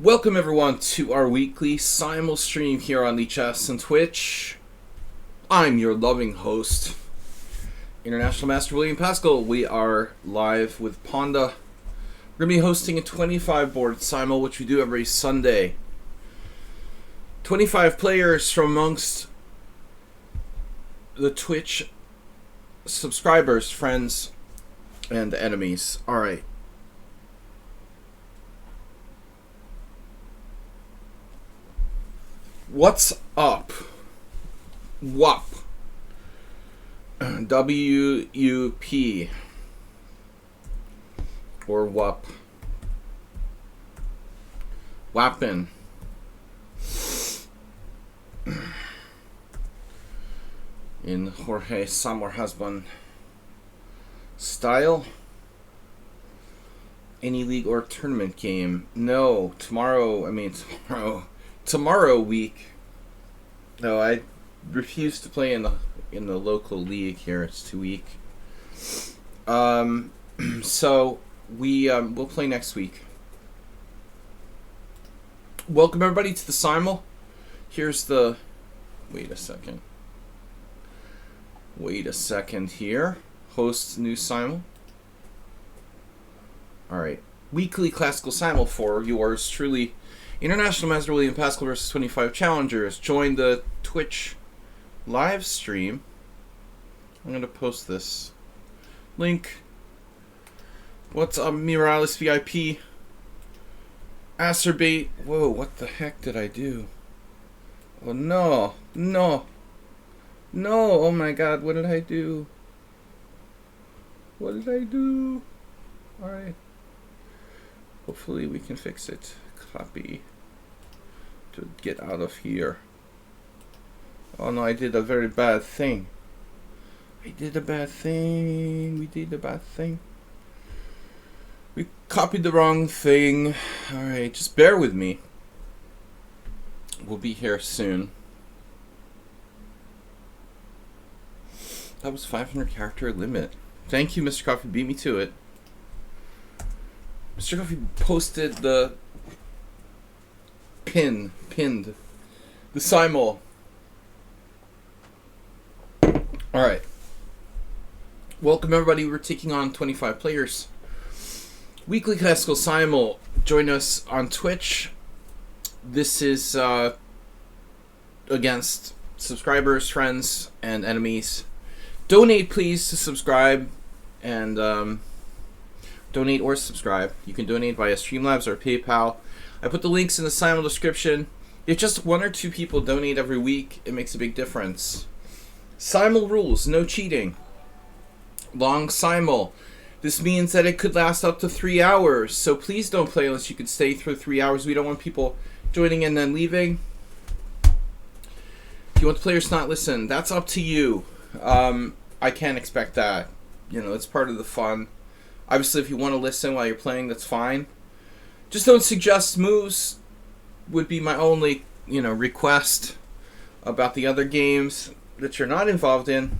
Welcome everyone to our weekly Simul stream here on lichess and Twitch. I'm your loving host, International Master William Pascal. We are live with Ponda. We're going to be hosting a 25 board Simul, which we do every Sunday. 25 players from amongst the Twitch subscribers, friends, and enemies. Alright. What's up? WUP. W-U-P. Or WUP. Wappin. In Jorge Summer Husband style. Any league or tournament game? No. Tomorrow week. No, I refuse to play in the local league here. It's too weak. So we'll play next week. Welcome everybody to the Simul. Here's the. Wait a second here. Host new Simul. All right, weekly classical Simul for yours truly. International Master William Pascal versus 25 challengers. Join the Twitch live stream. I'm going to post this link. What's up, Morales VIP? Acerbate. Whoa, what the heck did I do? Oh, no. Oh my god, what did I do? Alright. Hopefully we can fix it. Copy to get out of here. Oh no, I did a very bad thing. We did a bad thing. We copied the wrong thing. Alright, just bear with me. We'll be here soon. That was 500 character limit. Thank you, Mr. Coffee. Beat me to it. Mr. Coffee posted the pinned the Simul. Alright. Welcome everybody. We're taking on 25 players. Weekly classical Simul. Join us on Twitch. This is against subscribers, friends, and enemies. Donate please to subscribe and donate or subscribe. You can donate via Streamlabs or PayPal. I put the links in the Simul description. If just 1 or 2 people donate every week, it makes a big difference. Simul rules, no cheating. Long Simul. This means that it could last up to 3 hours, so please don't play unless you can stay through 3 hours. We don't want people joining and then leaving. If you want the players to not listen, that's up to you. I can't expect that. You know, it's part of the fun. Obviously, if you want to listen while you're playing, that's fine. Just don't suggest moves would be my only, request about the other games that you're not involved in.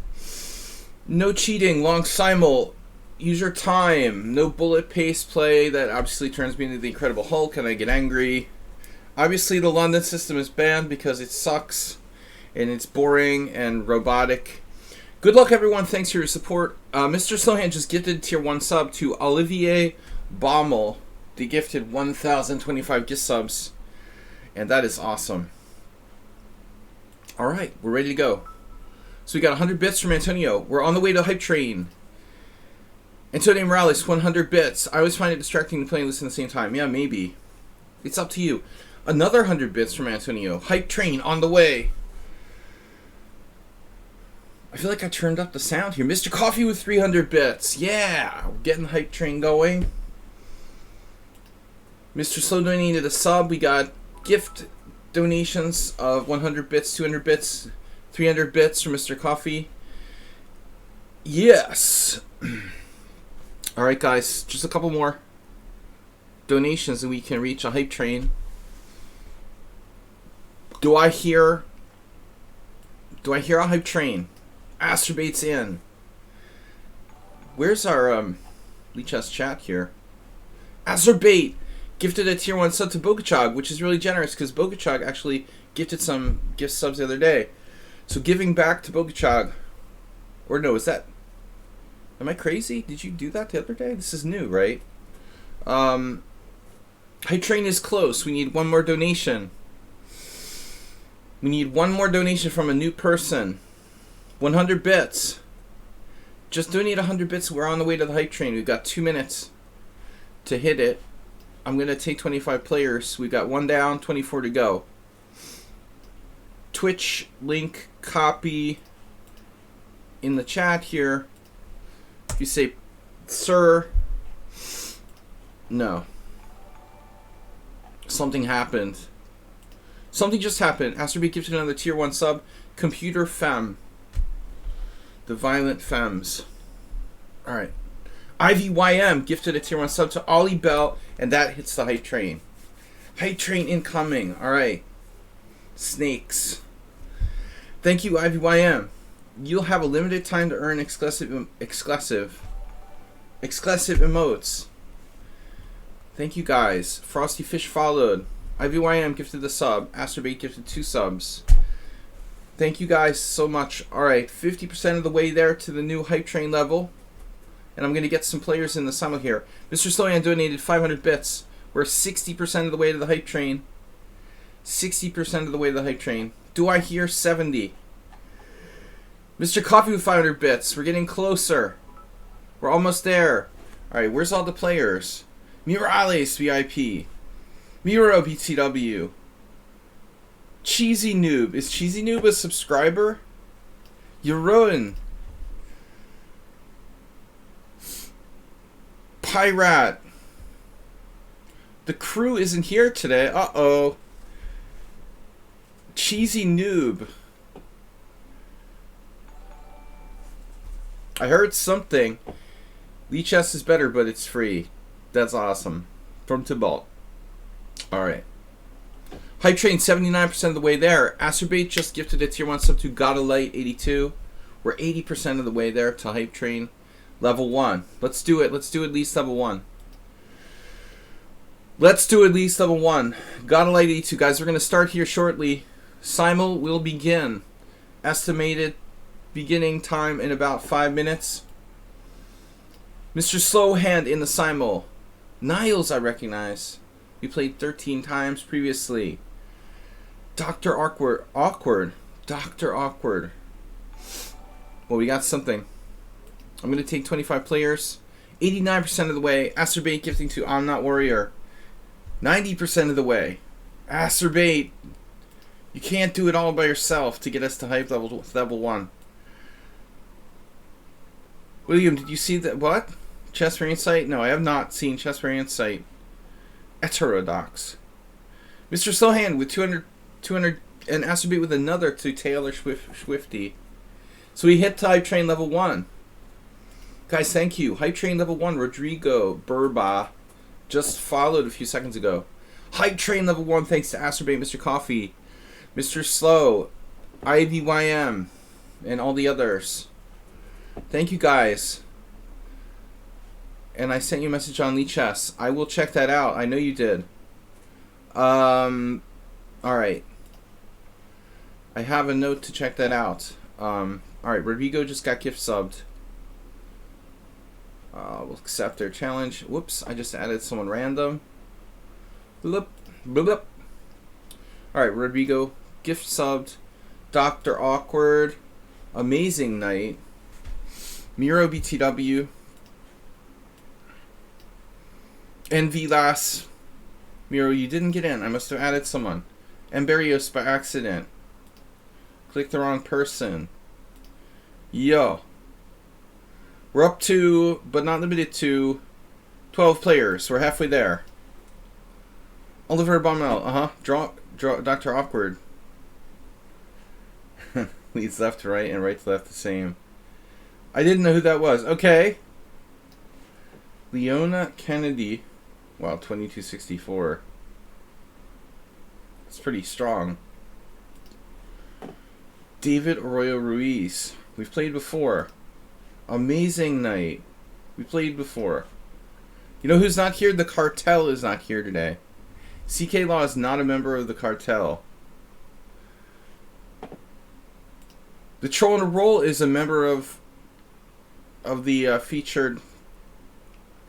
No cheating, long Simul. Use your time. No bullet pace play. That obviously turns me into the Incredible Hulk and I get angry. Obviously, the London system is banned because it sucks and it's boring and robotic. Good luck, everyone. Thanks for your support. Mr. Slowhand just gifted tier 1 sub to Olivier Baumel. They gifted 1,025 gift subs. And that is awesome. Alright, we're ready to go. So we got 100 bits from Antonio. We're on the way to Hype Train. Antonio Morales, 100 bits. I always find it distracting to play and listen at the same time. Yeah, maybe. It's up to you. Another 100 bits from Antonio. Hype Train on the way. I feel like I turned up the sound here. Mr. Coffee with 300 bits. Yeah, we're getting the Hype Train going. Mr. Slow donated a sub. We got gift donations of 100 bits, 200 bits, 300 bits from Mr. Coffee. Yes. Alright, guys. Just a couple more donations and we can reach a Hype Train. Do I hear a Hype Train? Acerbate's in. Where's our lichess chat here? Acerbate, gifted a tier 1 sub to Bokachog, which is really generous because Bokachog actually gifted some gift subs the other day. So giving back to Bokachog. Or no, is that... Am I crazy? Did you do that the other day? This is new, right? Hype Train is close. We need one more donation. We need one more donation from a new person. 100 bits. Just donate 100 bits. We're on the way to the Hype Train. We've got 2 minutes to hit it. I'm going to take 25 players. We've got 1 down, 24 to go. Twitch link copy in the chat here. If you say, sir, no. Something happened. Something just happened. Asteroid gifted another tier 1 sub. Computer Femme. The Violent Femmes. Alright. IVYM gifted a tier 1 sub to Ollie Bell, and that hits the Hype Train. Hype Train incoming. Alright. Snakes. Thank you, IVYM. You'll have a limited time to earn exclusive emotes. Thank you guys. Frosty Fish followed. IVYM gifted the sub. Asterbait gifted 2 subs. Thank you guys so much. Alright, 50% of the way there to the new Hype Train level. And I'm going to get some players in the Simul here. Mr. Sloyan donated 500 bits. We're 60% of the way to the Hype Train. 60% of the way to the Hype Train. Do I hear 70? Mr. Coffee with 500 bits. We're getting closer. We're almost there. Alright, where's all the players? Murales VIP. Miro BTW. Cheesy Noob. Is Cheesy Noob a subscriber? Euron. Pirate. The crew isn't here today. Uh-oh. Cheesy Noob. I heard something. Lichess is better, but it's free. That's awesome. From Tibalt. Alright. Hype Train 79% of the way there. Asterbait just gifted a tier 1 sub to Gotta Light 82. We're 80% of the way there to Hype Train level 1. Let's do it. Let's do at least level 1. Let's do at least level 1. Gotta Light 82. Guys, we're going to start here shortly. Simul will begin. Estimated beginning time in about 5 minutes. Mr. Slowhand in the Simul. Niles, I recognize. We played 13 times previously. Dr. Awkward. Dr. Awkward. Well, we got something. I'm going to take 25 players. 89% of the way. Asterbait gifting to I'm Not Warrior. 90% of the way. Asterbait. You can't do it all by yourself to get us to hype level 1. William, did you see that? What? Chess for Insight? No, I have not seen Chess for Insight. Heterodox. Mr. Slowhand with 200, and Asterbait with another to Taylor Swifty. So we hit Hype Train level 1. Guys, thank you. Hype Train level 1, Rodrigo Burba just followed a few seconds ago. Hype Train level 1, thanks to Asterbait, Mr. Coffee, Mr. Slow, IVYM, and all the others. Thank you guys. And I sent you a message on lichess. I will check that out. I know you did. Alright. I have a note to check that out. Alright, Rodrigo just got gift subbed. We'll accept their challenge. Whoops, I just added someone random. Bloop, bloop. Alright, Rodrigo, gift subbed. Dr. Awkward. Amazing Night. Miro BTW. NV Lass. Miro, you didn't get in. I must have added someone. Amberios by accident. Click the wrong person. Yo. We're up to, but not limited to, 12 players. We're halfway there. Oliver Baumel. Draw Dr. Awkward. Leads left to right and right to left the same. I didn't know who that was. Okay. Leona Kennedy. Wow, 2264. It's pretty strong. David Arroyo Ruiz. We've played before. Amazing Night. We played before. You know who's not here? The cartel is not here today. CK Law is not a member of the cartel. The Troll in a Roll is a member of the featured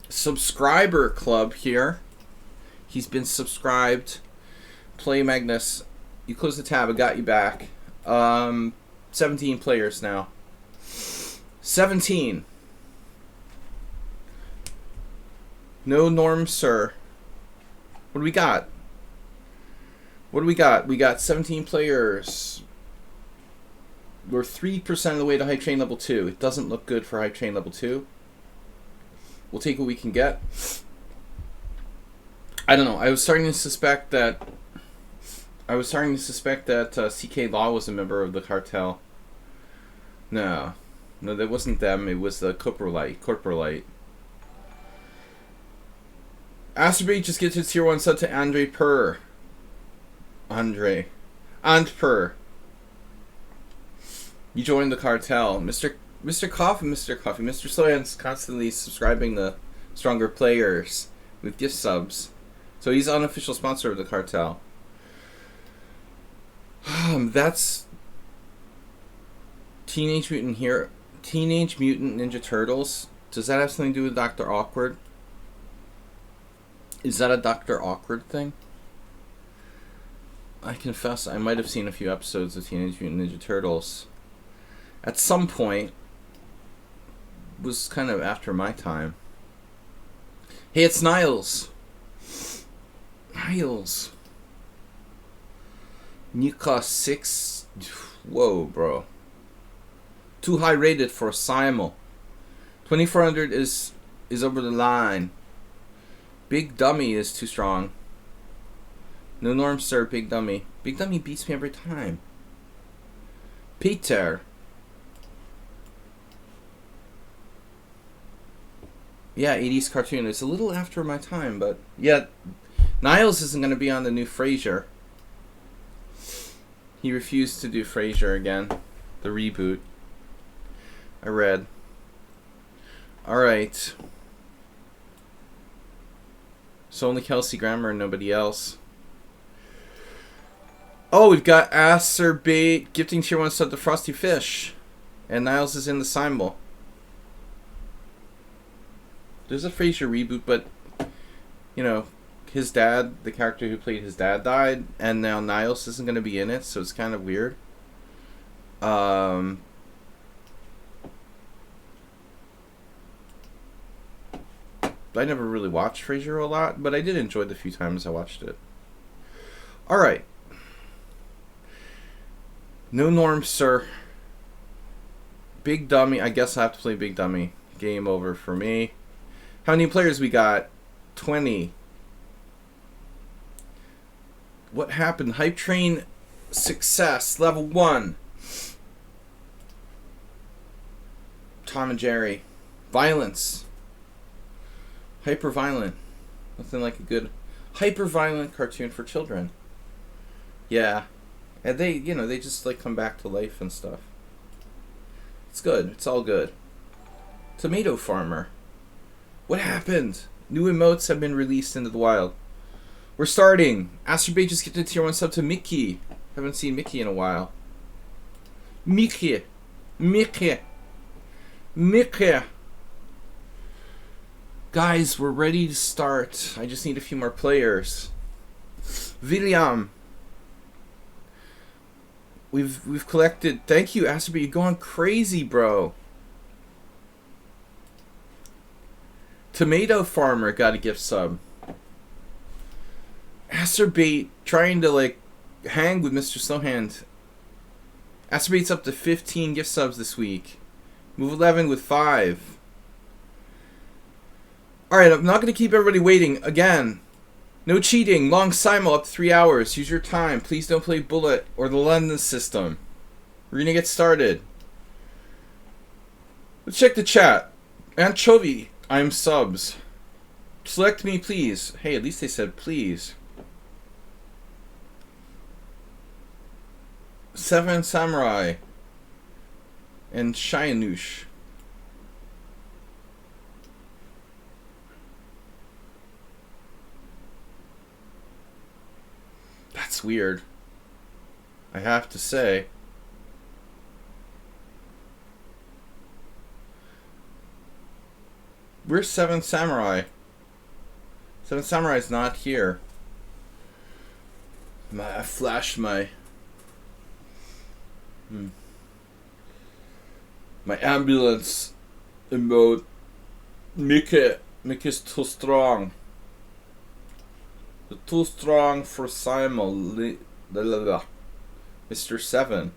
subscriber club here. He's been subscribed. Play Magnus. You close the tab. I got you back. 17 players now. 17. No Norm, sir. What do we got? What do we got? We got 17 players. We're 3% of the way to Hype Train level 2. It doesn't look good for Hype Train level 2. We'll take what we can get. I don't know. I was starting to suspect that CK Law was a member of the cartel. No, that wasn't them. It was the Corporalite. Asterbait just gets his tier 1 sub to Andre Purr. Purr. You joined the cartel. Mr. Coffee. Mr. Sloyan's constantly subscribing the stronger players with gift subs. So he's an unofficial sponsor of the cartel. That's Teenage Mutant Ninja Turtles. Does that have something to do with Dr. Awkward? Is that a Dr. Awkward thing? I confess I might have seen a few episodes of Teenage Mutant Ninja Turtles. At some point. It was kind of after my time. Hey, it's Niles. Nika 6. Whoa, bro. Too high rated for Simul. 2400 is over the line. Big Dummy is too strong. No Norm, sir. Big Dummy. Big Dummy beats me every time. Peter. Yeah, 80s cartoon. It's a little after my time, but yeah, Niles isn't going to be on the new Frasier. He refused to do Frasier again. The reboot. I read. Alright. So only Kelsey Grammer and nobody else. Oh, we've got Acerbate gifting tier 1 sub to Frosty Fish. And Niles is in the Simul. There's a Frasier reboot, but, you know, his dad, the character who played his dad, died, and now Niles isn't going to be in it, so it's kind of weird. I never really watched Frasier a lot, but I did enjoy the few times I watched it. Alright. No Norm, sir. Big Dummy. I guess I have to play Big Dummy. Game over for me. How many players we got? 20. What happened? Hype Train success. Level 1. Tom and Jerry. Violence. Hyper violent. Nothing like a good hyper violent cartoon for children. Yeah. And they, you know, they just like come back to life and stuff. It's good. It's all good. Tomato Farmer. What happened? New emotes have been released into the wild. We're starting. Asterbait just get a tier 1 sub to Mickey. Haven't seen Mickey in a while. Mickey. Guys, we're ready to start. I just need a few more players. William. We've collected. Thank you, Asterbait. You're going crazy, bro. Tomato Farmer got a gift sub. Asterbait trying to like hang with Mr. Snowhand. Asterbait's up to 15 gift subs this week. Move 11 with 5. Alright, I'm not going to keep everybody waiting. Again, no cheating. Long Simul up to 3 hours. Use your time. Please don't play Bullet or the London system. We're going to get started. Let's check the chat. Anchovy. I'm subs. Select me, please. Hey, at least they said please. Seven Samurai. And Shyanush. That's weird, I have to say. Where's Seven Samurai? Seven Samurai's not here. I flashed my my ambulance emote. Mickey's too strong. Too strong for Simul. Mr. 7.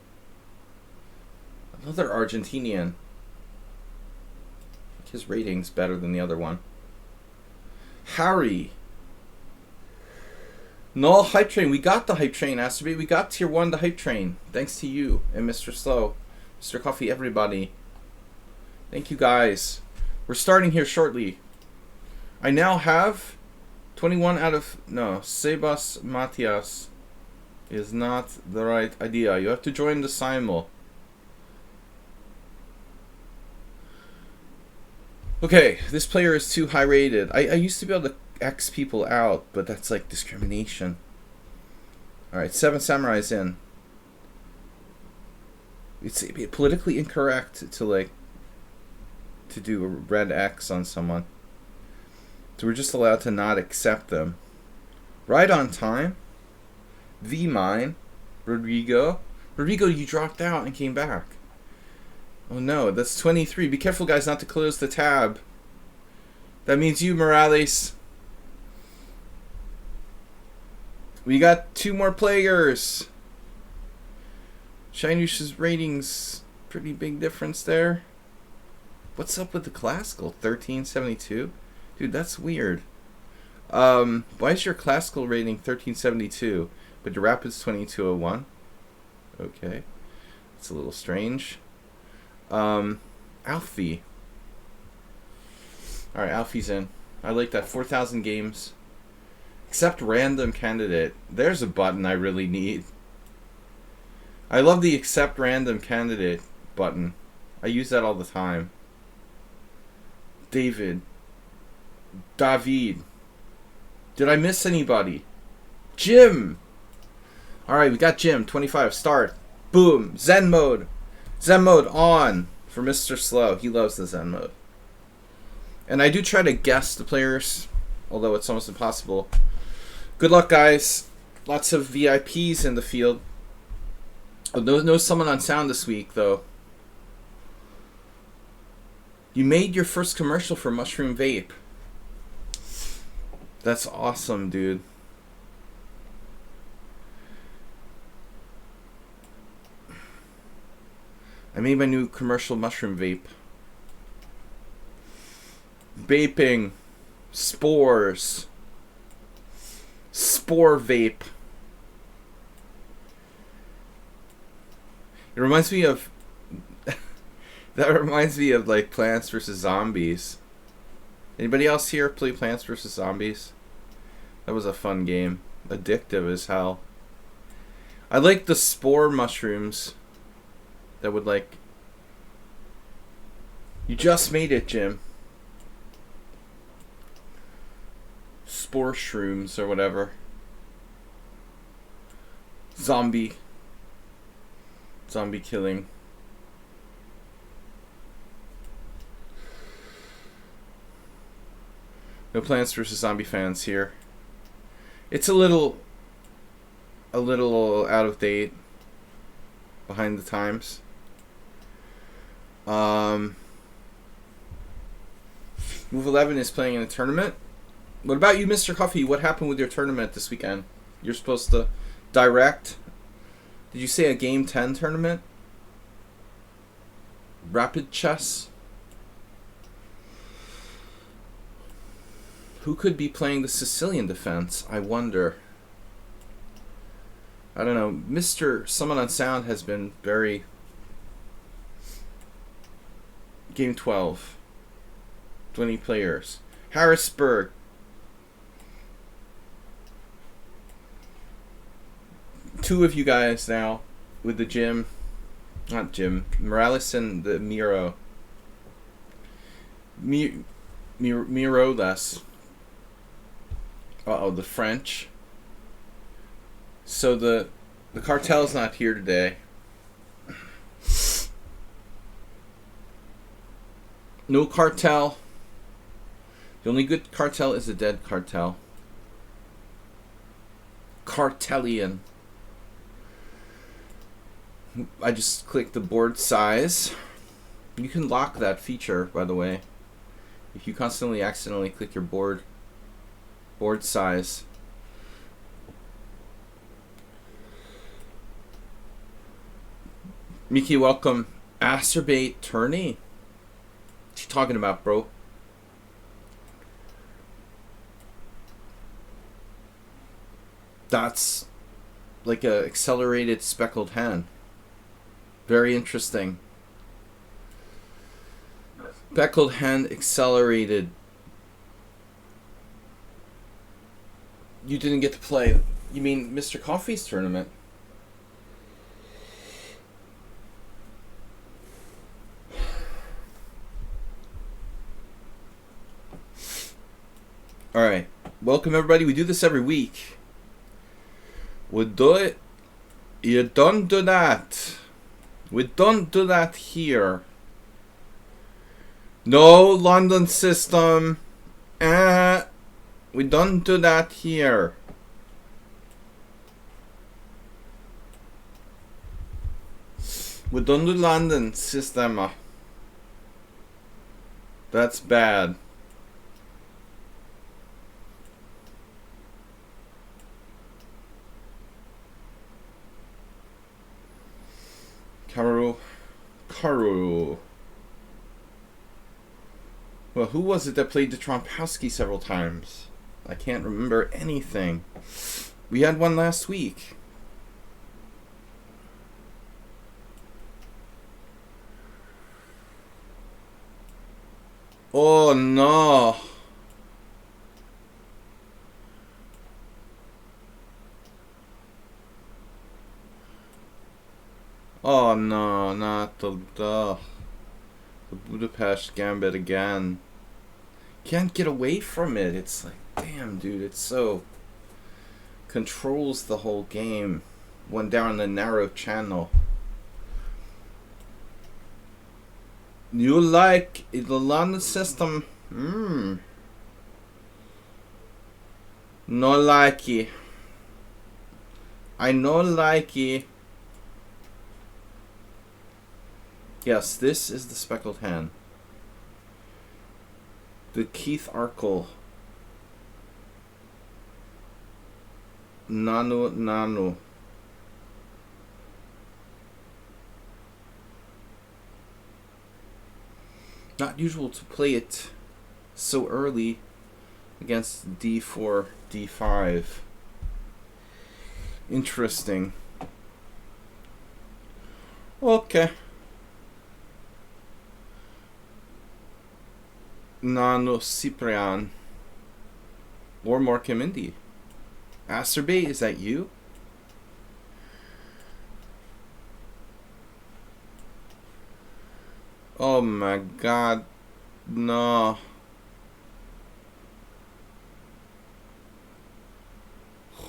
Another Argentinian. His rating's better than the other one. Harry. No, Hype Train. We got the Hype Train, Astrobate. We got Tier 1 the Hype Train. Thanks to you and Mr. Slow. Mr. Coffee, everybody. Thank you guys. We're starting here shortly. I now have 21 out of... No, Sebas Matias is not the right idea. You have to join the Simul. Okay, this player is too high rated. I used to be able to X people out, but that's like discrimination. Alright, Seven Samurai's in. It's politically incorrect to do a red X on someone. So we're just allowed to not accept them. Right on time. V mine. Rodrigo. Rodrigo, you dropped out and came back. Oh no, that's 23. Be careful, guys, not to close the tab. That means you, Morales. We got 2 more players. Shinush's ratings, pretty big difference there. What's up with the classical? 1372? Dude, that's weird. Why is your classical rating 1372, but your rapid's 2201? Okay. It's a little strange. Alfie. Alright, Alfie's in. I like that. 4,000 games. Accept random candidate. There's a button I really need. I love the accept random candidate button. I use that all the time. David. David. Did I miss anybody? Jim. Alright, we got Jim. 25. Start. Boom. Zen mode. Zen mode on for Mr. Slow. He loves the Zen mode. And I do try to guess the players, although it's almost impossible. Good luck, guys. Lots of VIPs in the field. Oh, no Summon on Sound this week, though. You made your first commercial for Mushroom Vape. That's awesome, dude. I made my new commercial Mushroom Vape. Vaping. Spores. Spore Vape. It reminds me of... that reminds me of, like, Plants vs. Zombies. Anybody else here play Plants vs. Zombies? That was a fun game. Addictive as hell. I like the spore mushrooms. That would, like... You just made it, Jim. Spore shrooms or whatever. Zombie killing. No Plants vs. Zombie fans here. It's a little out of date. Behind the times. Move 11 is playing in a tournament. What about you, Mr. Huffy? What happened with your tournament this weekend? You're supposed to direct. Did you say a Game 10 tournament? Rapid chess? Who could be playing the Sicilian defense? I wonder. I don't know. Mr. Summon on Sound has been very... Game 12. 20 players. Harrisburg. Two of you guys now with the Jim. Not Jim. Morales and the Miro. Miro less. Uh-oh, the French. So the cartel's not here today. No cartel. The only good cartel is a dead cartel. Cartelian. I just clicked the board size. You can lock that feature, by the way. If you constantly accidentally click your board size. Miki, welcome. Acerbate tourney? What you talking about, bro? That's like a accelerated speckled hen. Very interesting. Speckled hen accelerated. You didn't get to play. You mean Mr. Coffee's tournament? Alright. Welcome everybody. We do this every week. We do it. You don't do that. We don't do that here. No London system. We don't do that here. We don't do London system. That's bad. Karu. Well, who was it that played the Trompowski several times? I can't remember anything. We had one last week. Oh no. Oh no, not the Budapest Gambit again. Can't get away from it. It's like, damn, dude, it's so controls the whole game. Went down the narrow channel. You like the London system? No likey. I no likey. Yes, this is the speckled hen. The Keith Arkle. Nano. Not usual to play it so early against d4, d5. Interesting. Okay. Nano Cyprian. Or Markham Indy. Acerbate, is that you? Oh my god. No.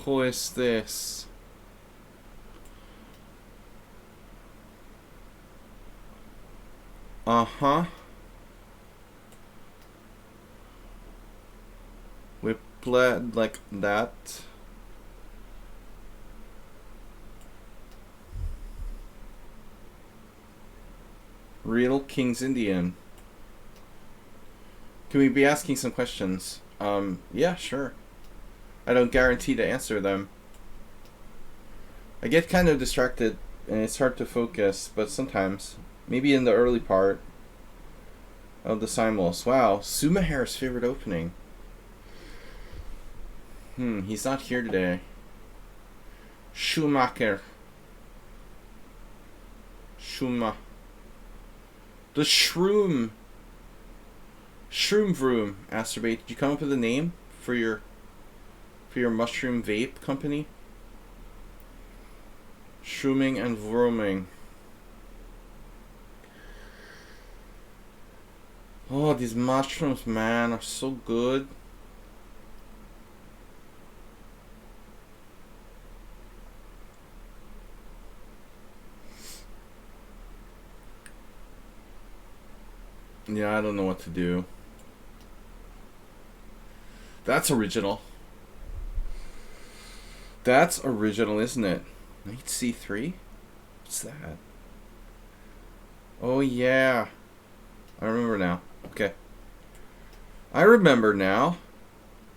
Who is this? Uh-huh. We played like that. Real King's Indian. Can we be asking some questions? Yeah, sure. I don't guarantee to answer them. I get kind of distracted and it's hard to focus, but sometimes. Maybe in the early part of the Simuls. Wow, Sumahair's favorite opening. He's not here today. Schumacher. The Shroom Vroom. Acerbate. Did you come up with a name for your mushroom vape company? Shrooming and vrooming. Oh, these mushrooms, man, are so good. Yeah, I don't know what to do. That's original. That's original, isn't it? Knight c3? What's that? Oh, yeah. I remember now. Okay. I remember now.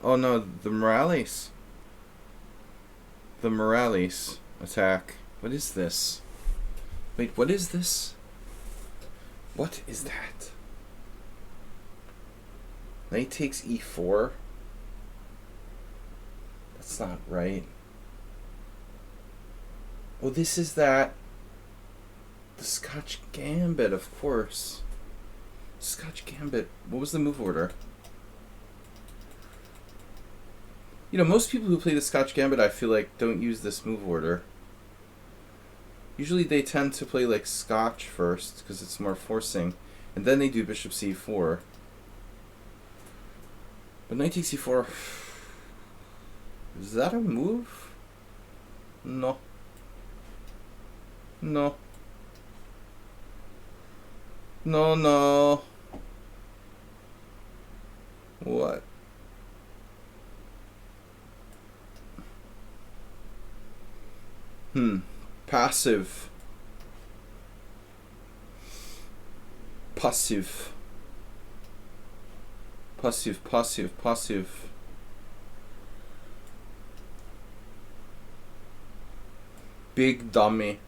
Oh, no, the Morales. The Morales attack. What is this? Wait, what is this? What is that? Knight takes e4. That's not right. Oh, this is that. The Scotch Gambit, of course. Scotch Gambit. What was the move order? You know, most people who play the Scotch Gambit, I feel like, don't use this move order. Usually they tend to play like Scotch first, because it's more forcing. And then they do Bishop c4. But Knight takes c4... Is that a move? No. No. No, no. What? Passive. Passive. Passive, passive, passive. Big dummy.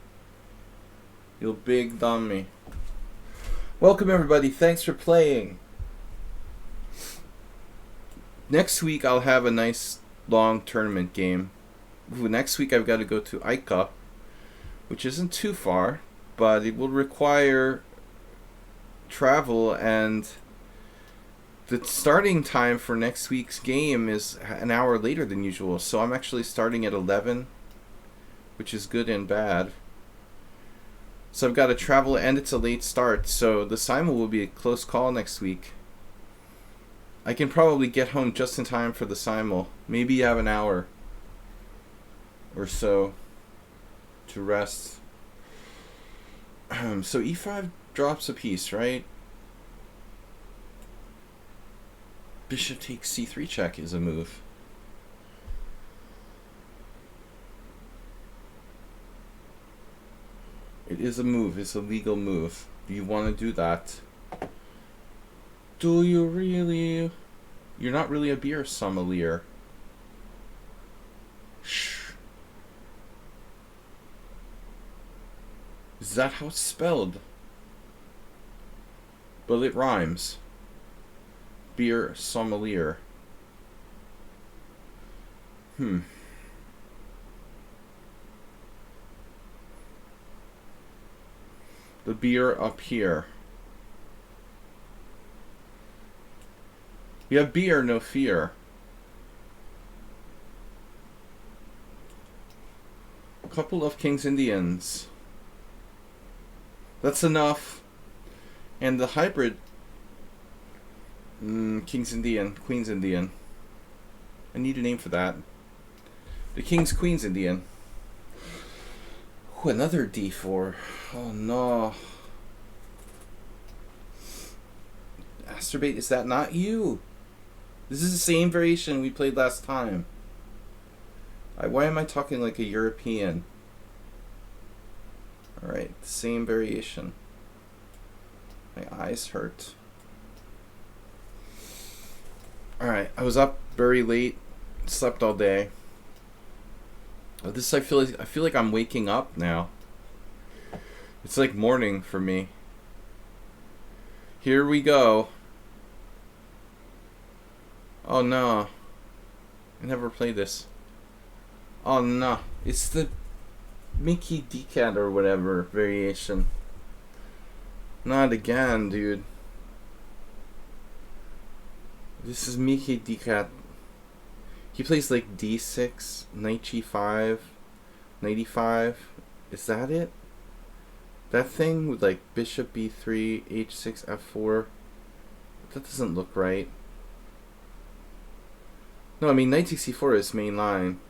You big dummy. Welcome everybody, thanks for playing. Next week I'll have a nice long tournament game. Next week I've got to go to Ica, which isn't too far, but it will require travel, and the starting time for next week's game is an hour later than usual, so I'm actually starting at 11, which is good and bad. So I've got to travel, and it's a late start, so the Simul will be a close call next week. I can probably get home just in time for the Simul. Maybe you have an hour or so to rest. So e5 drops a piece, right? Bishop takes c3 check is a move. It is a move. It's a legal move. Do you want to do that? Do you really? You're not really a beer sommelier. Shh. Is that how it's spelled? But it rhymes. Beer sommelier. The beer up here. We have beer, no fear. A couple of King's Indians. That's enough. And the hybrid King's Indian, Queen's Indian. I need a name for that. The King's Queen's Indian. Ooh, another d4. Oh no. Masturbate, is that not you? This is the same variation we played last time. Why am I talking like a European? Alright, same variation. My eyes hurt. Alright, I was up very late, slept all day. This I feel like I'm waking up now. It's like morning for me. Here we go. Oh no. I never played this. Oh no. It's the Mickey Decat or whatever variation. Not again, dude. This is Mickey Decat. He plays like d6, knight g5, knight e5. Is that it? That thing with like bishop b3, h6, f4. That doesn't look right. No, I mean knight takes c4 is main line.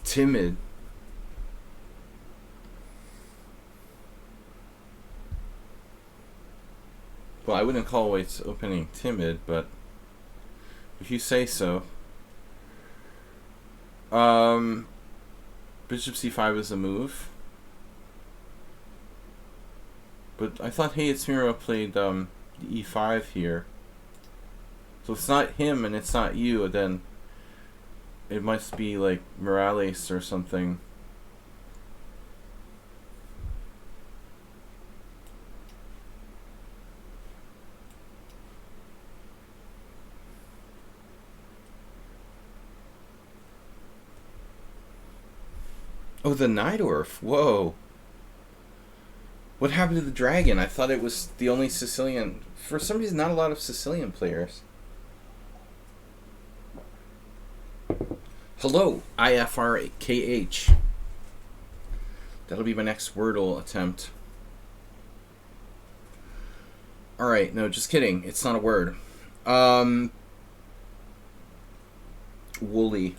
Timid. Well, I wouldn't call White's opening timid, but if you say so. Bishop c5 is a move. But I thought Hayetsmiro played e5 here. So if it's not him and it's not you, then it must be like Morales or something. Oh, the Najdorf. Whoa. What happened to the dragon? I thought it was the only Sicilian. For some reason, not a lot of Sicilian players. Hello, IFRKH. That'll be my next Wordle attempt. Alright, no, just kidding. It's not a word. Woolly.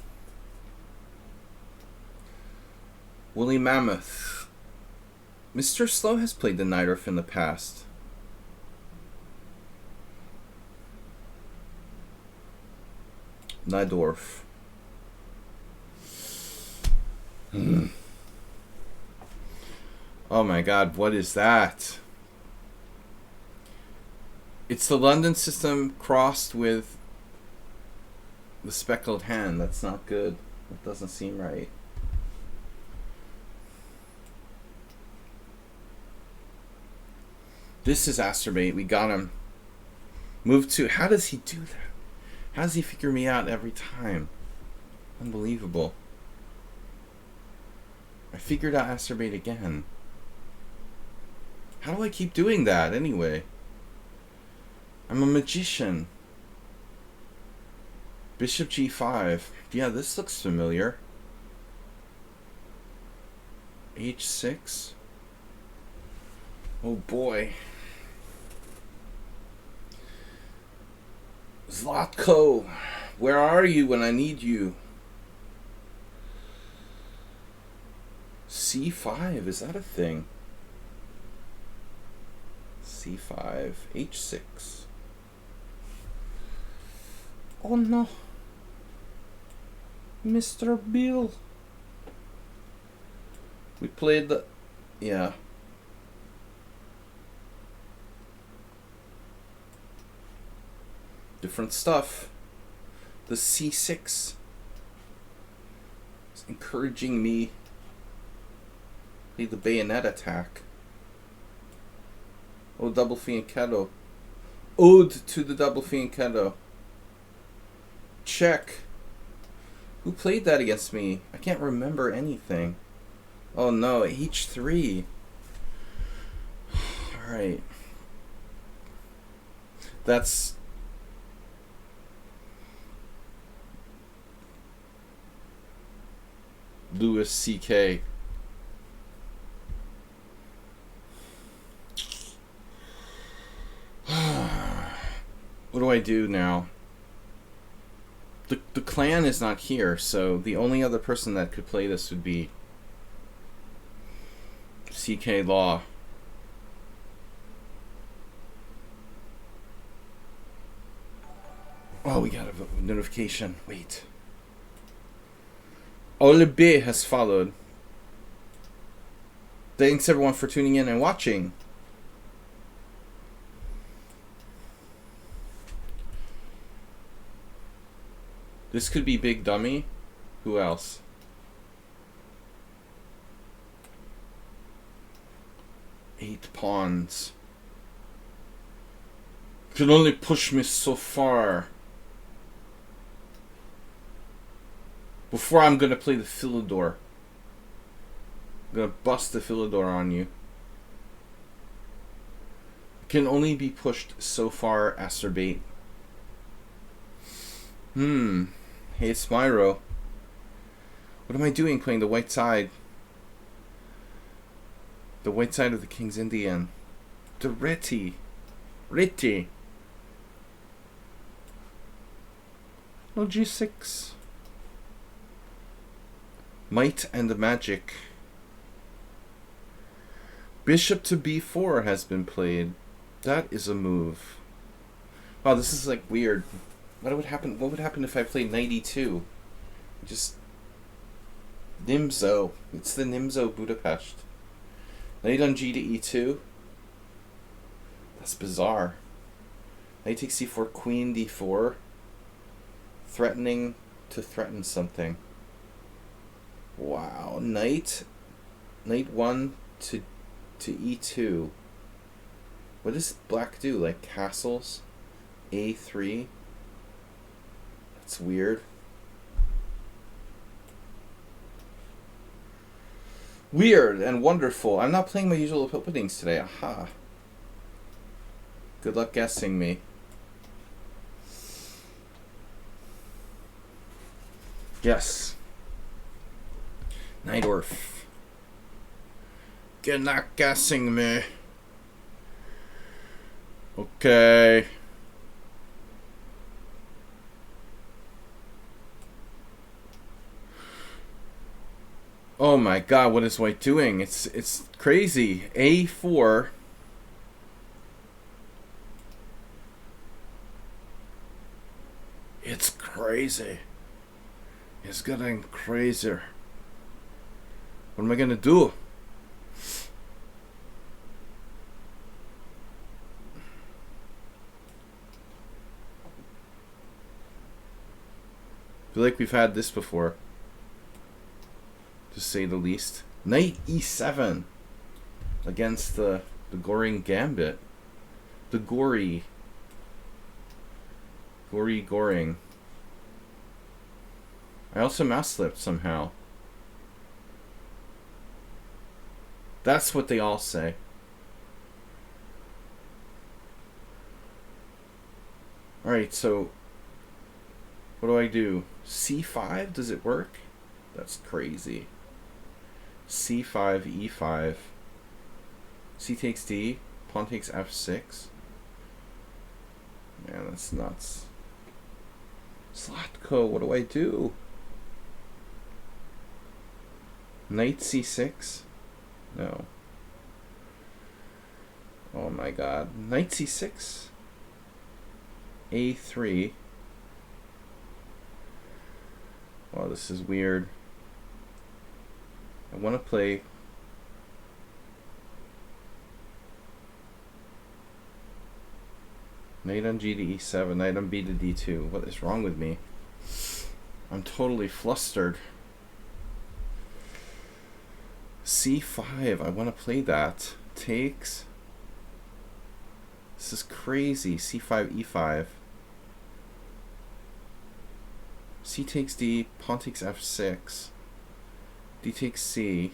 Woolly Mammoth. Mr. Slow has played the Najdorf in the past. Najdorf. Oh my god, what is that? It's the London system crossed with the speckled hand. That's not good. That doesn't seem right. This is Asterbait. We got him. Move 2. How does he do that? How does he figure me out every time? Unbelievable. I figured out Asterbait again. How do I keep doing that anyway? I'm a magician. Bishop g5. Yeah, this looks familiar. h6. Oh boy. Zlatko, where are you when I need you? c5, is that a thing? c5, h6. Oh no. Mr. Bill. We played the... Yeah. Different stuff. The c6 is encouraging me. Play the bayonet attack. Oh, double fianchetto. Ode to the double fianchetto. Check. Who played that against me? I can't remember anything. Oh no, h3. Alright. That's... Louis C.K. What do I do now? The clan is not here, so the only other person that could play this would be C.K. Law. Oh, we got a notification. Wait. Olebe has followed. Thanks everyone for tuning in and watching. This could be Big Dummy. Who else? Eight pawns. Can only push me so far. Before I'm gonna play the Philidor. I'm gonna bust the Philidor on you. Can only be pushed so far, Asterbait. Hey, it's Myro. What am I doing playing the white side? The white side of the King's Indian. The Reti. Reti. No g6. Might and the Magic. Bishop to b4 has been played. That is a move. Wow, this is like weird. What would happen? What would happen if I played knight e2? Just Nimzo. It's the Nimzo Budapest. Knight on g to e2. That's bizarre. Knight takes c4, queen d4. Threatening to threaten something. Wow. Knight 1 to e2. What does black do? Like castles? a3? That's weird. Weird and wonderful. I'm not playing my usual openings today. Aha. Good luck guessing me. Yes. Neidorf. Good luck guessing me. Okay. Oh my god, what is white doing? It's crazy. a4. It's crazy. It's getting crazier. What am I gonna do? I feel like we've had this before, to say the least. Knight e7 against the Goring Gambit. The Goring. I also mouse slipped somehow. That's what they all say. Alright, so what do I do? c5? Does it work? That's crazy. c5, e5. C takes d. Pawn takes f6. Man, that's nuts. Zlatko, what do I do? Knight c6? No. Oh my god. Knight c6? a3. Oh, this is weird. I want to play knight on g to e7, knight on b to d2. What is wrong with me? I'm totally flustered. c5, I want to play that. Takes. This is crazy. c5, e5. C takes d, pawn takes f6. D takes c,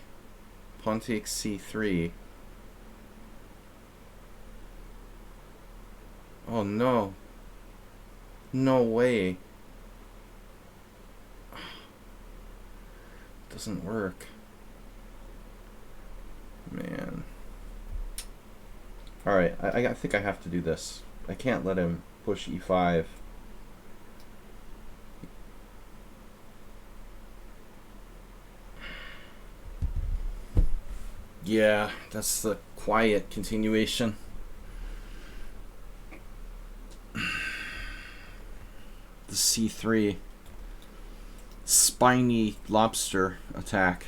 pawn takes c3. Oh no. No way. Doesn't work. Man. Alright, I think I have to do this. I can't let him push e5. Yeah, that's the quiet continuation. The c3 spiny lobster attack.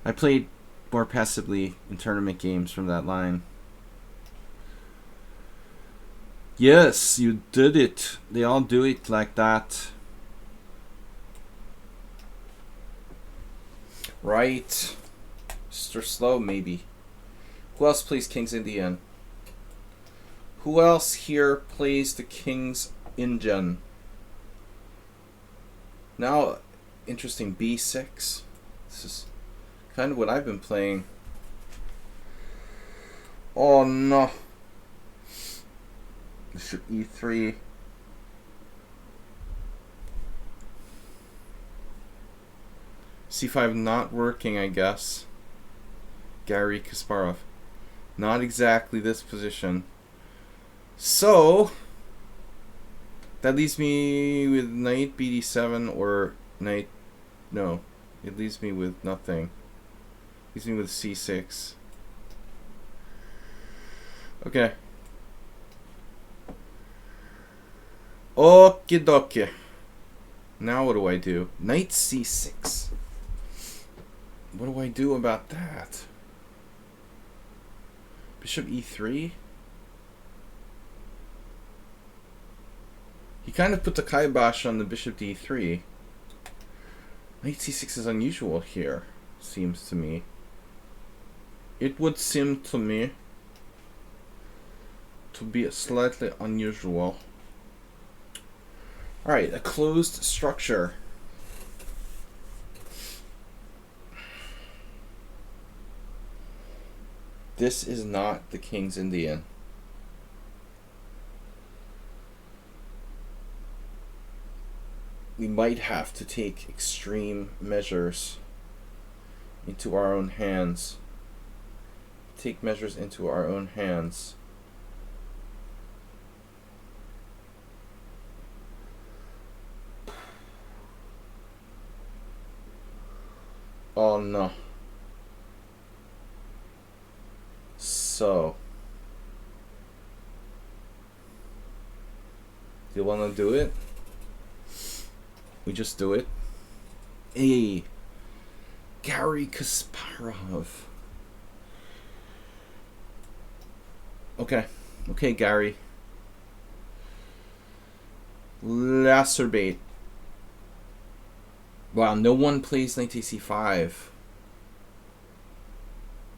I played more passively in tournament games from that line. Yes, you did it. They all do it like that. Right. Mr. Slow, maybe. Who else plays King's Indian? Who else here plays the King's Indian? Now, interesting, b6. This is kind of what I've been playing. Oh no. Bishop e3. c5 not working, I guess. Garry Kasparov. Not exactly this position. So, that leaves me with knight bd7 or knight... No, it leaves me with nothing. Leaves me with c6. Okay. Okie dokie. Now what do I do? Knight c6. What do I do about that? Bishop e3? He kind of put the kibosh on the bishop d3. Knight c6 is unusual here, seems to me. It would seem to me to be slightly unusual. Alright, a closed structure. This is not the King's Indian. We might have to take extreme measures into our own hands. Take measures into our own hands. Oh no. So, do you want to do it? We just do it. Hey, Garry Kasparov. Okay, okay, Gary. Lacerbate. Wow, no one plays knight ac5.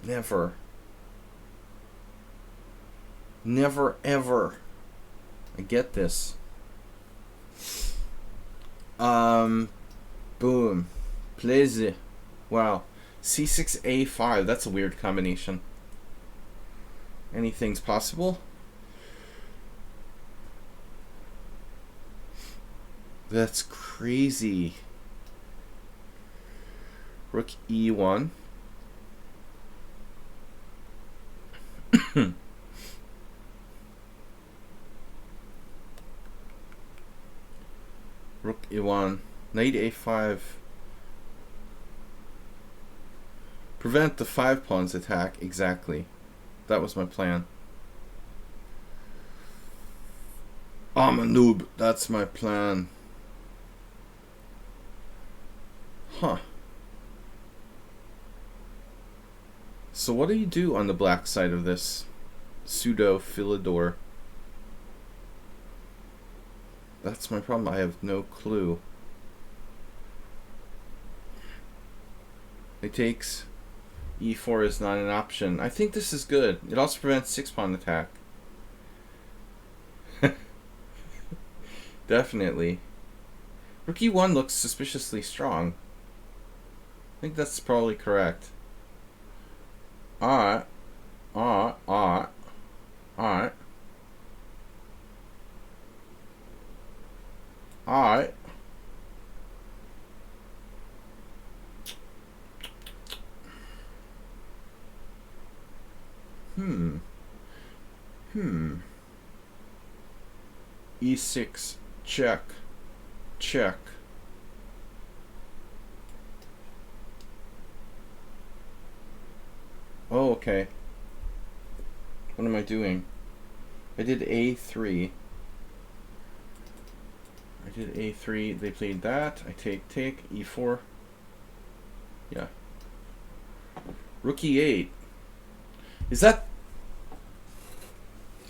Never. Never ever. I get this. Boom. Plays it. Wow. c6 a5. That's a weird combination. Anything's possible. That's crazy. Rook e1. Rook e1. Knight a5. Prevent the 5 pawns attack. Exactly. That was my plan. I'm a noob. That's my plan. Huh. So what do you do on the black side of this pseudo Philidor? That's my problem. I have no clue. It takes. E4 is not an option. I think this is good. It also prevents 6 pawn attack. Definitely. Rook e1 looks suspiciously strong. I think that's probably correct. Alright. Alright. Alright. Alright. Alright. E6. Check. Check. Oh, okay. What am I doing? I did A3. I did A3. They played that. I take, E4. Yeah. Rook E8. Is that...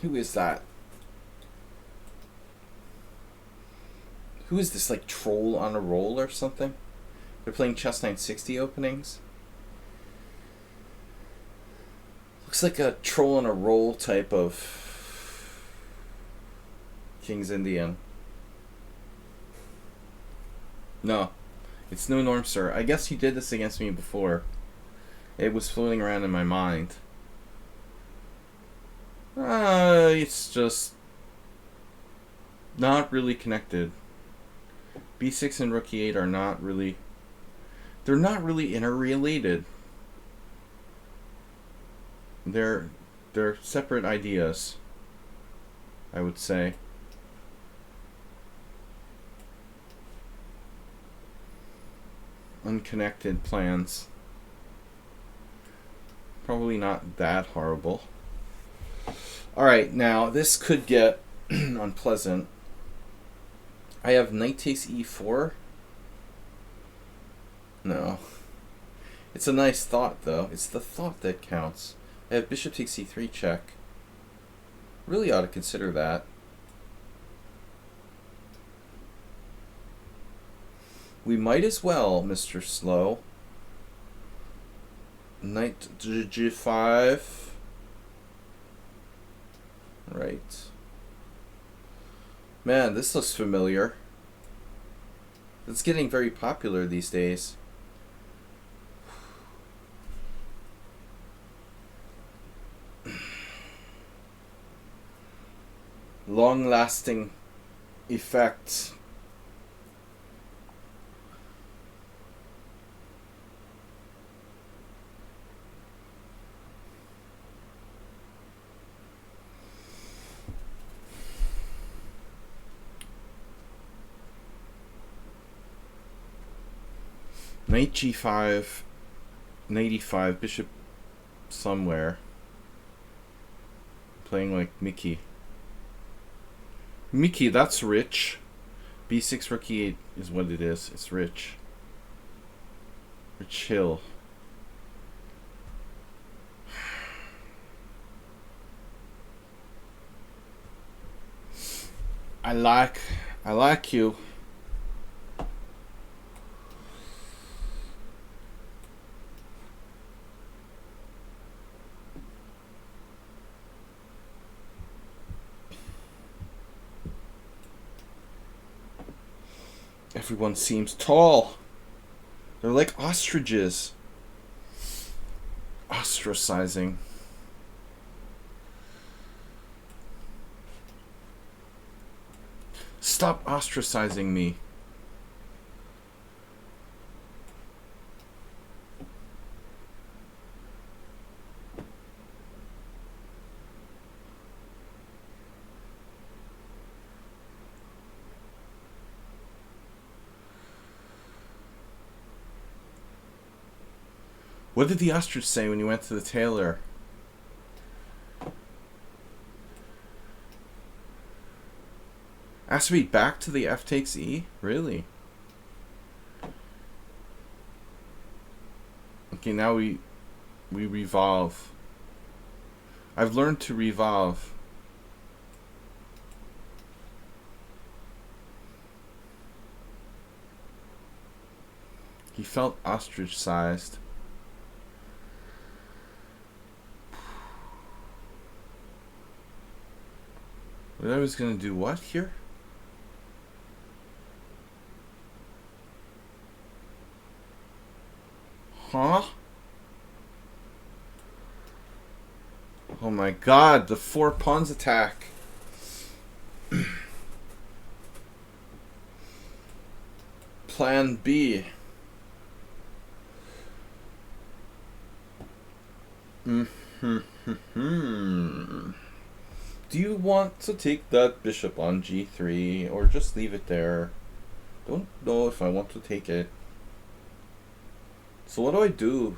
Who is that? Who is this, like, troll on a roll or something? They're playing Chess 960 openings? Looks like a troll on a roll type of King's Indian. No. It's no norm, sir. I guess you did this against me before. It was floating around in my mind. It's just not really connected. B6 and Rook E8 are not really... They're not really interrelated. They're separate ideas, I would say. Unconnected plans. Probably not that horrible. Alright, now this could get unpleasant. I have knight takes e4. No. It's a nice thought, though. It's the thought that counts. I have bishop takes e3 check. Really ought to consider that. We might as well, Mr. Slow. Knight g5. Right. Man, this looks familiar. It's getting very popular these days. Long-lasting effect. Knight g5, knight e5, bishop somewhere. Playing like Mickey. Mickey, that's rich. b6, rook e8 is what it is. It's rich. Rich hill. I like you. Everyone seems tall. They're like ostriches. Ostracizing. Stop ostracizing me. What did the ostrich say when you went to the tailor? Asked me back to the f takes e? Really? Okay, now we revolve. I've learned to revolve. He felt ostrich-sized. But I was gonna do what here? Huh? Oh my god, the 4 pawns attack. Plan B. Do you want to take that bishop on g3 or just leave it there? Don't know if I want to take it. So what do I do?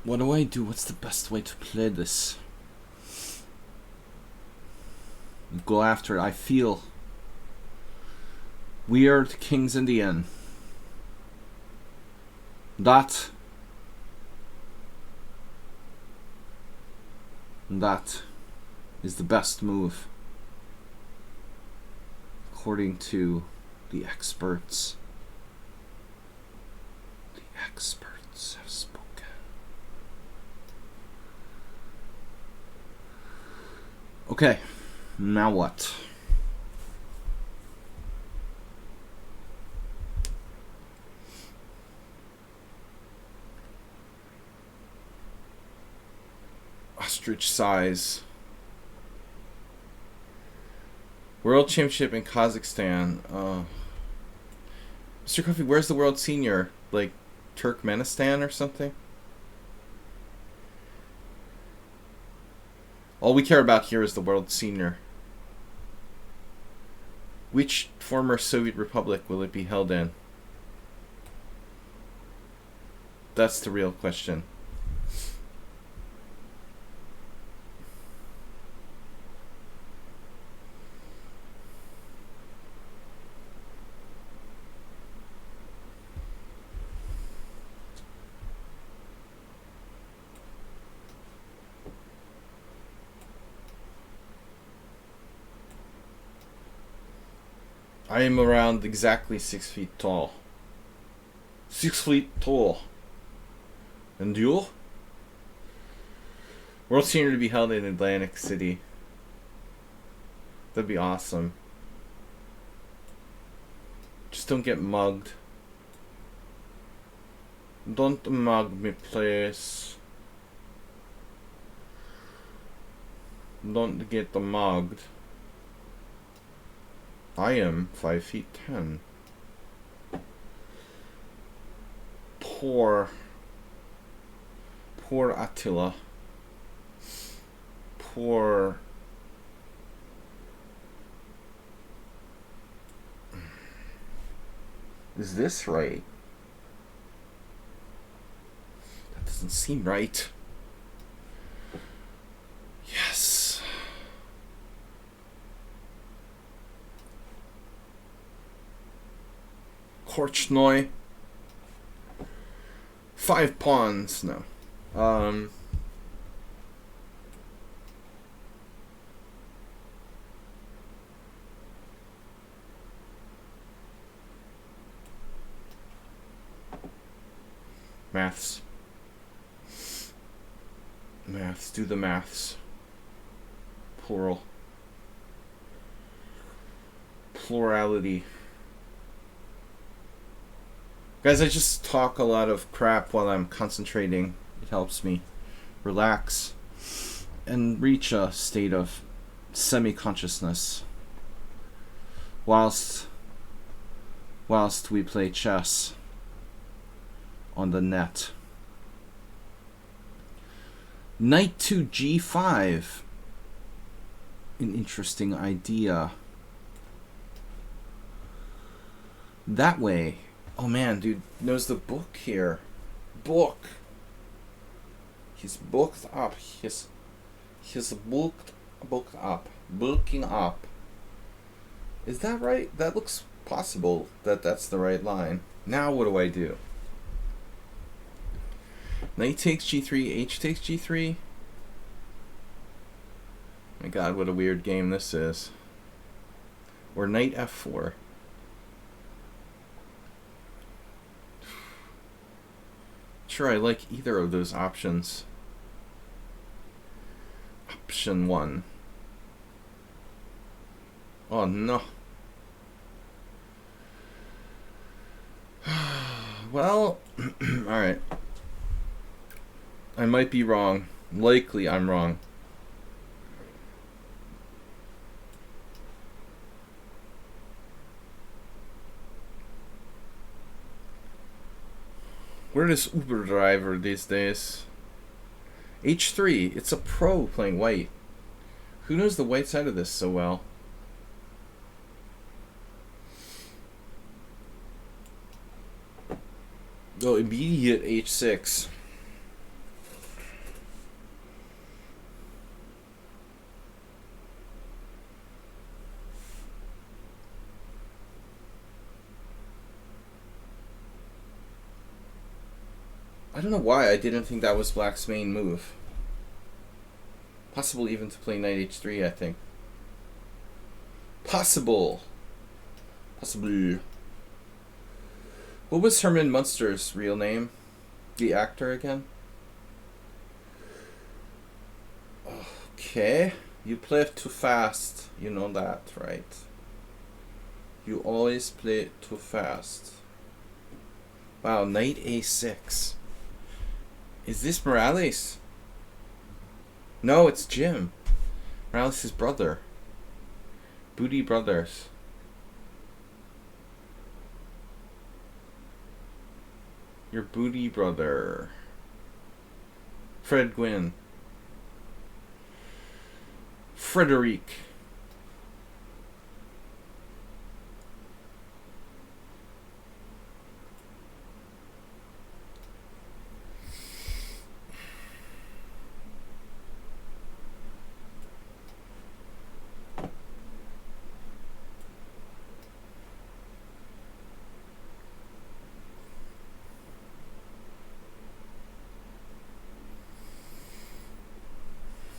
What do I do? What's the best way to play this? Go after it. I feel we are the kings in the end. That is the best move, according to the experts. The experts have spoken. Okay, now what? Ostrich size. World Championship in Kazakhstan. Mr. Coffee, where's the world senior? Like Turkmenistan or something? All we care about here is the world senior. Which former Soviet republic will it be held in? That's the real question. I am around exactly 6 feet tall. 6 feet tall. And you? World Senior to be held in Atlantic City. That'd be awesome. Just don't get mugged. Don't mug me, please. Don't get mugged. I am 5'10". Poor Attila. Poor. Is this right? That doesn't seem right. Yes. Korchnoi. 5 pawns. No. Maths. Maths. Do the maths. Plural. Plurality. Guys, I just talk a lot of crap while I'm concentrating. It helps me relax and reach a state of semi-consciousness whilst we play chess on the net. Knight to g5. An interesting idea. That way. Oh man, dude knows the book here. Book. He's booked up. He's booked up. Booking up. Is that right? That looks possible that that's the right line. Now what do I do? Knight takes g3, h takes g3. My god, what a weird game this is. Or knight f4. Sure, I like either of those options. Option 1. Oh no. Well, alright. I might be wrong. Likely I'm wrong. Where is Uber driver these days? H3. It's a pro playing white. Who knows the white side of this so well? Oh, immediate H6. I don't know why I didn't think that was Black's main move. Possible even to play knight h3, I think. Possible. Possible. What was Herman Munster's real name? The actor again? Okay. You play it too fast. You know that, right? You always play it too fast. Wow, knight a6. Is this Morales? No, it's Jim. Morales' brother. Booty Brothers. Your booty brother. Fred Gwynn. Frederic.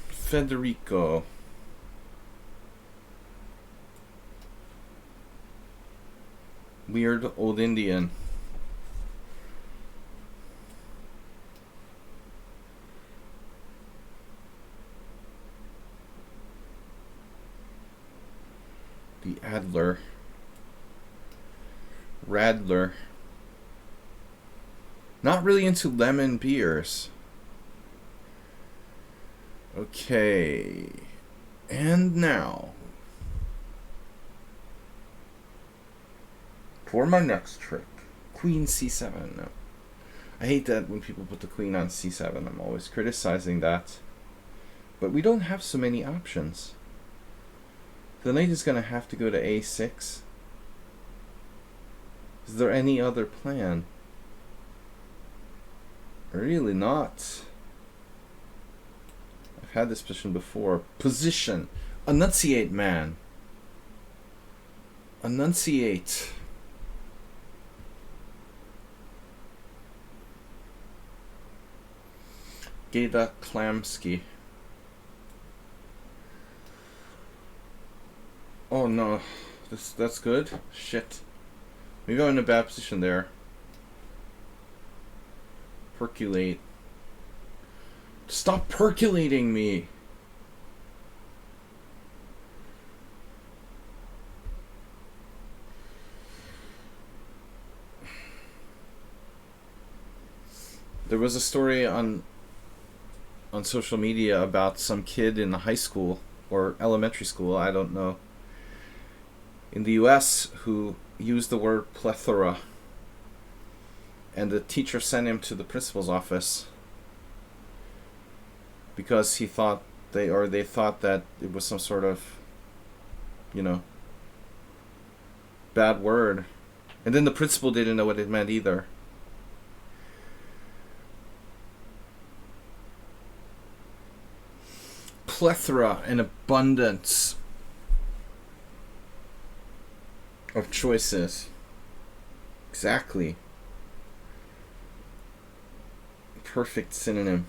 Federico. Weird old Indian. The Adler. Radler. Not really into lemon beers. Okay. And now, for my next trick. Queen c7. No. I hate that when people put the queen on c7. I'm always criticizing that. But we don't have so many options. The knight is going to have to go to a6. Is there any other plan? Really not. I've had this position before. Position. Enunciate, man. Enunciate. Geda Klamsky. Oh no. That's good? Shit. Maybe I'm in a bad position there. Percolate. Stop percolating me! There was a story on social media about some kid in high school or elementary school, I don't know, in the US who used the word plethora, and the teacher sent him to the principal's office because he thought they thought that it was some sort of, you know, bad word. And then the principal didn't know what it meant either. Plethora, an abundance of choices. Exactly. Perfect synonym.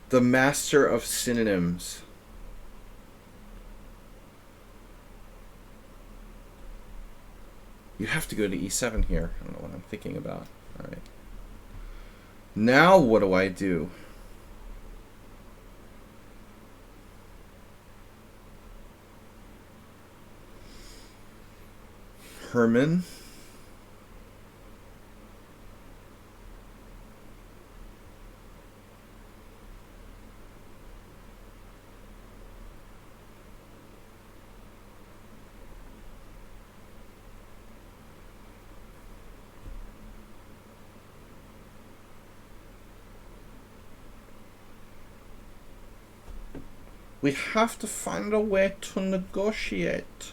The master of synonyms. You have to go to e7 here. I don't know what I'm thinking about. Alright. Now what do I do? Herman. We have to find a way to negotiate.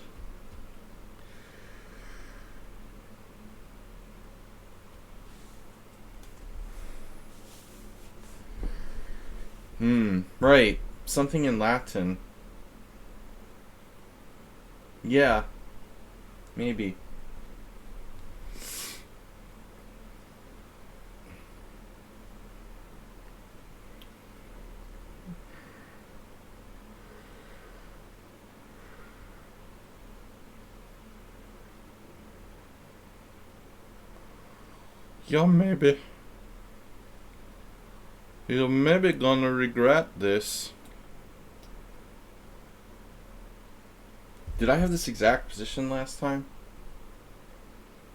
Right. Something in Latin. Yeah. Maybe. Yeah, maybe. You're maybe gonna regret this. Did I have this exact position last time?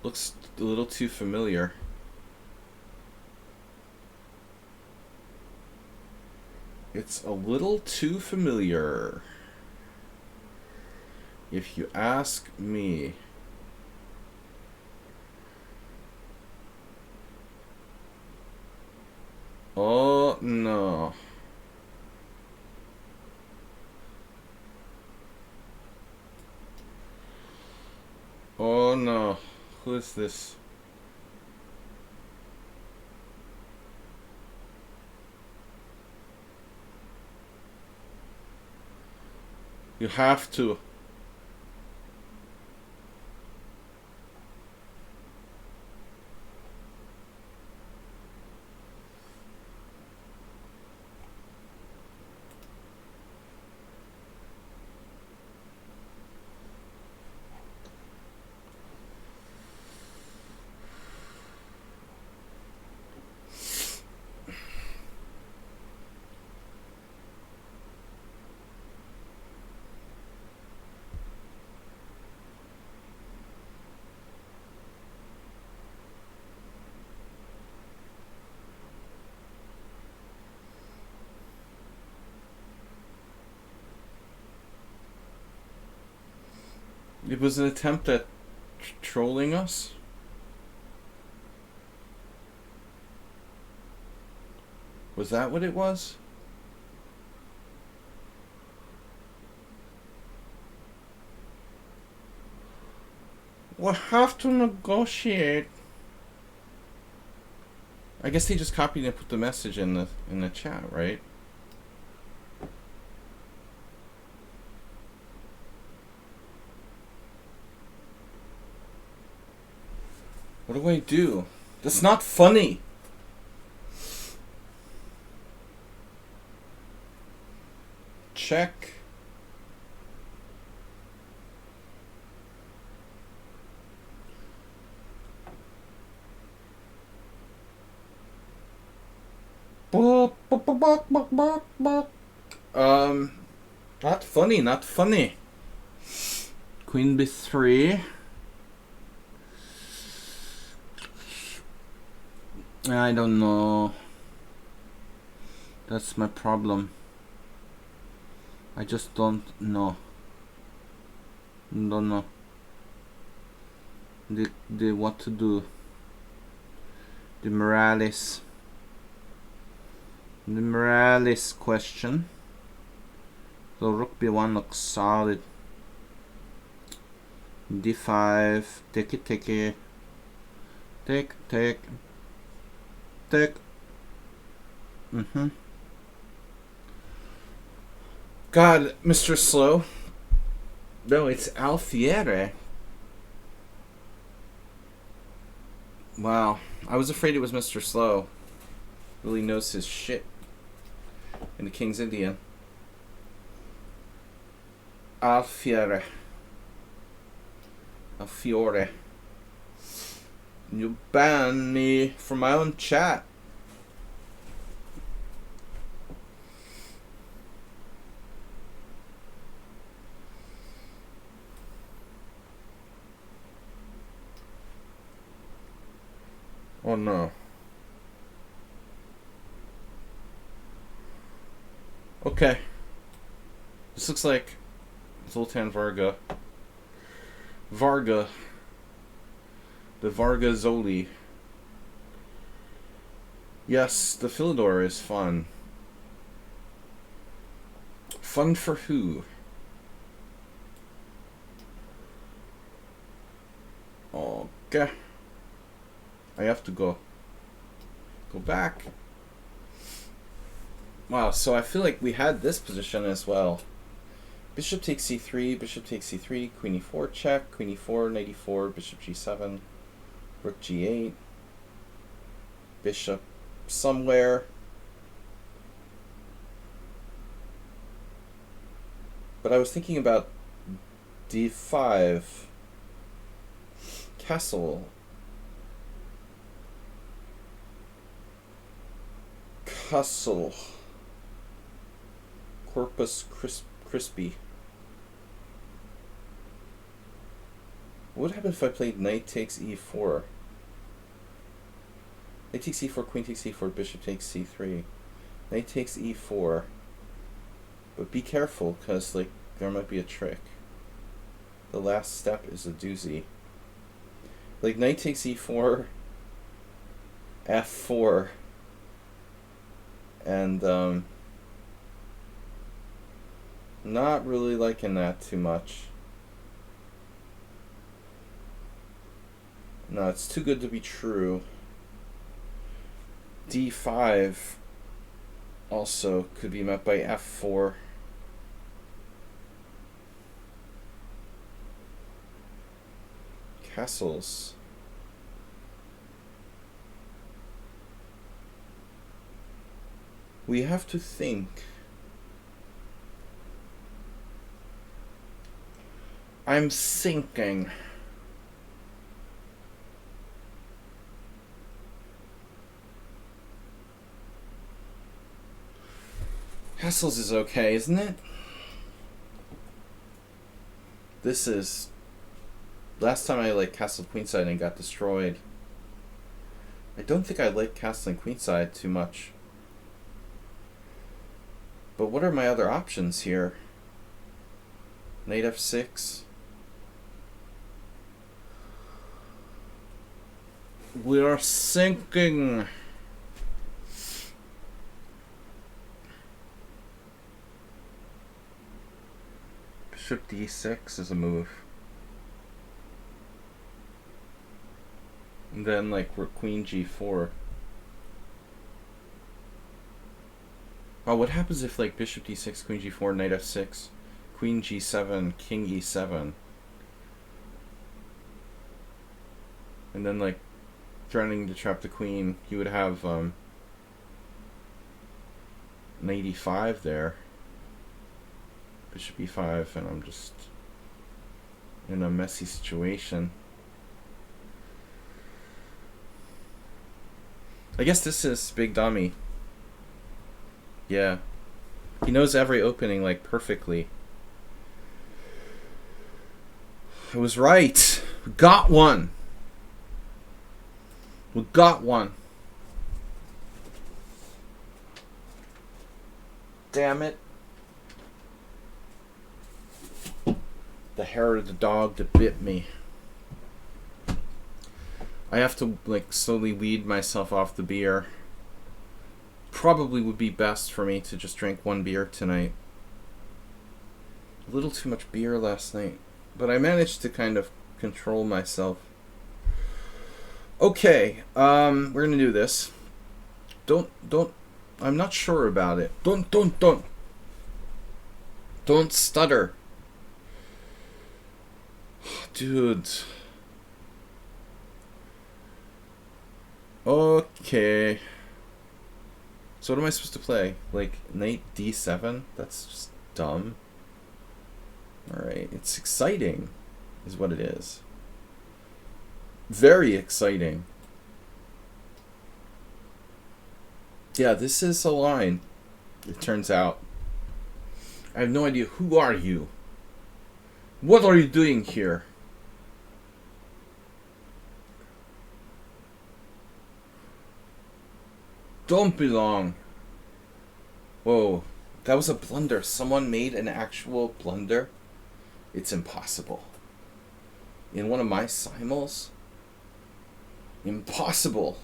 Looks a little too familiar. It's a little too familiar, if you ask me. Oh no. Oh no. Who is this? You have to. It was an attempt at trolling us? Was that what it was? We'll have to negotiate. I guess they just copied and put the message in the chat, right? What do I do? That's not funny. Check. Not funny, not funny. Queen b3. I don't know. That's my problem. I just don't know. Don't know. The what to do. The Morales question. So rook b1 looks solid. d5, take it, take. God, Mr. Slow. No, it's Alfieri. Wow, I was afraid it was Mr. Slow. Really knows his shit. In the King's Indian. Alfieri. You banned me from my own chat. Oh no. Okay. This looks like Zoltan Varga. The Varga Zoli. Yes, the Philidor is fun. Fun for who? Okay. I have to go back. Wow, so I feel like we had this position as well. Bishop takes c3, bishop takes c3, queen e4 check, queen e4, knight e4, bishop g7, rook g8, bishop somewhere. But I was thinking about d5, castle, Corpus Crispy. What would happen if I played knight takes e4? Knight takes e4, queen takes e4, bishop takes c3. Knight takes e4. But be careful, because like there might be a trick. The last step is a doozy. Like knight takes e4, f4. And not really liking that too much. No, it's too good to be true. D5 also could be met by F4. Castles. We have to think. I'm thinking. Castles is okay, isn't it? This is... Last time I castled queenside and got destroyed. I don't think I like castling queenside too much. But what are my other options here? Knight f6. We are sinking. Bishop d6 is a move. And then we're queen g4. Oh, what happens if bishop d6, queen g4, knight f6, queen g7, king e7? And then threatening to trap the queen, you would have knight e5 there. Bishop e5, and I'm just in a messy situation. I guess this is Big Dummy. Yeah. He knows every opening perfectly. I was right. We got one. We got one. Damn it. The hair of the dog that bit me. I have to slowly weed myself off the beer. Probably would be best for me to just drink one beer tonight. A little too much beer last night, but I managed to kind of control myself. Okay, we're gonna do this. Don't. I'm not sure about it. Don't stutter, dude. Okay. So what am I supposed to play? Knight d7? That's just dumb. Alright, it's exciting, is what it is. Very exciting. Yeah, this is a line, it turns out. I have no idea. Who are you? What are you doing here? Don't belong. Whoa, that was a blunder. Someone made an actual blunder. It's impossible. In one of my simuls? Impossible.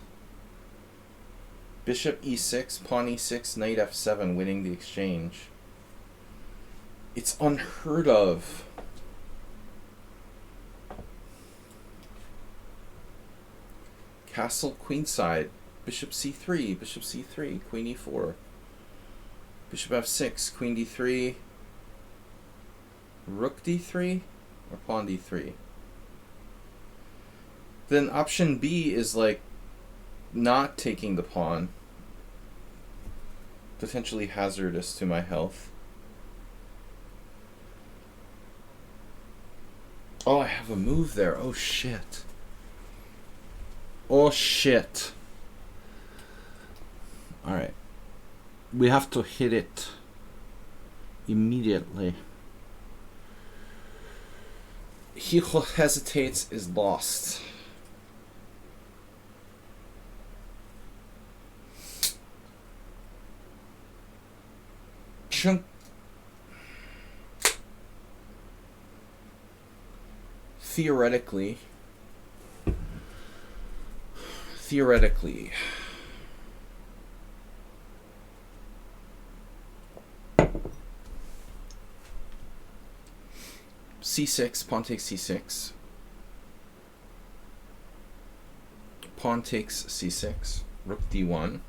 Bishop e6, pawn e6, knight f7, winning the exchange. It's unheard of. Castle queenside. Bishop c3, bishop c3, queen e4. Bishop f6, queen d3. Rook d3 or pawn d3. Then option B is not taking the pawn. Potentially hazardous to my health. Oh, I have a move there. Oh shit. Oh shit. Alright. We have to hit it immediately. He who hesitates is lost. Chunk. Theoretically, c6, pawn takes c6. Pawn takes c6. Rook d1.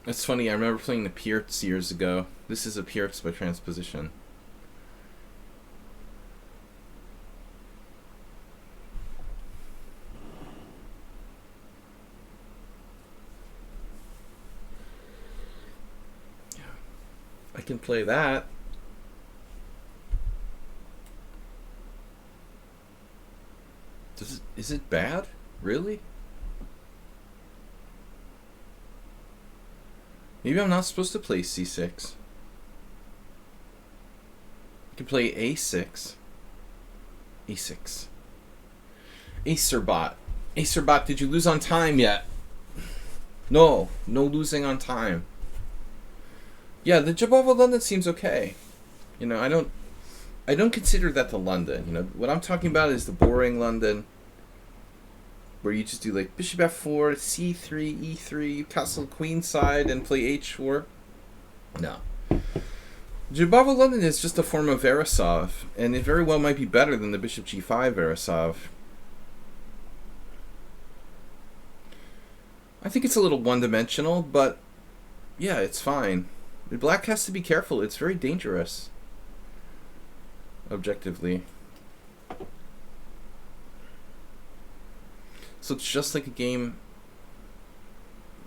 It's funny, I remember playing the Pierts years ago. This is a Pierts by transposition. Yeah, I can play that. Is it bad? Really? Maybe I'm not supposed to play c6. I can play a6. e6. Acerbot. Acerbot, did you lose on time yet? No. No losing on time. Yeah, the Jabava London seems okay. You know, I don't consider that the London. You know, what I'm talking about is the boring London, where you just do like bishop f4, c3, e3, you castle queenside and play h4. No. Jabava London is just a form of Veresov, and it very well might be better than the bishop g5 Veresov. I think it's a little one-dimensional, but yeah, it's fine. Black has to be careful. It's very dangerous, objectively. So it's just like a game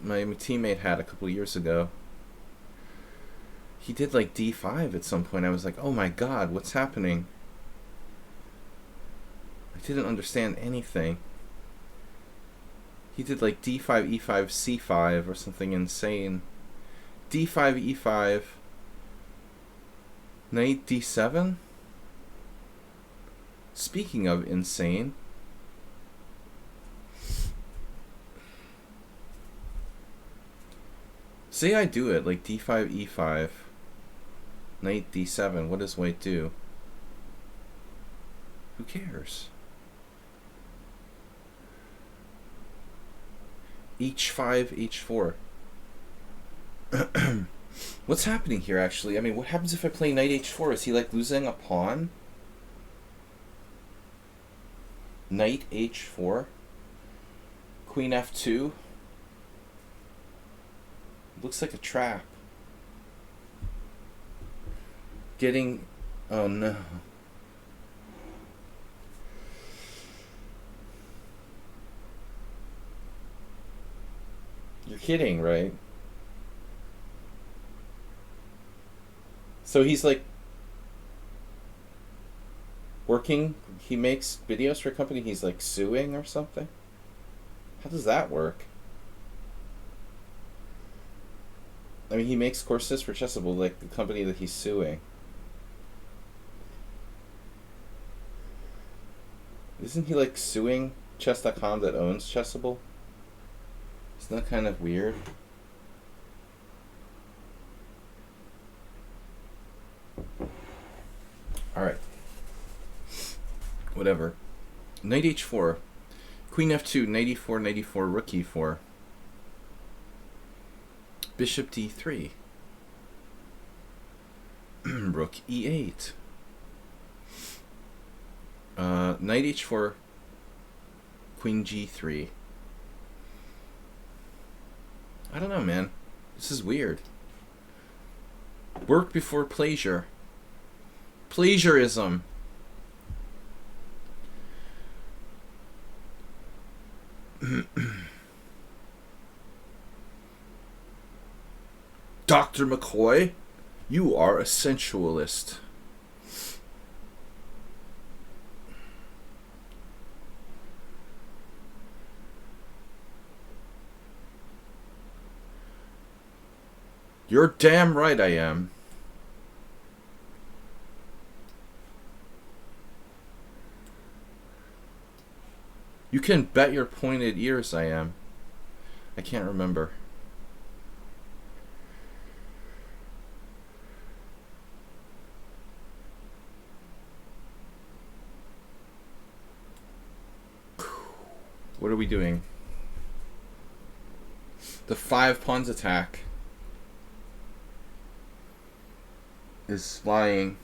my teammate had a couple years ago. He did like d5 at some point. I was like, oh my god, what's happening? I didn't understand anything. He did like d5, e5, c5 or something insane. d5, e5, knight d7? Speaking of insane, say I do it, like d5, e5, knight d7, what does white do? Who cares? h5, h4. What's happening here, actually? I mean, what happens if I play knight h4? Is he, like, losing a pawn? Knight h4? Queen f2? Looks like a trap. Getting... Oh, no. You're kidding, right? So he's like working, he makes videos for a company he's like suing or something? How does that work? I mean, he makes courses for Chessable, like the company that he's suing. Isn't he like suing chess.com that owns Chessable? Isn't that kind of weird? Alright. Whatever. Knight h4. Queen f2, knight e4, knight e4, rook e4. Bishop d3. Rook e8. Knight h4, queen g3. I don't know, man. This is weird. Work before pleasure. Plagiarism. Dr. McCoy, you are a sensualist. You're damn right I am. You can bet your pointed ears I am. I can't remember. What are we doing? The 5 pawns attack. is flying.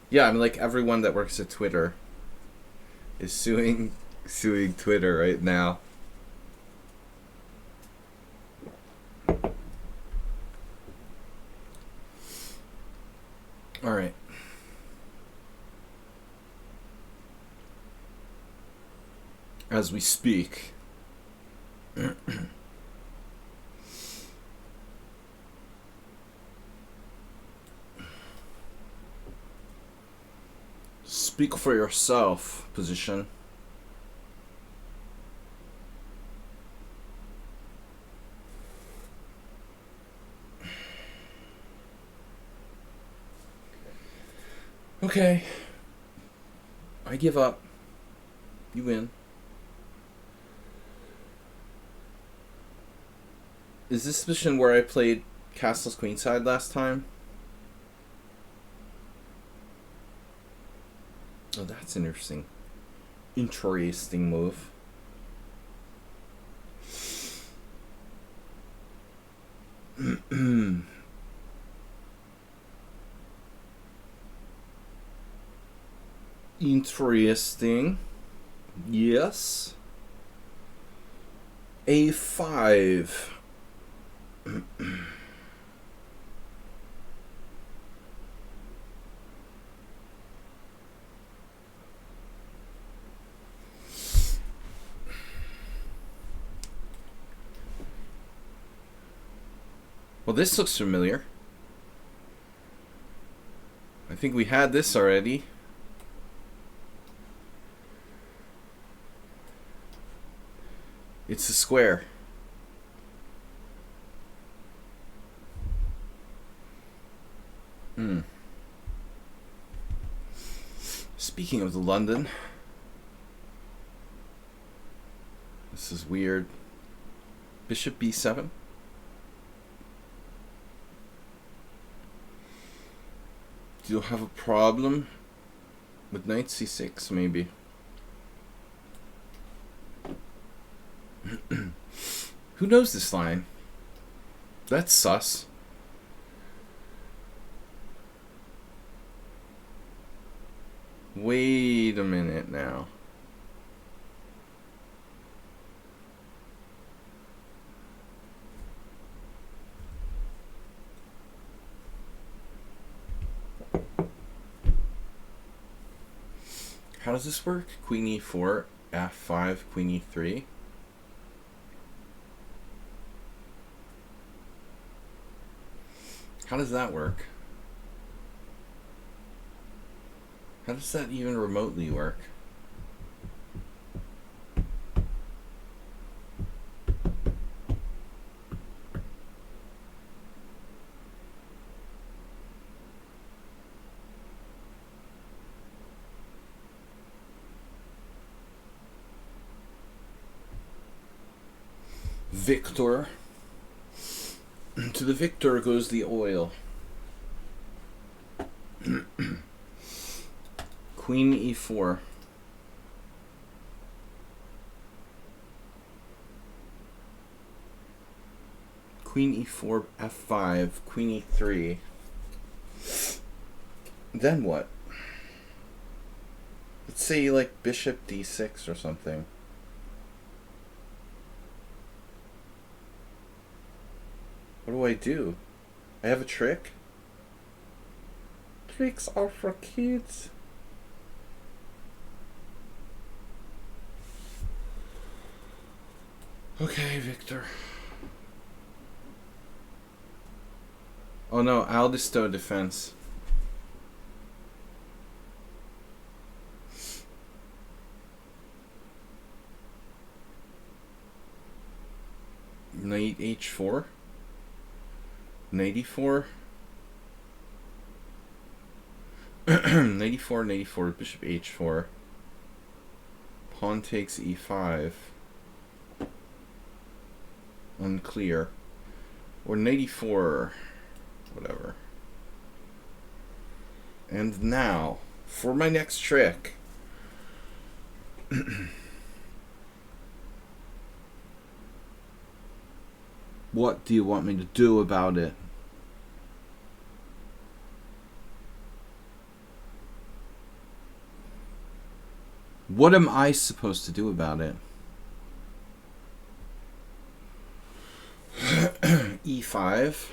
Yeah, I mean, like, everyone that works at Twitter is suing Twitter right now. All right. As we speak. Speak for yourself position. Okay. I give up. You win. Is this position where I played Castle's Queenside last time? Oh, that's an interesting move. Interesting. Yes. A5. Well, this looks familiar. I think we had this already. It's a square. Speaking of the London, this is weird. Bishop b7. Do you have a problem with knight c6, maybe? Who knows this line? That's sus. Wait a minute now. How does this work? Queen e4, f5, queen e3. How does that work? How does that even remotely work? Victor. To the victor goes the oil. Queen e4. Queen e4, f5, queen e3. Then what? Let's say like bishop d6 or something. What do I do? I have a trick? Tricks are for kids. Okay, Victor. Oh no, Aldisto defense. Knight h4. Knight e4. Knight e4, knight e4, bishop h4. Pawn takes e5. Unclear. Or knight e4. Whatever. And now, for my next trick. What do you want me to do about it? What am I supposed to do about it? E5,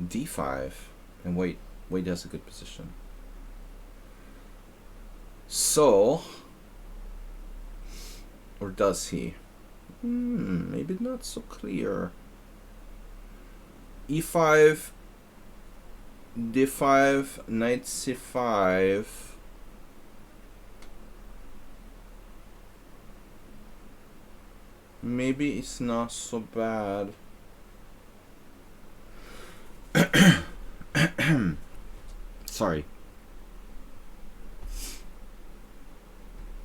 D5, and white has a good position. So, or does he? Maybe not so clear. E5, D5, knight C5. Maybe it's not so bad. Sorry.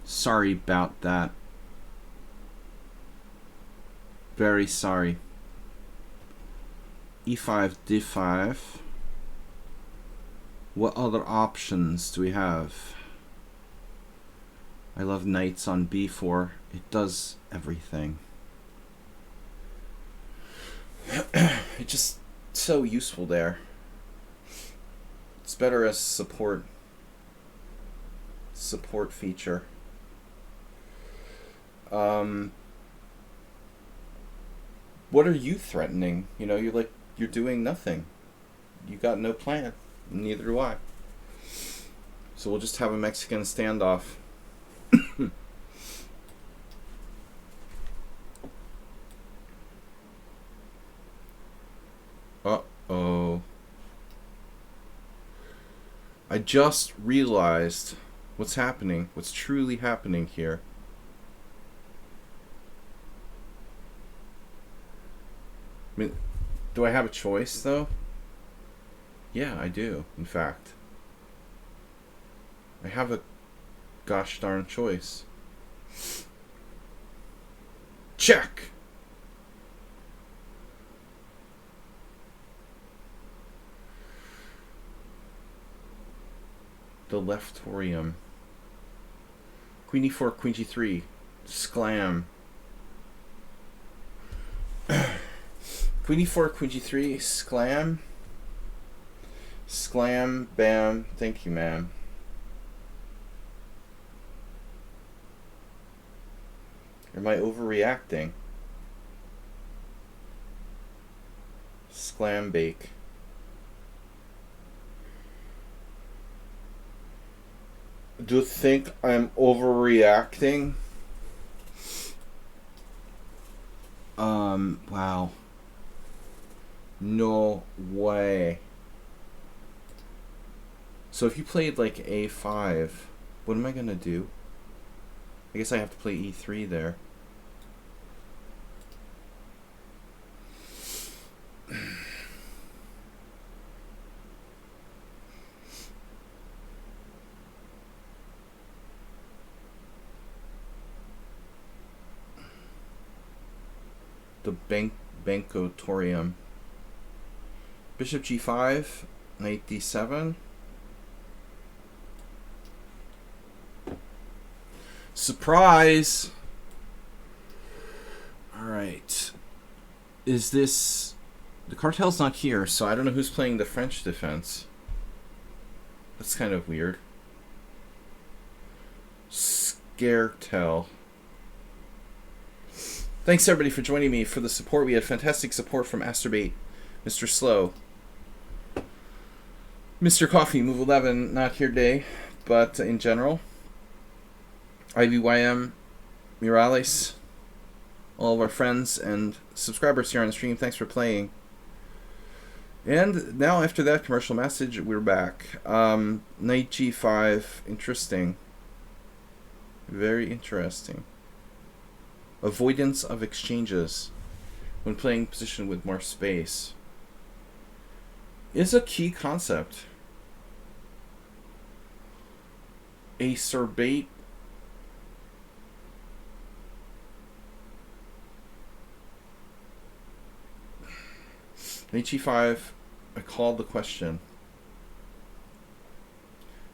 Sorry about that. Very sorry. E5, D5. What other options do we have? I love knights on B4. It does everything. It's just so useful there. It's better as support feature. What are you threatening? You know, you're doing nothing. You got no plan. Neither do I. So we'll just have a Mexican standoff. Uh-oh. I just realized what's happening. What's truly happening here. I mean, do I have a choice, though? Yeah, I do, in fact. I have a gosh darn choice. Check! The leftorium. Queen e4, queen g3. Sclam. Queen e4, queen g3. Sclam. Sclam. Bam. Thank you, ma'am. Am I overreacting? Sclam bake. Do you think I'm overreacting? Wow. No way. So if you played like A5, what am I gonna do? I guess I have to play E3 there. The Bankotorium. Bishop G5, Knight D7. Surprise! Alright. Is this... The cartel's not here, so I don't know who's playing the French defense. That's kind of weird. Scaretel. Thanks everybody for joining me for the support. We had fantastic support from Asterbait, Mr. Slow, Mr. Coffee, Move 11, not here today, but in general. IVYM, Murales, all of our friends and subscribers here on the stream, thanks for playing. And now after that commercial message, we're back. Knight G5, interesting. Very interesting. Avoidance of exchanges when playing position with more space is a key concept. Acerbate. Knight G5, I called the question.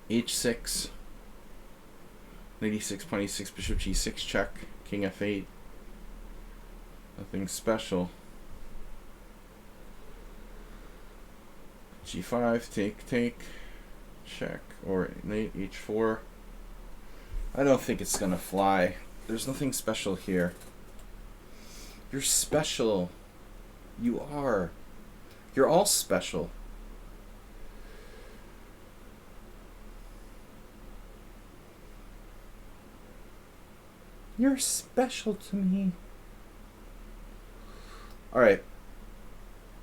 H6, Knight E6, Pawn E6, Bishop G6 check, King F8. Nothing special. G5, take, check, or mate H4. I don't think it's gonna fly. There's nothing special here. You're special. You are. You're all special. You're special to me. Alright.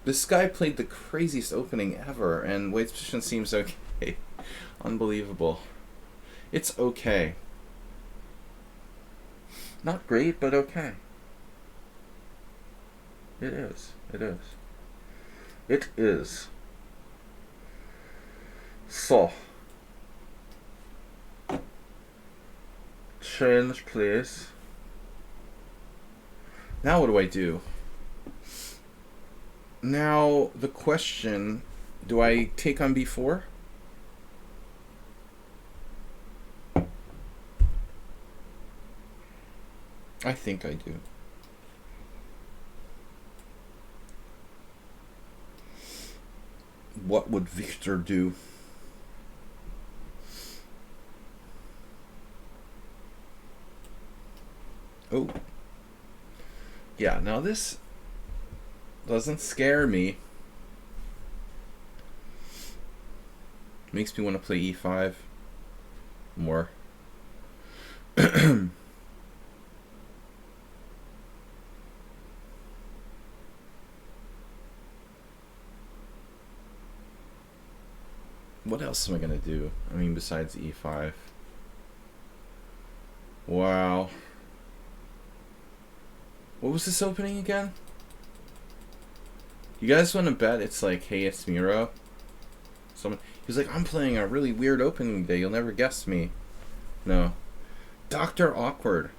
This guy played the craziest opening ever, and white's position seems okay. Unbelievable. It's okay. Not great, but okay. It is. It is. It is. So. Change, please. Now what do I do? Now the question, do I take on b4? I think I do. What would Victor do? Oh. Yeah, now this doesn't scare me. Makes me want to play e5 more. What else am I gonna do? I mean, besides e5. Wow. What was this opening again? You guys want to bet it's like, hey, it's Miro? Someone, he was like, I'm playing a really weird opening day. You'll never guess me. No. Dr. Awkward.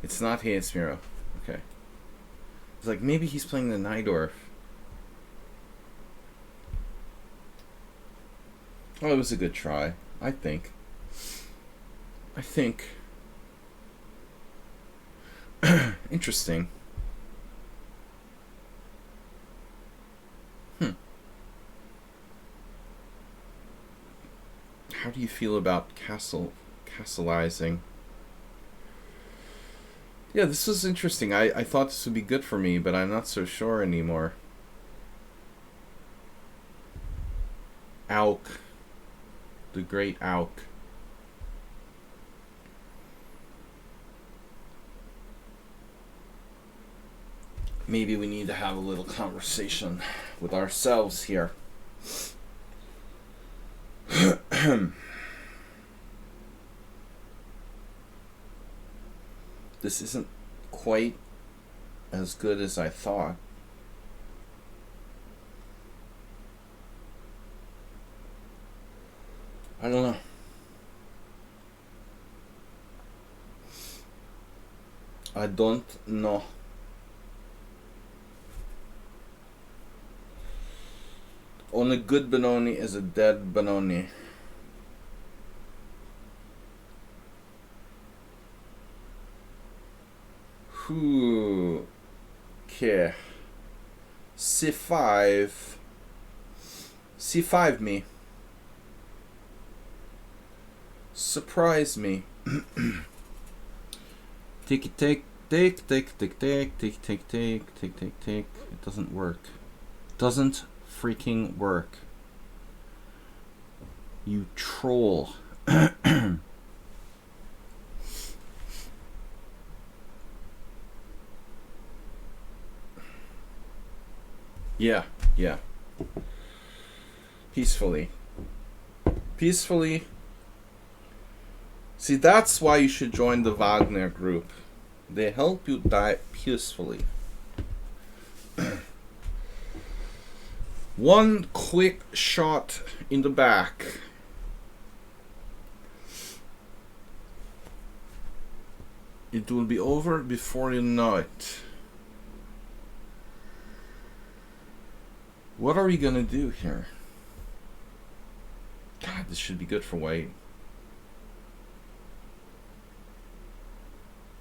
It's not hey, it's Miro. Okay. It's like, maybe he's playing the Najdorf. Oh, it was a good try. I think. Interesting. How do you feel about castleizing? Yeah, this was interesting. I thought this would be good for me, but I'm not so sure anymore. Auk. The great Auk. Maybe we need to have a little conversation with ourselves here. This isn't quite as good as I thought. I don't know. I don't know. Only good Benoni is a dead Benoni. Okay. C5. C5 me. Surprise me. Take. It doesn't work. Doesn't freaking work. You troll. Yeah. Peacefully. See, that's why you should join the Wagner group. They help you die peacefully. One quick shot in the back. It will be over before you know it. What are we gonna do here? God, this should be good for white.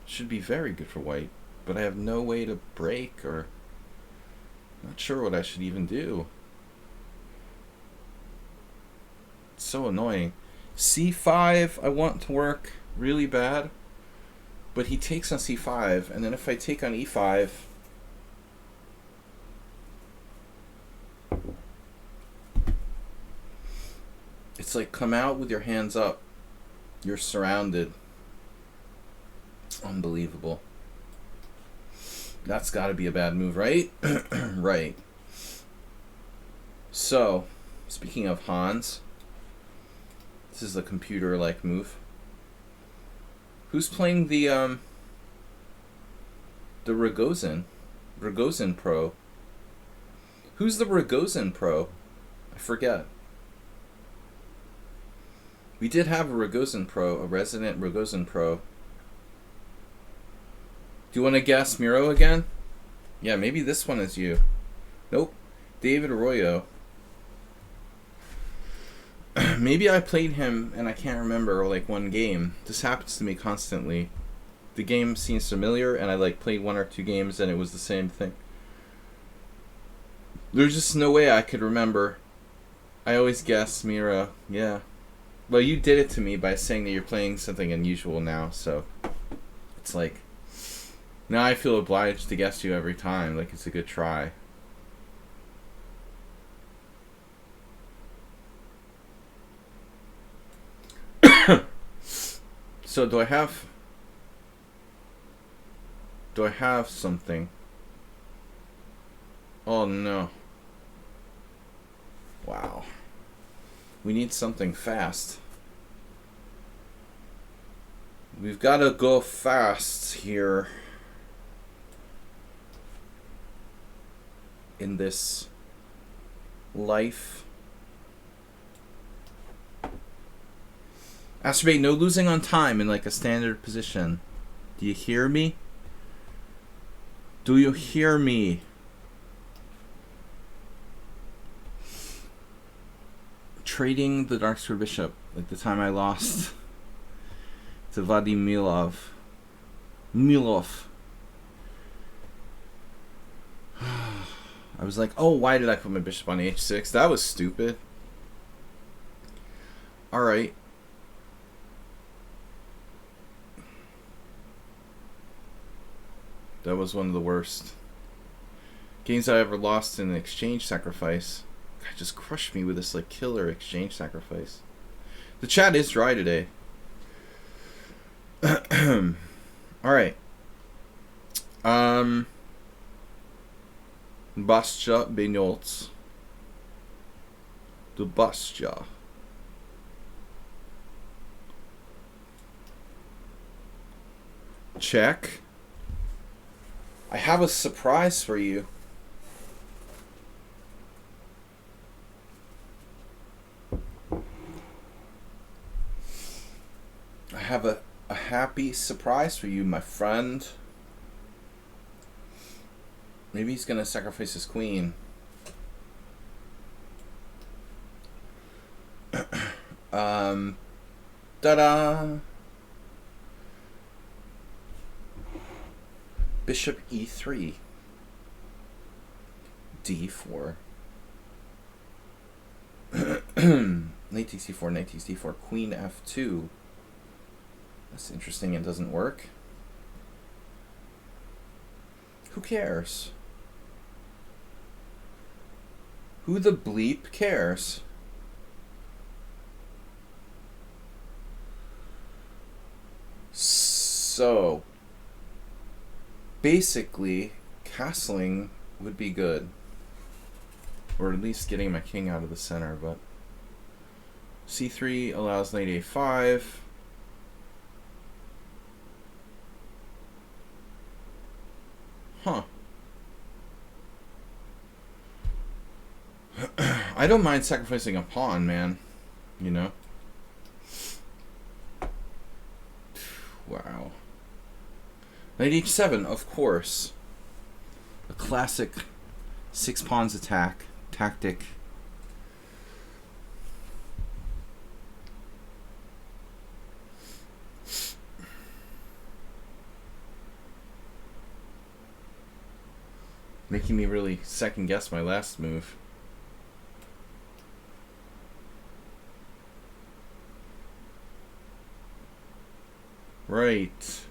Should be very good for white, but I have no way to break, or not sure what I should even do. It's so annoying. C5, I want to work really bad. But he takes on C5, and then if I take on E5... It's like, come out with your hands up. You're surrounded. Unbelievable. That's got to be a bad move, right? Right. So, speaking of Hans, this is a computer-like move. Who's playing the Rogozin? Rogozin Pro. Who's the Rogozin Pro? I forget. We did have a Rogozin Pro, a resident Rogozin Pro. Do you want to guess Miro again? Yeah, maybe this one is you. Nope. David Arroyo. Maybe I played him and I can't remember, like, one game. This happens to me constantly. The game seems familiar and I like played one or two games and it was the same thing. There's just no way I could remember. I always guess Mira. Yeah. Well, you did it to me by saying that you're playing something unusual now, so it's like, now I feel obliged to guess you every time, like it's a good try. So do I have something? Oh no. Wow. We need something fast. We've got to go fast here in this life. Astrobate, no losing on time in like a standard position. Do you hear me? Do you hear me? Trading the Dark Sword Bishop, like the time I lost to Vadim Milov. I was like, oh, why did I put my bishop on h6? That was stupid. Alright. That was one of the worst games I ever lost in an exchange sacrifice. God, just crushed me with this like killer exchange sacrifice. The chat is dry today. Alright. Bastia Benolts. The Bastia. Check. I have a surprise for you. I have a happy surprise for you, my friend. Maybe he's gonna sacrifice his queen. Ta-da! Bishop e3. d4. Knight takes d4, knight takes d4, queen f2. That's interesting, it doesn't work. Who cares? Who the bleep cares? So, basically, castling would be good. Or at least getting my king out of the center, but c3 allows knight a5. Huh. I don't mind sacrificing a pawn, man. You know? Wow. Knight h7, of course. A classic 6 pawns attack tactic. Making me really second guess my last move. Right.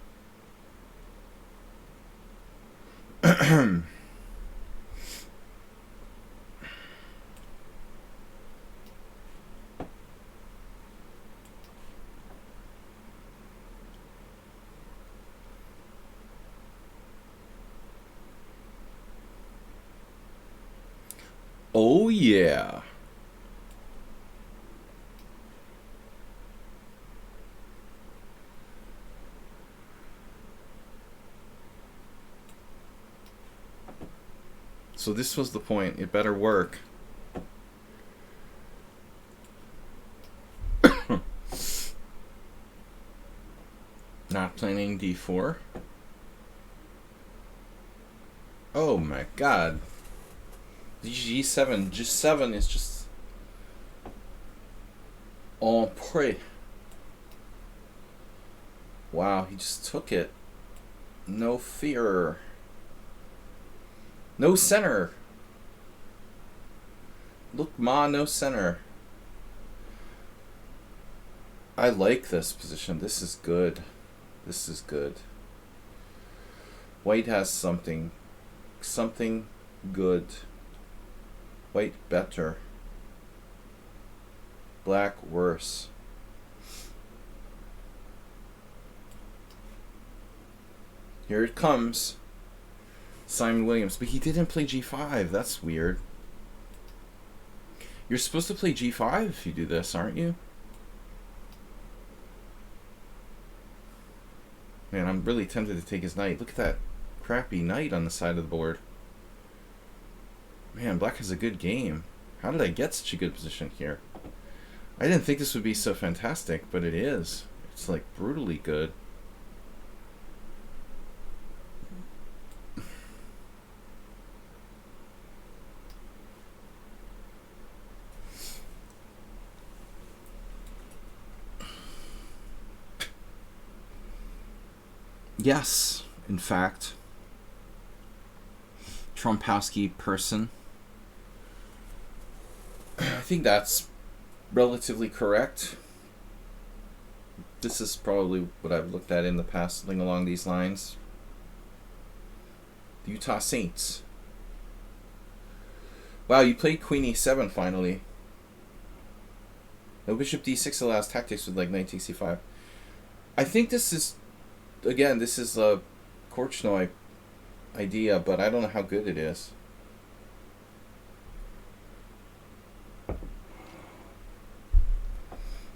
Oh, yeah. So this was the point. It better work. Not playing d4. Oh my god. G7. G7 is just... en prêt. Wow, he just took it. No fear. No center. Look, ma, no center. I like this position. This is good. This is good. White has something. Something good. White better. Black worse. Here it comes. Simon Williams. But he didn't play g5. That's weird. You're supposed to play g5 if you do this, aren't you? Man, I'm really tempted to take his knight. Look at that crappy knight on the side of the board. Man, black has a good game. How did I get such a good position here? I didn't think this would be so fantastic, but it is. It's like brutally good. Yes, in fact. Trompowsky person. I think that's relatively correct. This is probably what I've looked at in the past, something along these lines. The Utah Saints. Wow, you played Queen E7 finally. No, Bishop D6 allows tactics with like Knight C5. I think this is, again, this is a Korchnoi idea, but I don't know how good it is.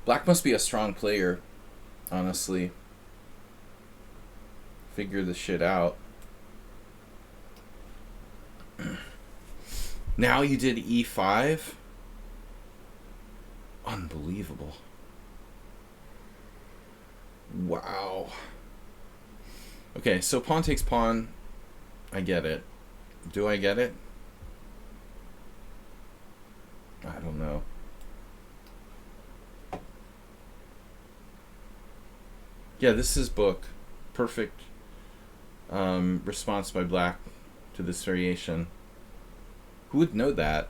Black must be a strong player, honestly. Figure this shit out. Now you did E5? Unbelievable. Wow. Okay, so pawn takes pawn. I get it. Do I get it? I don't know. Yeah, this is book. Perfect response by black to this variation. Who would know that?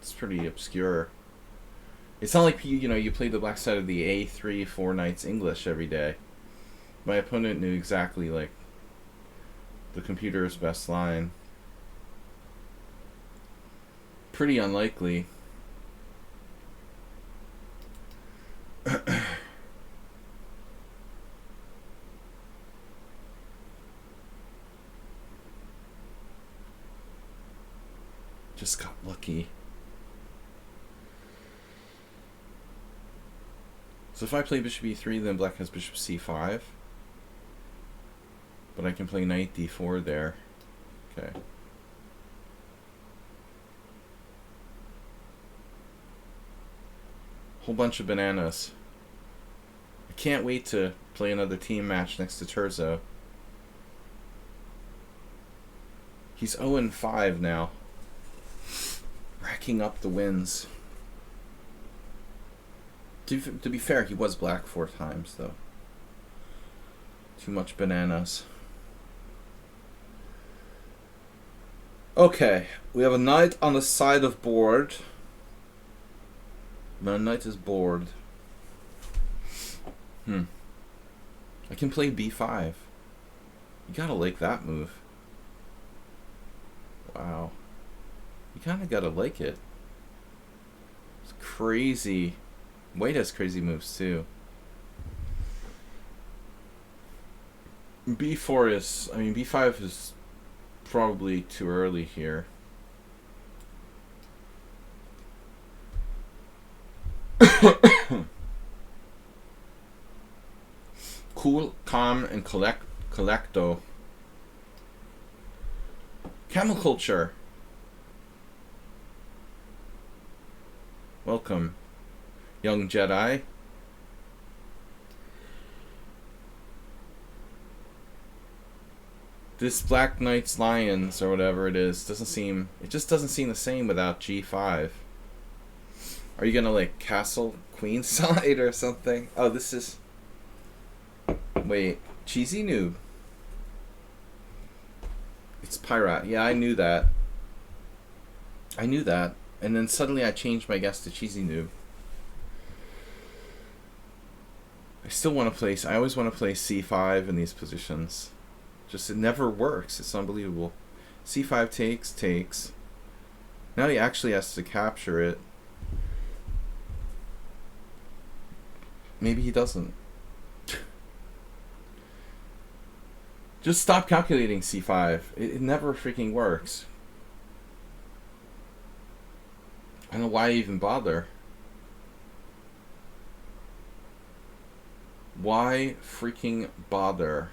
It's pretty obscure. It's not like you play the black side of the A3 4 knights English every day. My opponent knew exactly like the computer's best line. Pretty unlikely. Just got lucky. So if I play bishop e3, then black has bishop c5. But I can play knight d4 there. Okay. Whole bunch of bananas. I can't wait to play another team match next to Terzo. He's 0-5 now. Racking up the wins. To be fair, he was black 4 times, though. Too much bananas. Okay, we have a knight on the side of board. My knight is bored. I can play b5. You gotta like that move. Wow. You kinda gotta like it. It's crazy. White has crazy moves too. b4 is... I mean, b5 is probably too early here. Cool, calm, and collecto. Camel culture. Welcome, young Jedi. This Black Knight's Lions or whatever it is doesn't seem. It just doesn't seem the same without g5. Are you gonna like castle queenside or something? Oh, this is. Wait, cheesy noob. It's pirate. Yeah, I knew that. I knew that. And then suddenly I changed my guess to cheesy noob. I still want to place. I always want to play c5 in these positions. Just it never works. It's unbelievable. c5 takes. Now he actually has to capture it. Maybe he doesn't. Just stop calculating c5. It never freaking works. I don't know why I even bother. Why freaking bother?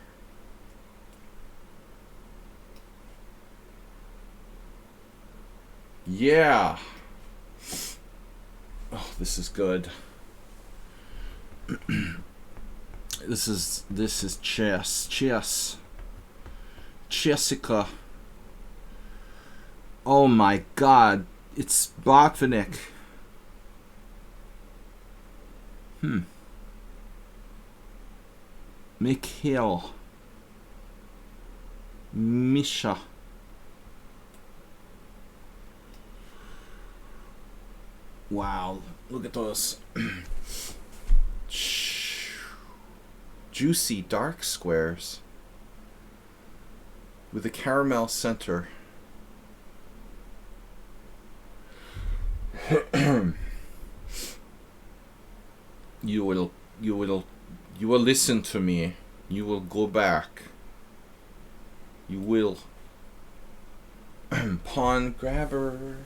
Yeah. Oh, this is good. This is chess. Jessica. Oh my god. It's Botvinnik. Mikhail. Misha. Wow. Look at those. Juicy dark squares. With a caramel center. You will listen to me. You will go back. You will. Pawn grabber.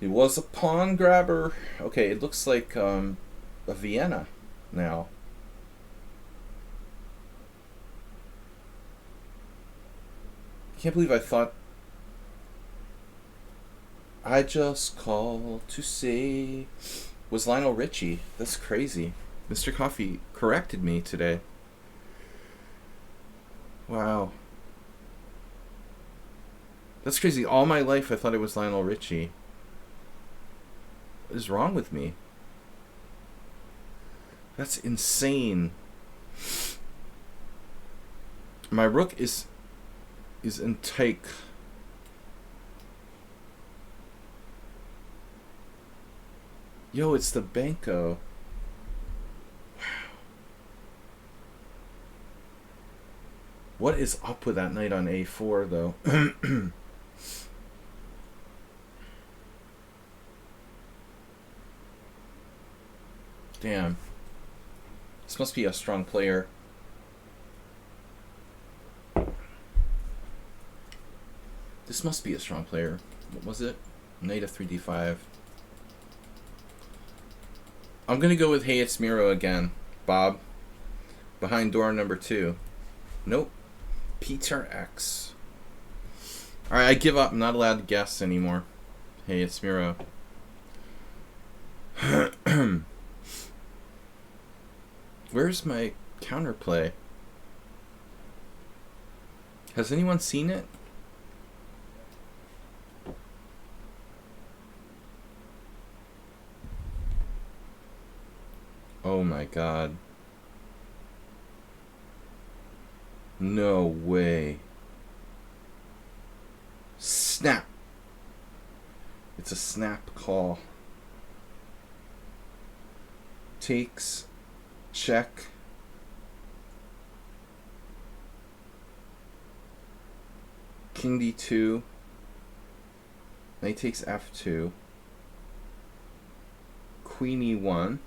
It was a pawn grabber. Okay, it looks like a Vienna now. Can't believe I thought. I just called to say was Lionel Richie. That's crazy. Mr. Coffee corrected me today. Wow. That's crazy. All my life I thought it was Lionel Richie. What is wrong with me? That's insane. My rook is in take. Yo, it's the Banco. Wow. What is up with that knight on a4 though? Damn. This must be a strong player. This must be a strong player. What was it? Knight of 3d5. I'm gonna go with Hey It's Miro again, Bob. Behind door number 2. Nope. Peter X. Alright, I give up. I'm not allowed to guess anymore. Hey It's Miro. Where's my counterplay? Has anyone seen it? Oh my god. No way. Snap. It's a snap call. Takes. Check. King d2. Knight takes f2. Queen e1.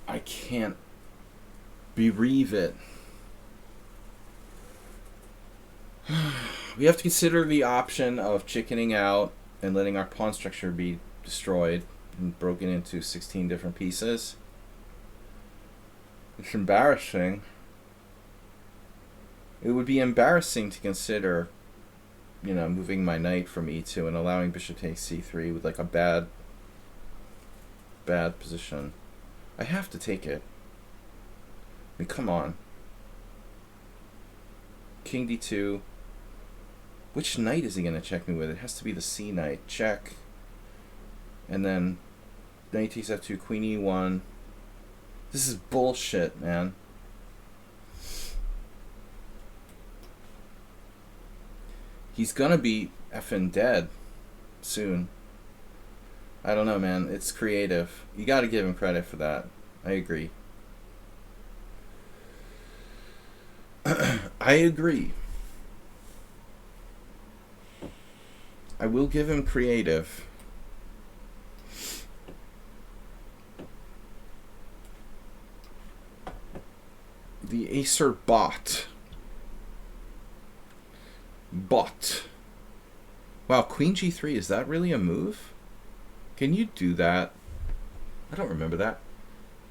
I can't bereave it. We have to consider the option of chickening out and letting our pawn structure be destroyed and broken into 16 different pieces. It's embarrassing. It would be embarrassing to consider, you know, moving my knight from e2 and allowing bishop takes c3 with like a bad position. I have to take it. I mean, come on. King d2. Which knight is he going to check me with? It has to be the c knight. Check. And then knight takes f2, queen e1. This is bullshit, man. He's going to be effing dead soon. I don't know, man. It's creative. You got to give him credit for that. I agree. I agree. I will give him creative. The Acer bot. Wow, Queen G3, is that really a move? Can you do that? I don't remember that.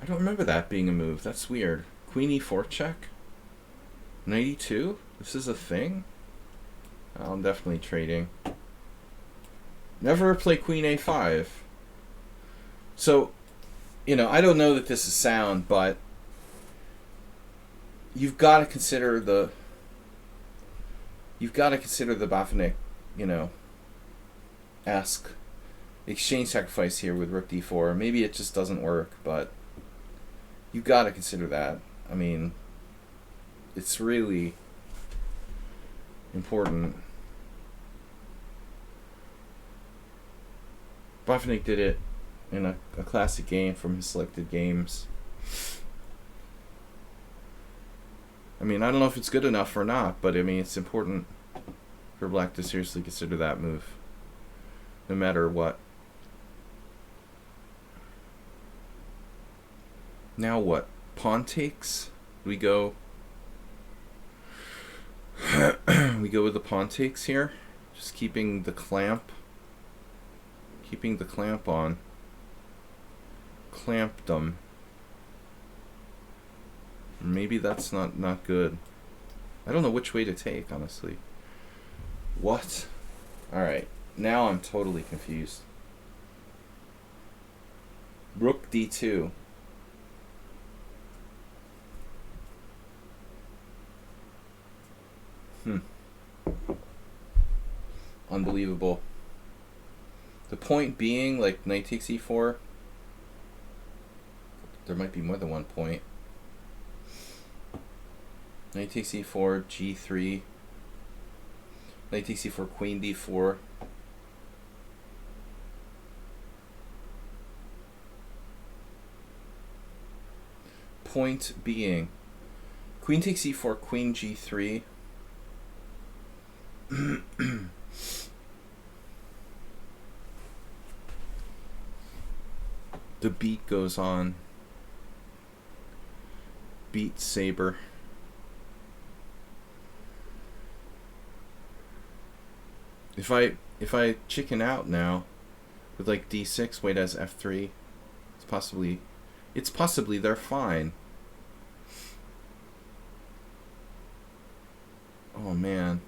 I don't remember that being a move. That's weird. Queen E4 check? 92? This is a thing? I'm definitely trading. Never play Queen A5. So, you know, I don't know that this is sound, but you've got to consider the Bafinic, you know, exchange sacrifice here with Rook D4. Maybe it just doesn't work, but you've got to consider that. I mean, it's really important. Bafinic did it in a classic game from his selected games. I mean, I don't know if it's good enough or not, but I mean, it's important for Black to seriously consider that move, no matter what. Now what? Pawn takes? We go we go with the pawn takes here, just keeping the clamp on. Clamped them. Maybe that's not good. I don't know which way to take, honestly. What? Alright, now I'm totally confused. Rook D2. Unbelievable. The point being, like, knight takes e4. There might be more than one point. Knight takes e4, g3. Knight takes e4, queen d4. Point being, queen takes e4, queen g3. The beat goes on. Beat saber. If I chicken out now with like d6, wait as f3, it's possibly they're fine. Oh man.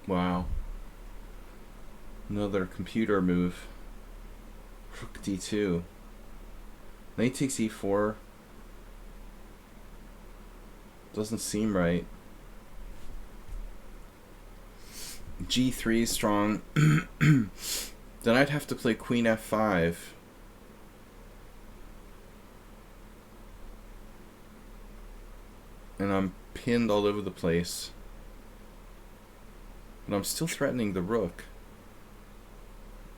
Wow. Another computer move. Rook d2. Knight takes e4. Doesn't seem right. G3 is strong. Then I'd have to play queen f5. And I'm pinned all over the place. But I'm still threatening the rook.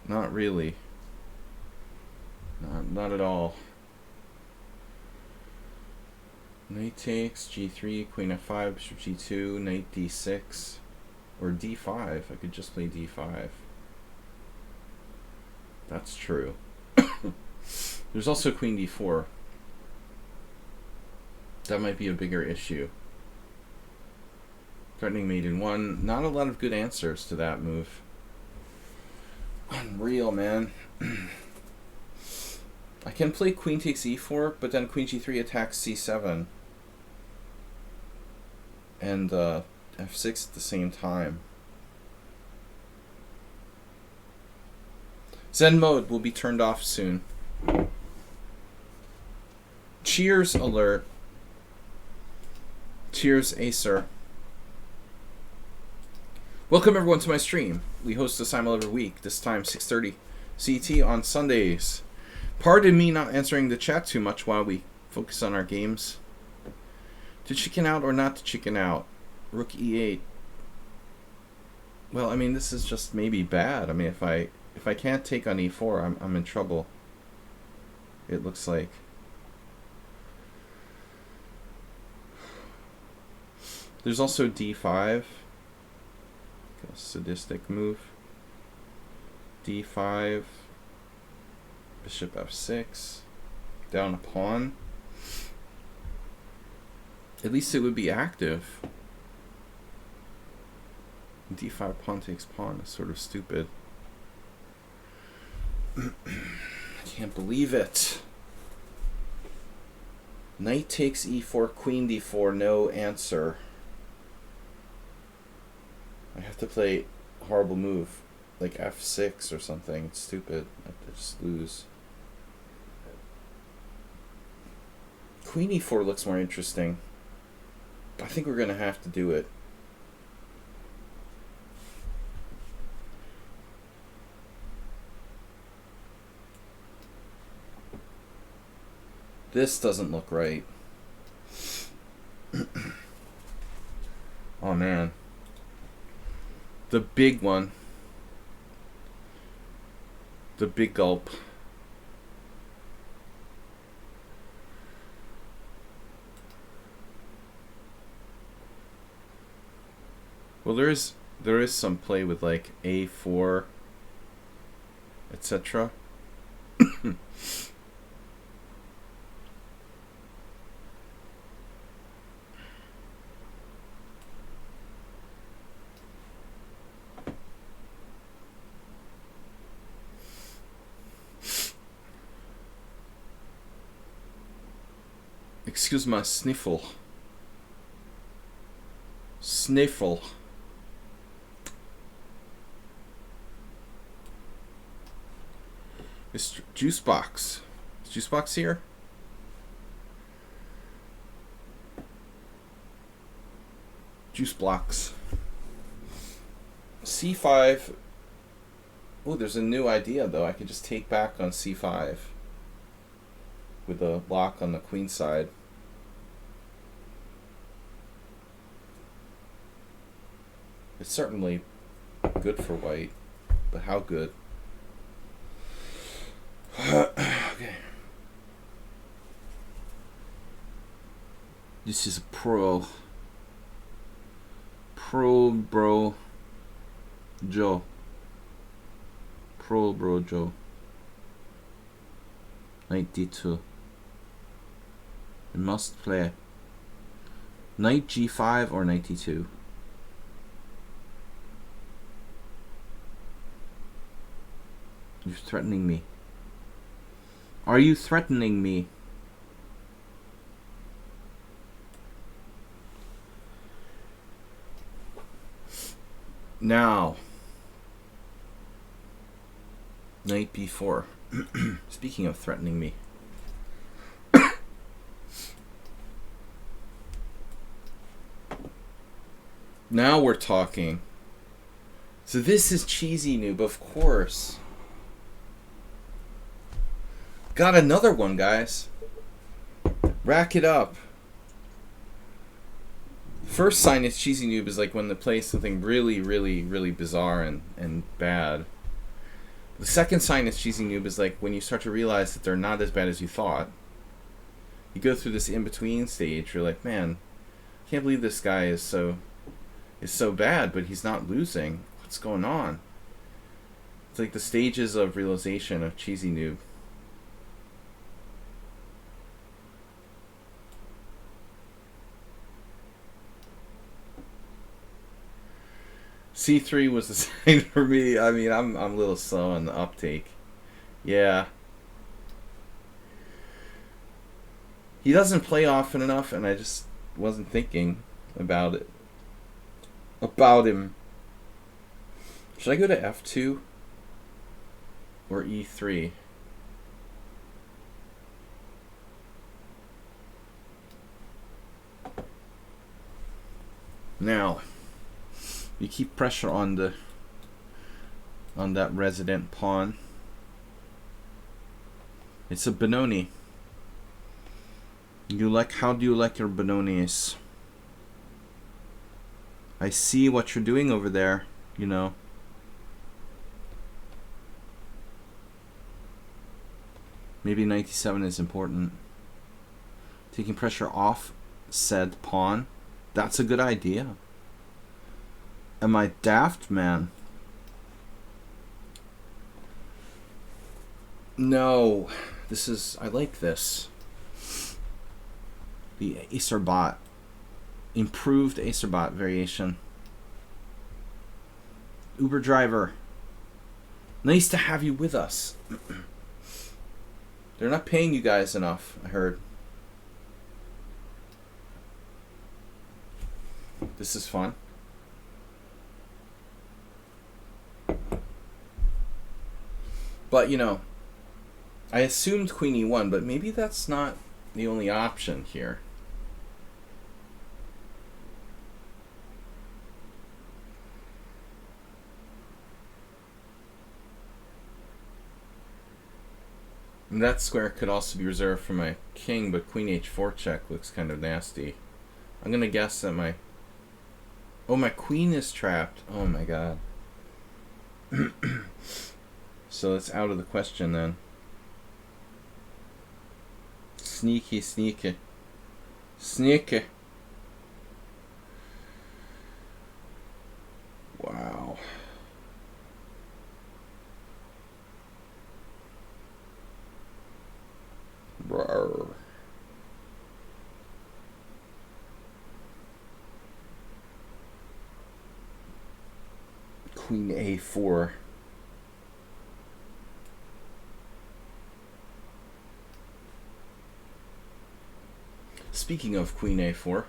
Not really. Not at all. Knight takes, g3, queen f5, bishop g2, knight d6. Or d5. I could just play d5. That's true. There's also queen d4. That might be a bigger issue. Threatening mate in 1. Not a lot of good answers to that move. Unreal, man. I can play queen takes e4, but then queen g3 attacks c7. And f6 at the same time. Zen mode will be turned off soon. Cheers alert. Cheers, Acer. Welcome everyone to my stream. We host a Simul every week, this time 6:30 CT on Sundays. Pardon me not answering the chat too much while we focus on our games. To chicken out or not to chicken out? Rook e8. Well, I mean, this is just maybe bad. I mean, if I can't take on e4, I'm in trouble. It looks like. There's also d5. A sadistic move. d5. Bishop f6. Down a pawn. At least it would be active. d5 pawn takes pawn is sort of stupid. I can't believe it. Knight takes e4, queen d4, no answer. I have to play a horrible move, like f6 or something. It's stupid. I just lose. Queen e4 looks more interesting. I think we're going to have to do it. This doesn't look right. Oh man. The big one. The big gulp. Well, there is some play with like a4, etc. Excuse my sniffle. Sniffle. Is Juice Box. Is Juice Box here? Juice blocks. c5. Oh, there's a new idea though. I could just take back on c5 with a block on the queen side. It's certainly good for white, but how good? Okay. This is a pro bro Joe. Pro bro Joe. Knight d2. You must play knight g5 or knight d2. You're threatening me. Are you threatening me? Now, knight b4. Speaking of threatening me. Now we're talking. So this is cheesy noob, of course. Got another one, guys. Rack it up. First sign is cheesy noob is like when they play something really, really, really bizarre and bad. The second sign is cheesy noob is like when you start to realize that they're not as bad as you thought. You go through this in-between stage. You're like, man, I can't believe this guy is so bad, but he's not losing. What's going on? It's like the stages of realization of cheesy noob. C3 was the sign for me. I mean, I'm a little slow on the uptake. Yeah. He doesn't play often enough, and I just wasn't thinking about it. About him. Should I go to F2 or E3? Now, you keep pressure on that resident pawn. It's a Benoni. How do you like your Benonis? I see what you're doing over there, you know. Maybe 97 is important. Taking pressure off said pawn. That's a good idea. Am I daft, man? No. I like this. The Acer bot. Improved Acer bot variation. Uber driver. Nice to have you with us. They're not paying you guys enough, I heard. This is fun. But, you know, I assumed Queen E1, but maybe that's not the only option here. And that square could also be reserved for my king, but Queen H4 check looks kind of nasty. I'm going to guess that my... Oh, my queen is trapped. Oh, my God. So it's out of the question then. Sneaky, sneaky. Sneaky. Wow. Rawr. Queen A4. Speaking of Queen A4,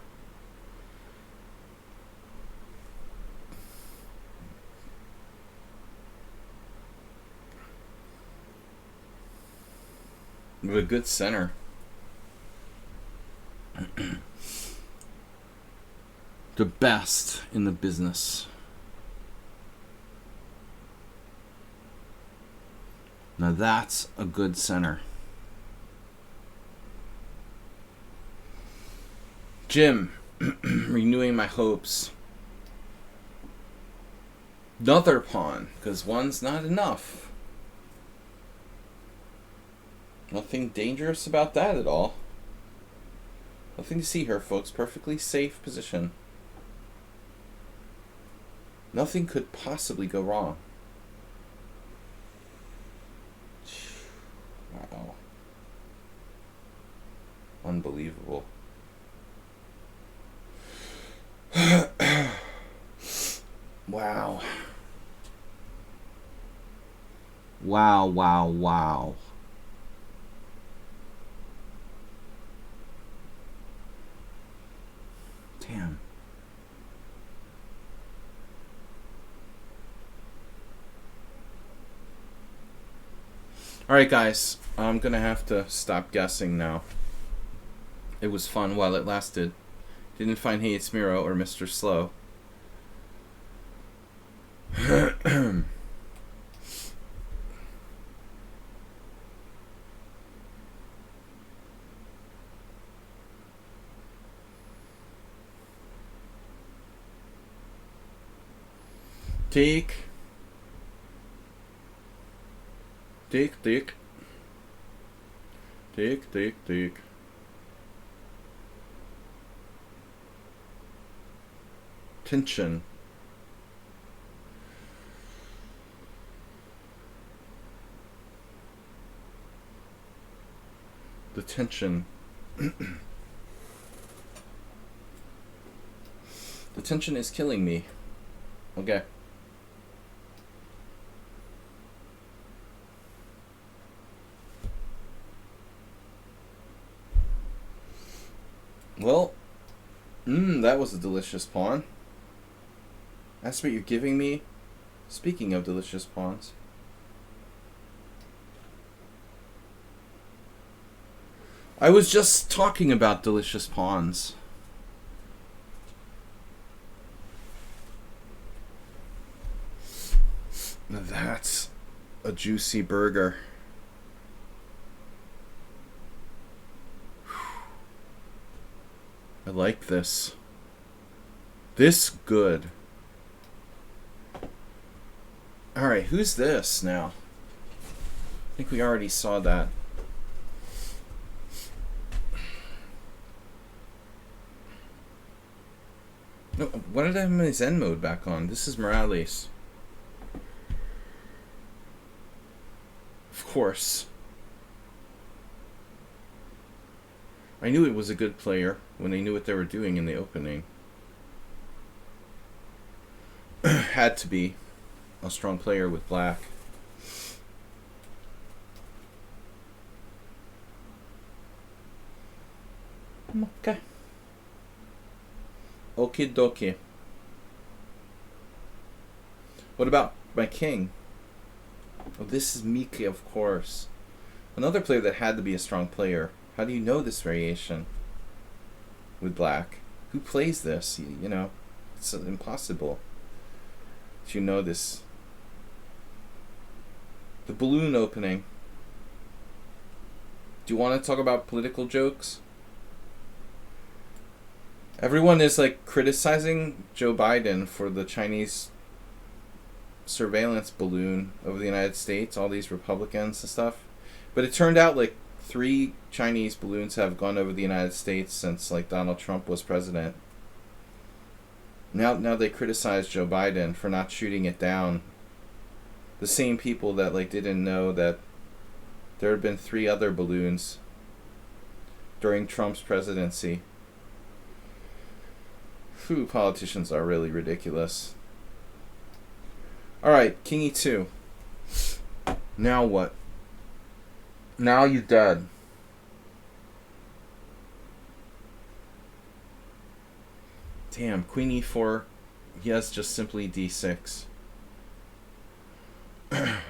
we have a good center. The best in the business. Now that's a good center. Jim, renewing my hopes. Another pawn, because one's not enough. Nothing dangerous about that at all. Nothing to see here, folks. Perfectly safe position. Nothing could possibly go wrong. Wow. Unbelievable. Wow. Wow, wow, wow. Damn. Alright, guys. I'm gonna have to stop guessing now. It was fun while it lasted. Didn't find Hey It's Miro or Mr. Slow. Take. Take, take. Take, take, take. Tension. The tension. The tension is killing me. Okay. Well, that was a delicious pawn. That's what you're giving me. Speaking of delicious pawns. I was just talking about delicious pawns. That's a juicy burger. I like this. This good. Alright, who's this now? I think we already saw that. No, why did I have my Zen mode back on? This is Morales. Of course. I knew it was a good player when they knew what they were doing in the opening. Had to be a strong player with black. Okay. Okie dokie. What about my king? Oh, this is Miki, of course. Another player that had to be a strong player. How do you know this variation with black? Who plays this? You know, it's impossible. You know this. The balloon opening. Do you want to talk about political jokes? Everyone is like criticizing Joe Biden for the Chinese surveillance balloon over the United States, all these Republicans and stuff. But it turned out like 3 Chinese balloons have gone over the United States since like Donald Trump was president. Now they criticize Joe Biden for not shooting it down. The same people that like didn't know that there had been 3 other balloons during Trump's presidency. Phew, politicians are really ridiculous. Alright, King E2. Now what? Now you're dead. Damn, Queen E4. Yes, just simply D6.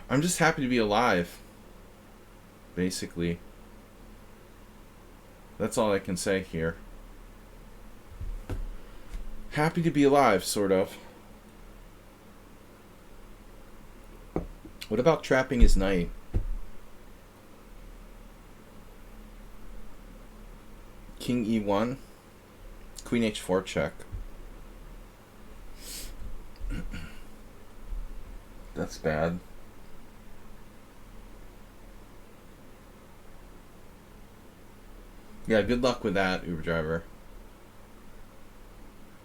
I'm just happy to be alive. Basically. That's all I can say here. Happy to be alive, sort of. What about trapping his knight? King E1. Queen H4 check. That's bad. Yeah, good luck with that, Uber driver.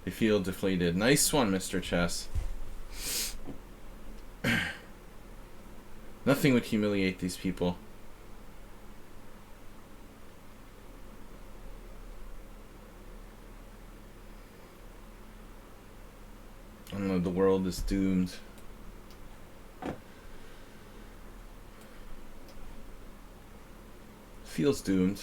They feel deflated. Nice one, Mr. Chess. Nothing would humiliate these people. I don't know, the world is doomed. Feels doomed.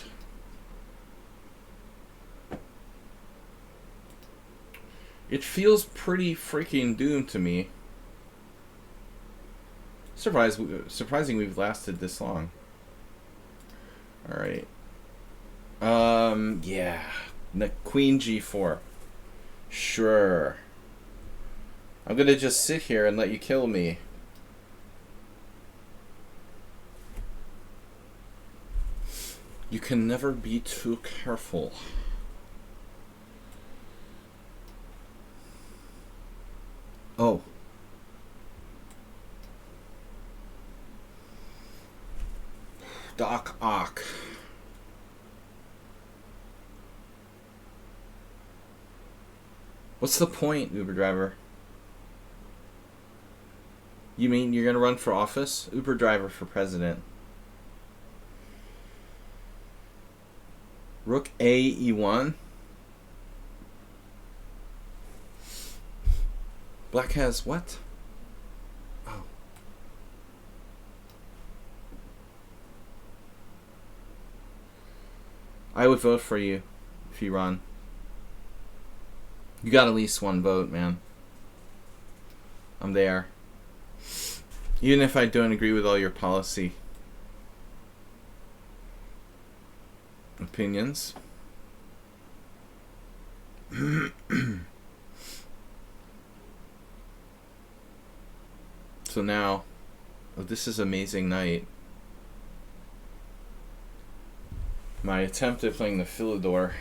It feels pretty freaking doomed to me. Surprising we've lasted this long. Alright. Yeah. Queen G4. Sure. I'm gonna just sit here and let you kill me. You can never be too careful. Oh. Doc Ock. What's the point, Uber driver? You mean you're gonna run for office? Uber driver for president. Rook A E1. Black has what? Oh. I would vote for you if you run. You got at least one vote, man. I'm there. Even if I don't agree with all your policy opinions. So now, oh, this is amazing night. My attempt at playing the Philidor.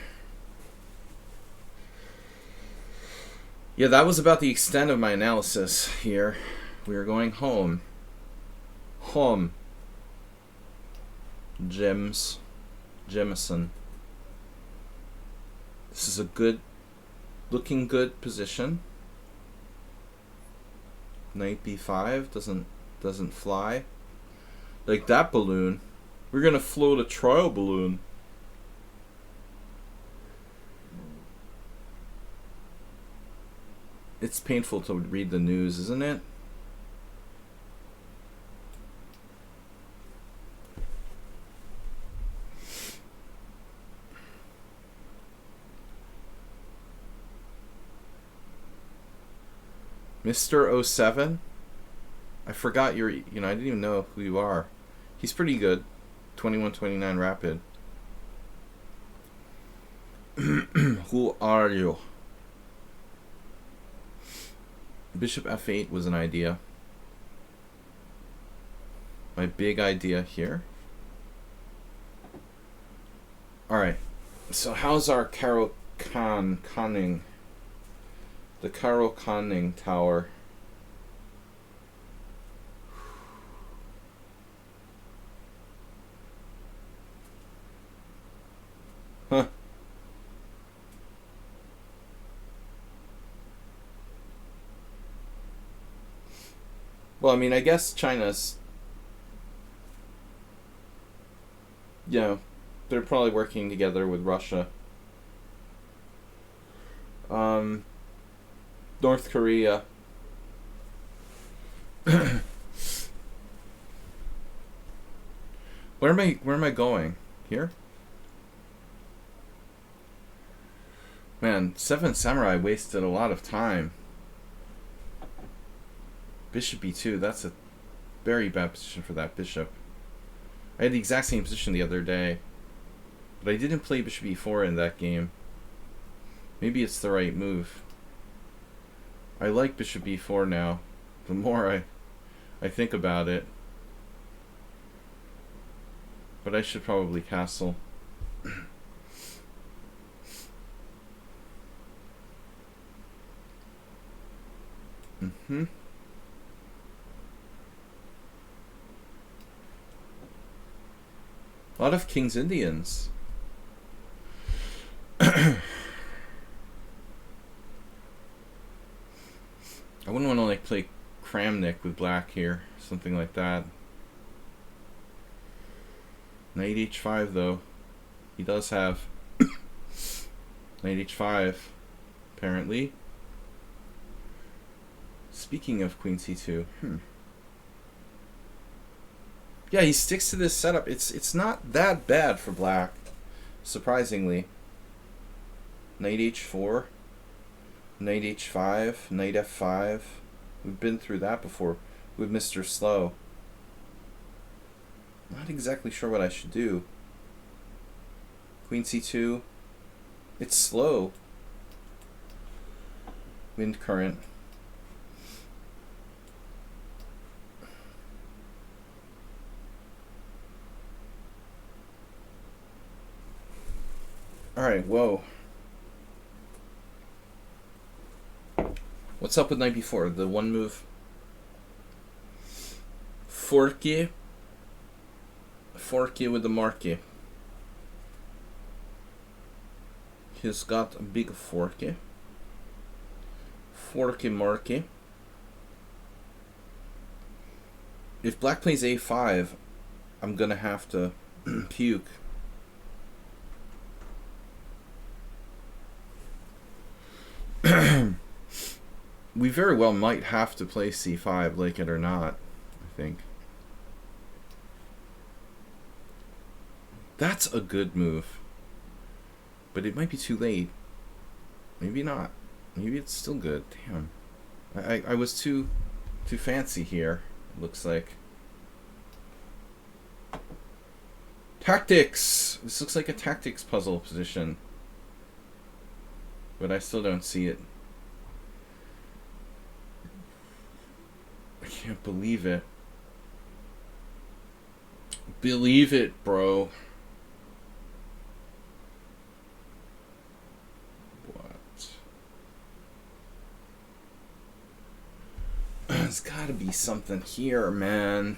Yeah, that was about the extent of my analysis here. We are going home. Home. Jemison. This is a good, looking good position. Knight b5 doesn't fly. Like that balloon. We're gonna float a trial balloon. It's painful to read the news, isn't it? Mr. 07? I forgot I didn't even know who you are. He's pretty good. 21-29 rapid. Who are you? Bishop f8 was an idea. My big idea here. Alright. So how's our conning? The Carol Conning Tower. Huh. Well, I mean, I guess China's, they're probably working together with Russia. North Korea. Where am I going? Here? Man, 7 Samurai wasted a lot of time. Bishop b2, that's a very bad position for that bishop. I had the exact same position the other day, but I didn't play bishop e4 in that game. Maybe it's the right move. I like bishop b4 now. The more I think about it. But I should probably castle. A lot of King's Indians. I wouldn't want to like play Kramnik with black here, something like that. Knight h5 though. He does have Knight h5, apparently. Speaking of Queen c2, yeah, he sticks to this setup. It's not that bad for black, surprisingly. Knight h4, Knight h5, Knight f5. We've been through that before with Mr. Slow. Not exactly sure what I should do. Queen c2. It's slow. Wind current. Alright, whoa. What's up with knight b4? The one move. Forky. Forky with the marky. He's got a big forky. Forky marky. If black plays a5, I'm gonna have to puke. We very well might have to play c5, like it or not, I think. That's a good move. But it might be too late. Maybe not. Maybe it's still good. Damn. I was too fancy here, it looks like. Tactics! This looks like a tactics puzzle position. But I still don't see it. I can't believe it. Believe it, bro. What? There's gotta be something here, man.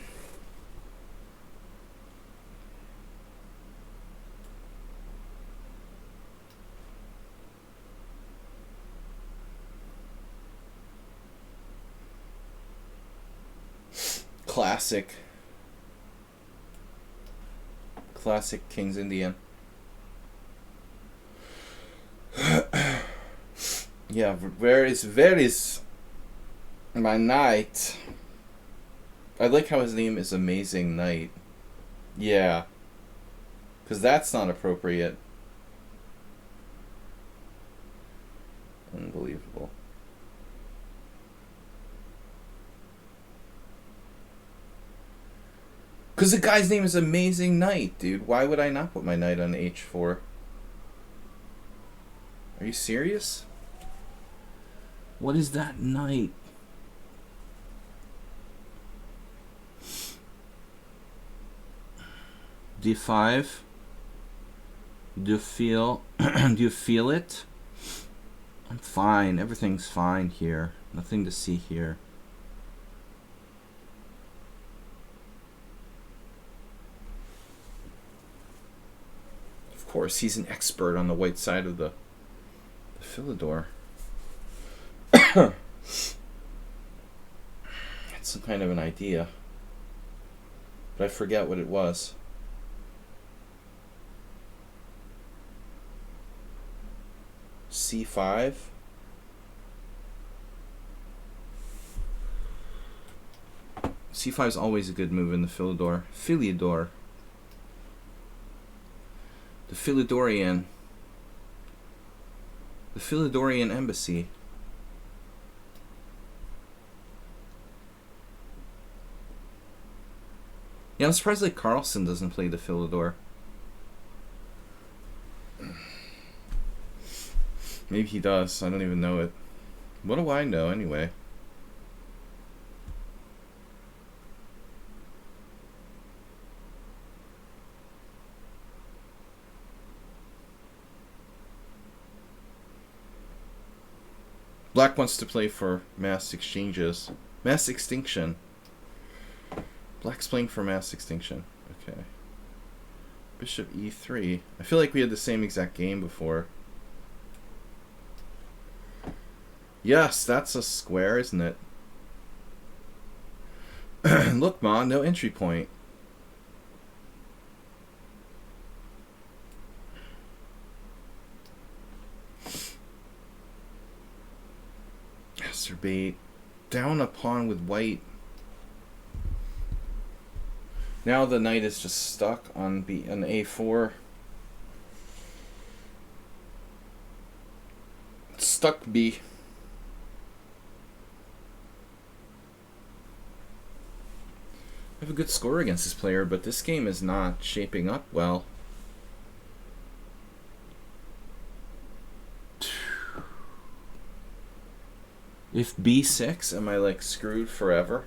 Classic King's Indian. Yeah, where is my knight? I like how his name is Amazing Knight. Yeah. Because that's not appropriate. Unbelievable. Because the guy's name is Amazing Knight, dude. Why would I not put my knight on h4? Are you serious? What is that knight? d5. Do you feel do you feel it? I'm fine. Everything's fine here. Nothing to see here. Of course, he's an expert on the white side of the Philidor. That's some kind of an idea. But I forget what it was. c5. c5 is always a good move in the Philidor. Philidor. The Philidorian. The Philidorian embassy. Yeah, I'm surprised like Carlsen doesn't play the Philidor. Maybe he does. I don't even know it. What do I know anyway? Black wants to play for mass exchanges. Mass extinction. Black's playing for mass extinction. Okay. Bishop e3. I feel like we had the same exact game before. Yes, that's a square, isn't it? Look, Ma, no entry point. Bait down a pawn with white. Now the knight is just stuck on a4. Stuck B. I have a good score against this player, but this game is not shaping up well. If b6, am I like screwed forever?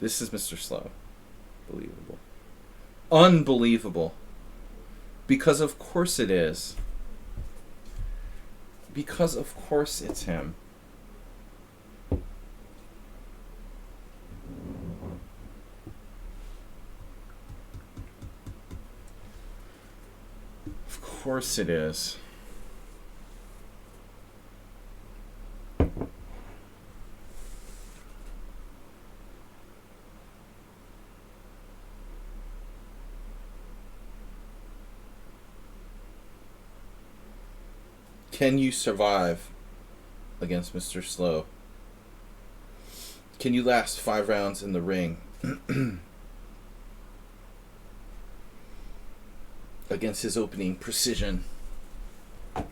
This is Mr. Slow. Believable. Unbelievable. Because of course it is. Because of course it's him. course it is. Can you survive against Mr. Slow? Can you last 5 rounds in the ring against his opening precision? Look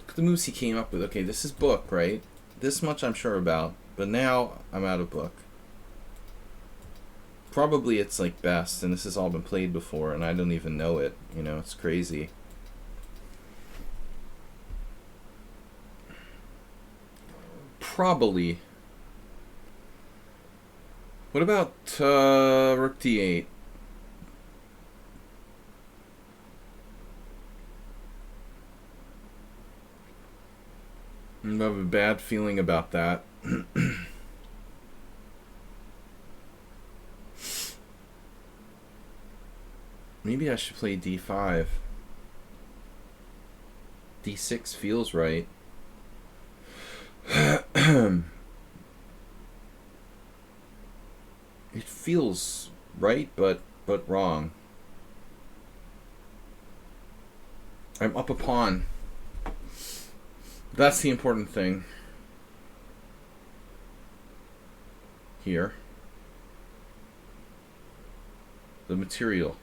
at the moves he came up with. Okay, this is book, right? This much I'm sure about, but now I'm out of book. Probably it's like best, and this has all been played before, and I don't even know it. You know, it's crazy. Probably. What about rook d8? I have a bad feeling about that. Maybe I should play d5. d6 feels right. It feels right, but wrong. I'm up a pawn. That's the important thing here. The material.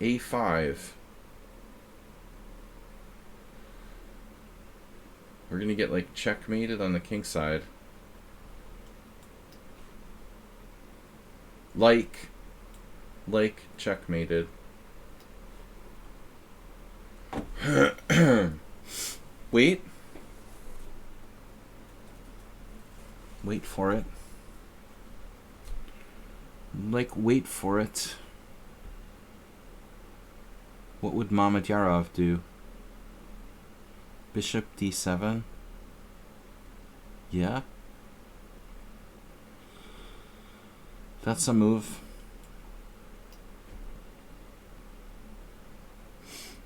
A5. We're gonna get like checkmated on the king side. Like checkmated. Wait. Wait for it. Like, wait for it. What would Mamedyarov do? Bishop d7? Yeah? That's a move.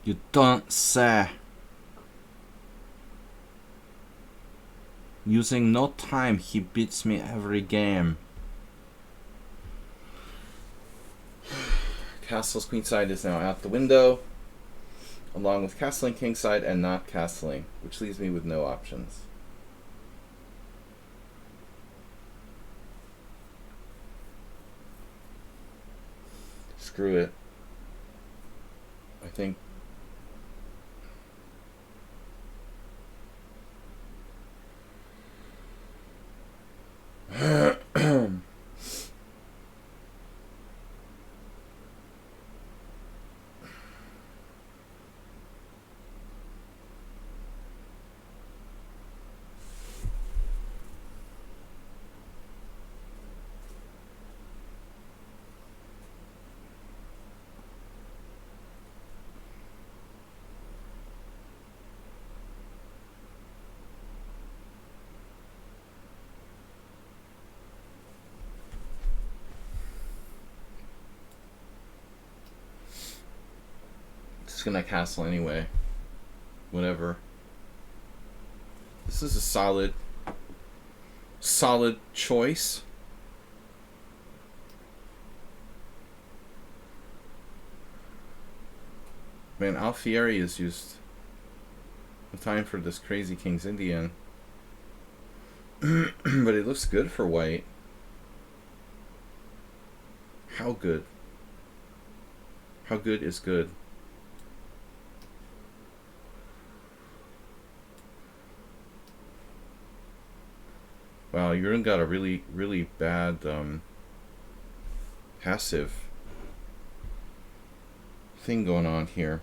You don't say. Using no time, he beats me every game. Castle's queenside is now out the window, along with castling kingside and not castling, which leaves me with no options. Screw it. I think gonna castle anyway. Whatever. This is a solid choice. Man, Alfieri has used the time for this crazy King's Indian. But it looks good for white. How good? How good is good? Wow, Yurun got a really, really bad passive thing going on here.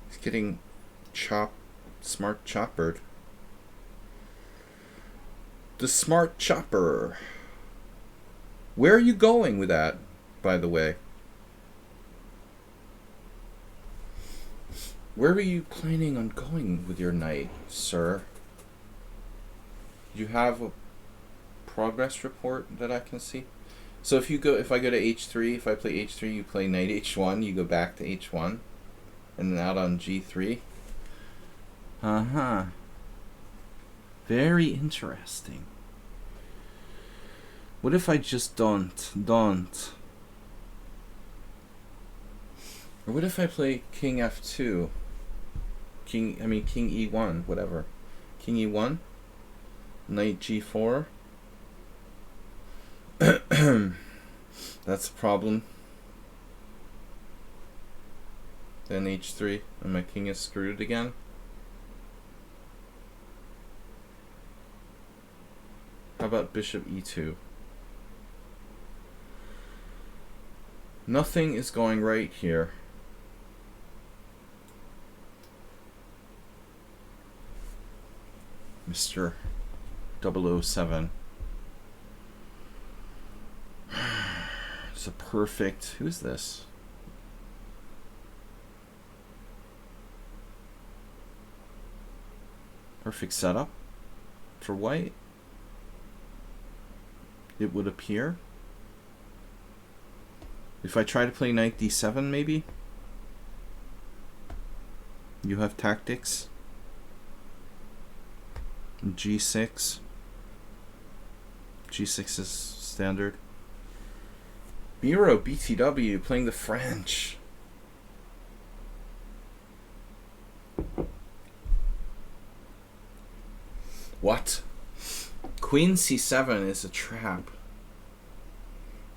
He's getting smart choppered. The smart chopper. Where are you going with that, by the way? Where were you planning on going with your knight, sir? Do you have a progress report that I can see? So if I go to h3, if I play h3, you play knight h1, you go back to h1, and then out on g3. Uh-huh. Very interesting. What if I just don't? Or what if I play king f2? King e1, whatever. King e1, knight g4. That's a problem. Then h3, and my king is screwed again. How about bishop e2? Nothing is going right here. Mr. 007. It's a perfect... Who's this? Perfect setup for white. It would appear. If I try to play knight d7, maybe? You have tactics. g6. g6 is standard. Bureau BTW playing the French. What? Queen c7 is a trap.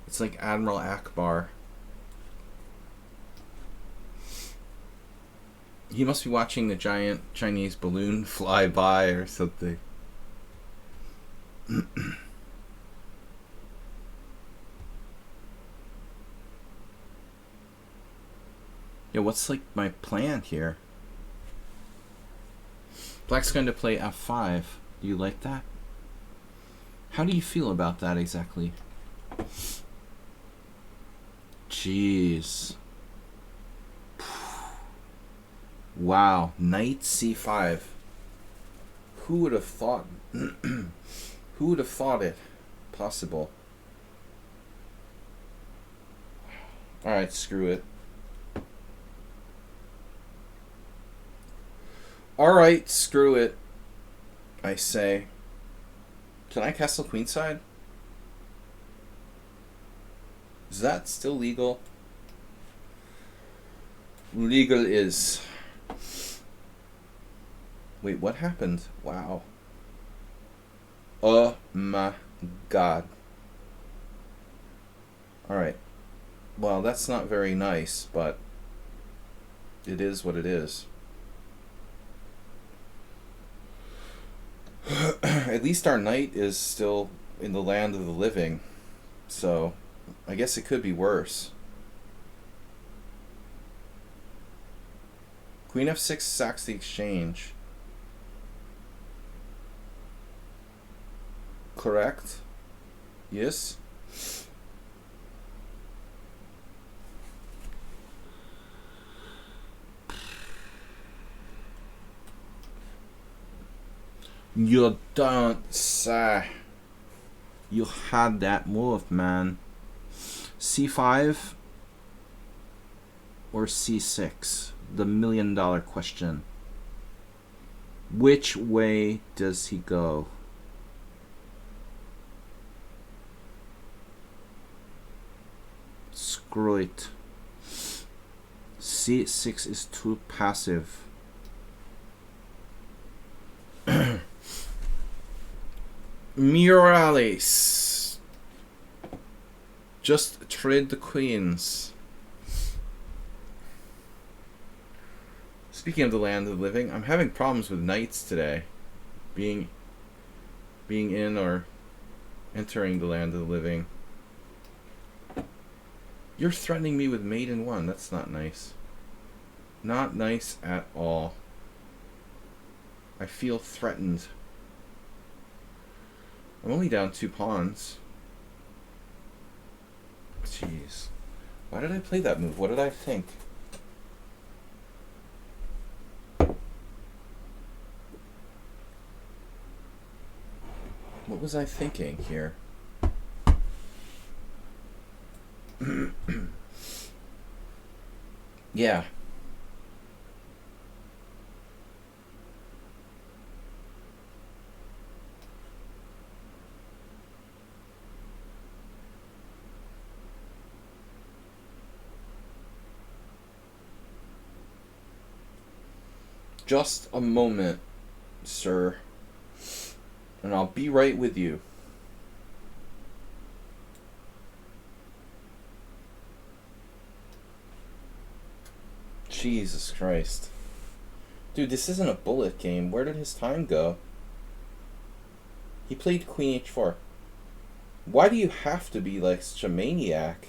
It's like Admiral Akbar. He must be watching the giant Chinese balloon fly by or something. Yeah, what's like my plan here? Black's going to play f5. Do you like that? How do you feel about that exactly? Jeez. Wow, knight c5. Who would have thought? Who would have thought it possible? All right, screw it. All right, screw it. I say. Can I castle queenside? Is that still legal? Legal is. Wait, what happened? Wow. Oh my god. Alright. Well, that's not very nice, but it is what it is. At least our knight is still in the land of the living, so I guess it could be worse. Queen f6 sacks the exchange. Correct? Yes? You don't say. You had that move, man. c5 or c6? The million-dollar question. Which way does he go? Screw it. c6 is too passive. Murales. Just trade the queens. Speaking of the land of the living, I'm having problems with knights today. Being in or entering the land of the living. You're threatening me with mate in one. That's not nice. Not nice at all. I feel threatened. I'm only down 2 pawns. Jeez. Why did I play that move? What did I think? What was I thinking here? Yeah. Just a moment, sir, and I'll be right with you. Jesus Christ. Dude, this isn't a bullet game. Where did his time go? He played Queen H4. Why do you have to be like such a maniac?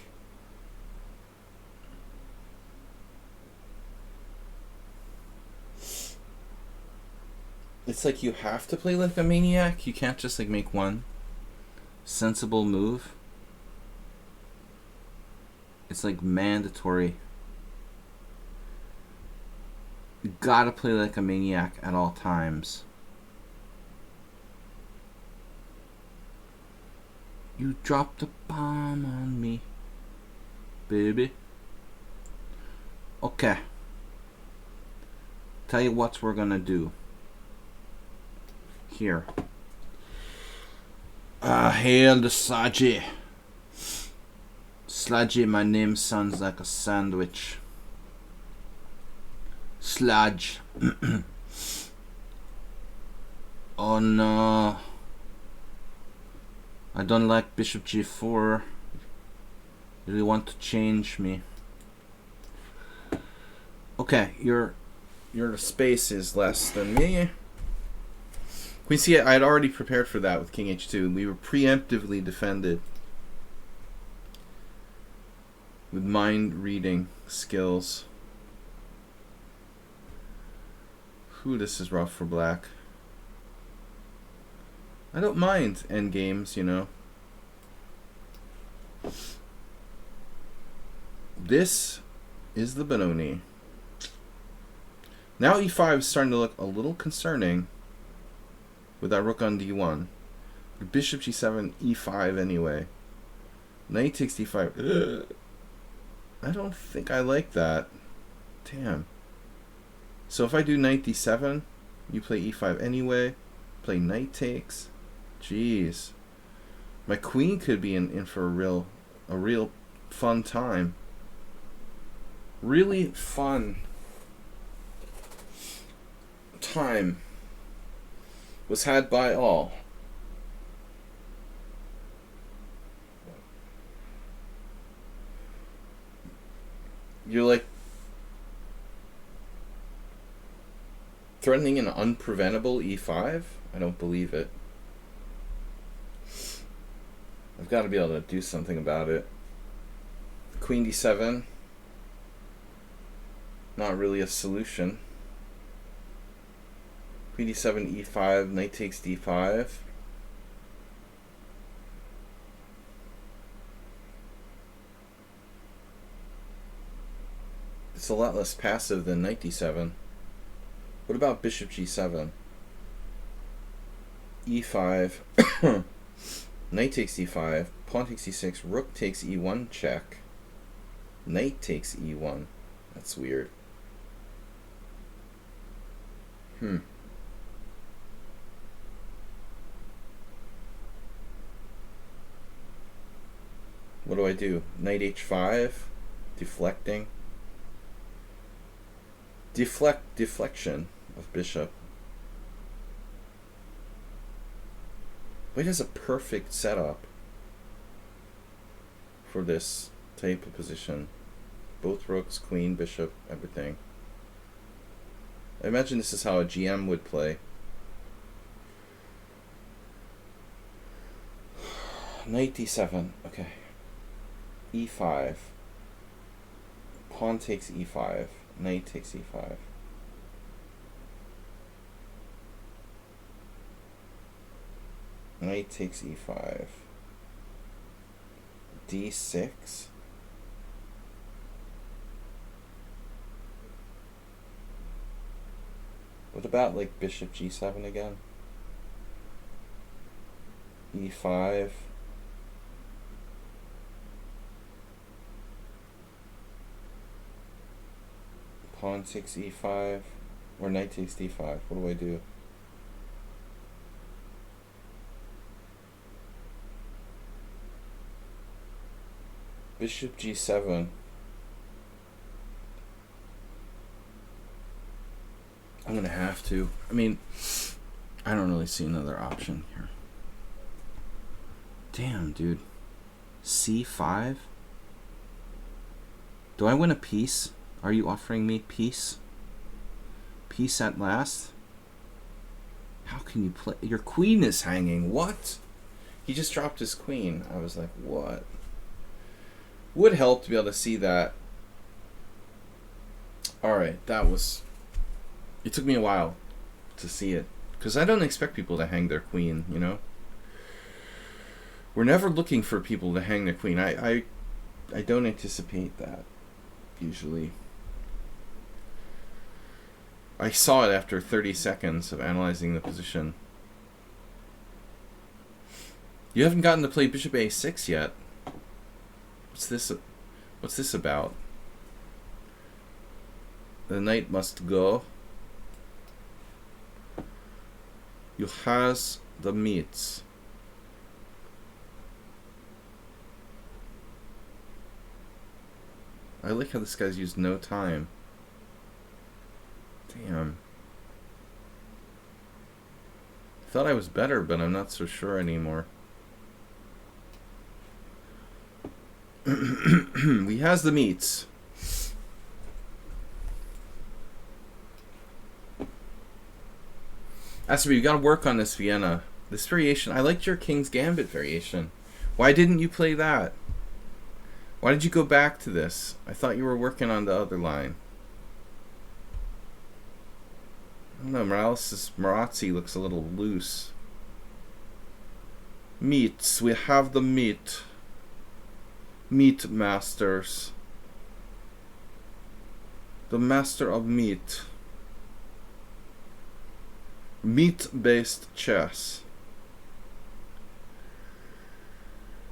It's like you have to play like a maniac. You can't just like make one sensible move. It's like mandatory. You gotta play like a maniac at all times. You dropped a bomb on me, baby. Okay. Tell you what we're gonna do. Here. Hail the Sladgie. Sladgie, my name sounds like a sandwich. Sludge. Oh no. I don't like Bishop G4. You really want to change me. Okay, your space is less than me. We see I had already prepared for that with King H2. We were preemptively defended with mind reading skills. Ooh, this is rough for black. I don't mind endgames, you know. This is the Benoni. Now e5 is starting to look a little concerning with that rook on d1. Bishop g7, e5 anyway. Knight takes d5. Ugh. I don't think I like that. Damn. So if I do knight d7, you play e5 anyway. Play knight takes. Jeez. My queen could be in for a real fun time. Really fun time was had by all. You're like threatening an unpreventable e5? I don't believe it. I've got to be able to do something about it. Queen d7. Not really a solution. Queen d7, e5, knight takes d5. It's a lot less passive than knight d7. What about bishop g7? e5. Knight takes e5. Pawn takes e6. Rook takes e1 check. Knight takes e1. That's weird. What do I do? Knight h5. Deflecting. Deflection of bishop. White has a perfect setup for this type of position. Both rooks, queen, bishop, everything. I imagine this is how a GM would play. Knight d7. Okay. e5. Pawn takes e5. Knight takes e5. Knight takes e5. d6. What about like bishop g7 again? e5. Pawn takes e5. Or knight takes d5. What do I do? Bishop g7. I'm going to have to. I mean, I don't really see another option here. Damn, dude. c5? Do I win a piece? Are you offering me peace? Peace at last? How can you play? Your queen is hanging. What? He just dropped his queen. I was like, what? Would help to be able to see that. Alright, that was... It took me a while to see it. Because I don't expect people to hang their queen, you know? We're never looking for people to hang their queen. I don't anticipate that, usually. I saw it after 30 seconds of analyzing the position. You haven't gotten to play Bishop A6 yet. What's this about? The knight must go. You has the meats. I like how this guy's used no time. Damn. I thought I was better, but I'm not so sure anymore. He has the meats. Aster, you gotta work on this Vienna. This variation. I liked your King's Gambit variation. Why didn't you play that? Why did you go back to this? I thought you were working on the other line. I don't know, Marazzi looks a little loose. Meats. We have the meat. Meat masters. The master of meat. Meat-based chess.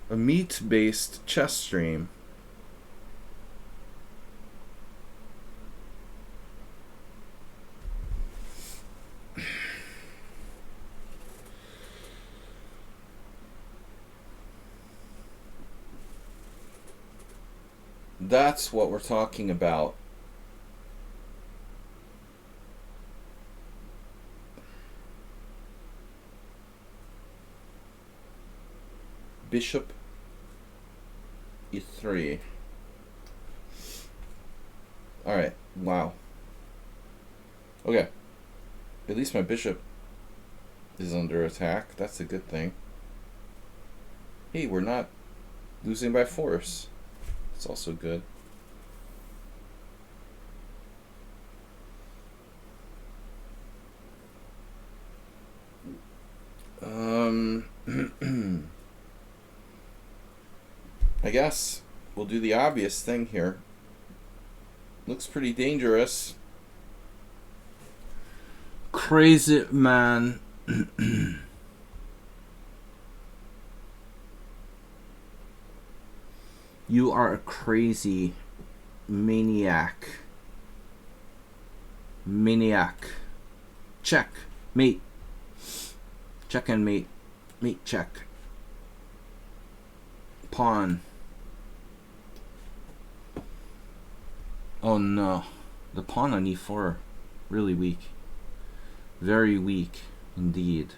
A meat-based chess stream. That's what we're talking about. Bishop e3. Alright, wow. Okay. At least my bishop is under attack. That's a good thing. Hey, we're not losing by force. It's also good. I guess we'll do the obvious thing here. Looks pretty dangerous. Crazy man. You are a crazy maniac. Maniac. Check. Mate. Check and mate. Mate check. Pawn. Oh no. The pawn on e4. Really weak. Very weak indeed.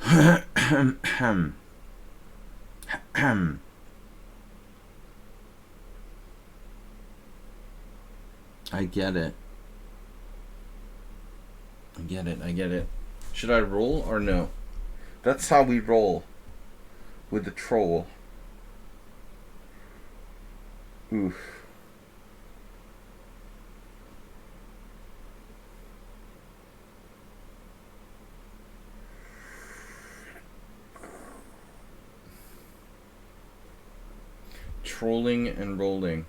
I get it. I get it. I get it. Should I roll or no? That's how we roll with the troll. Oof. Trolling and rolling.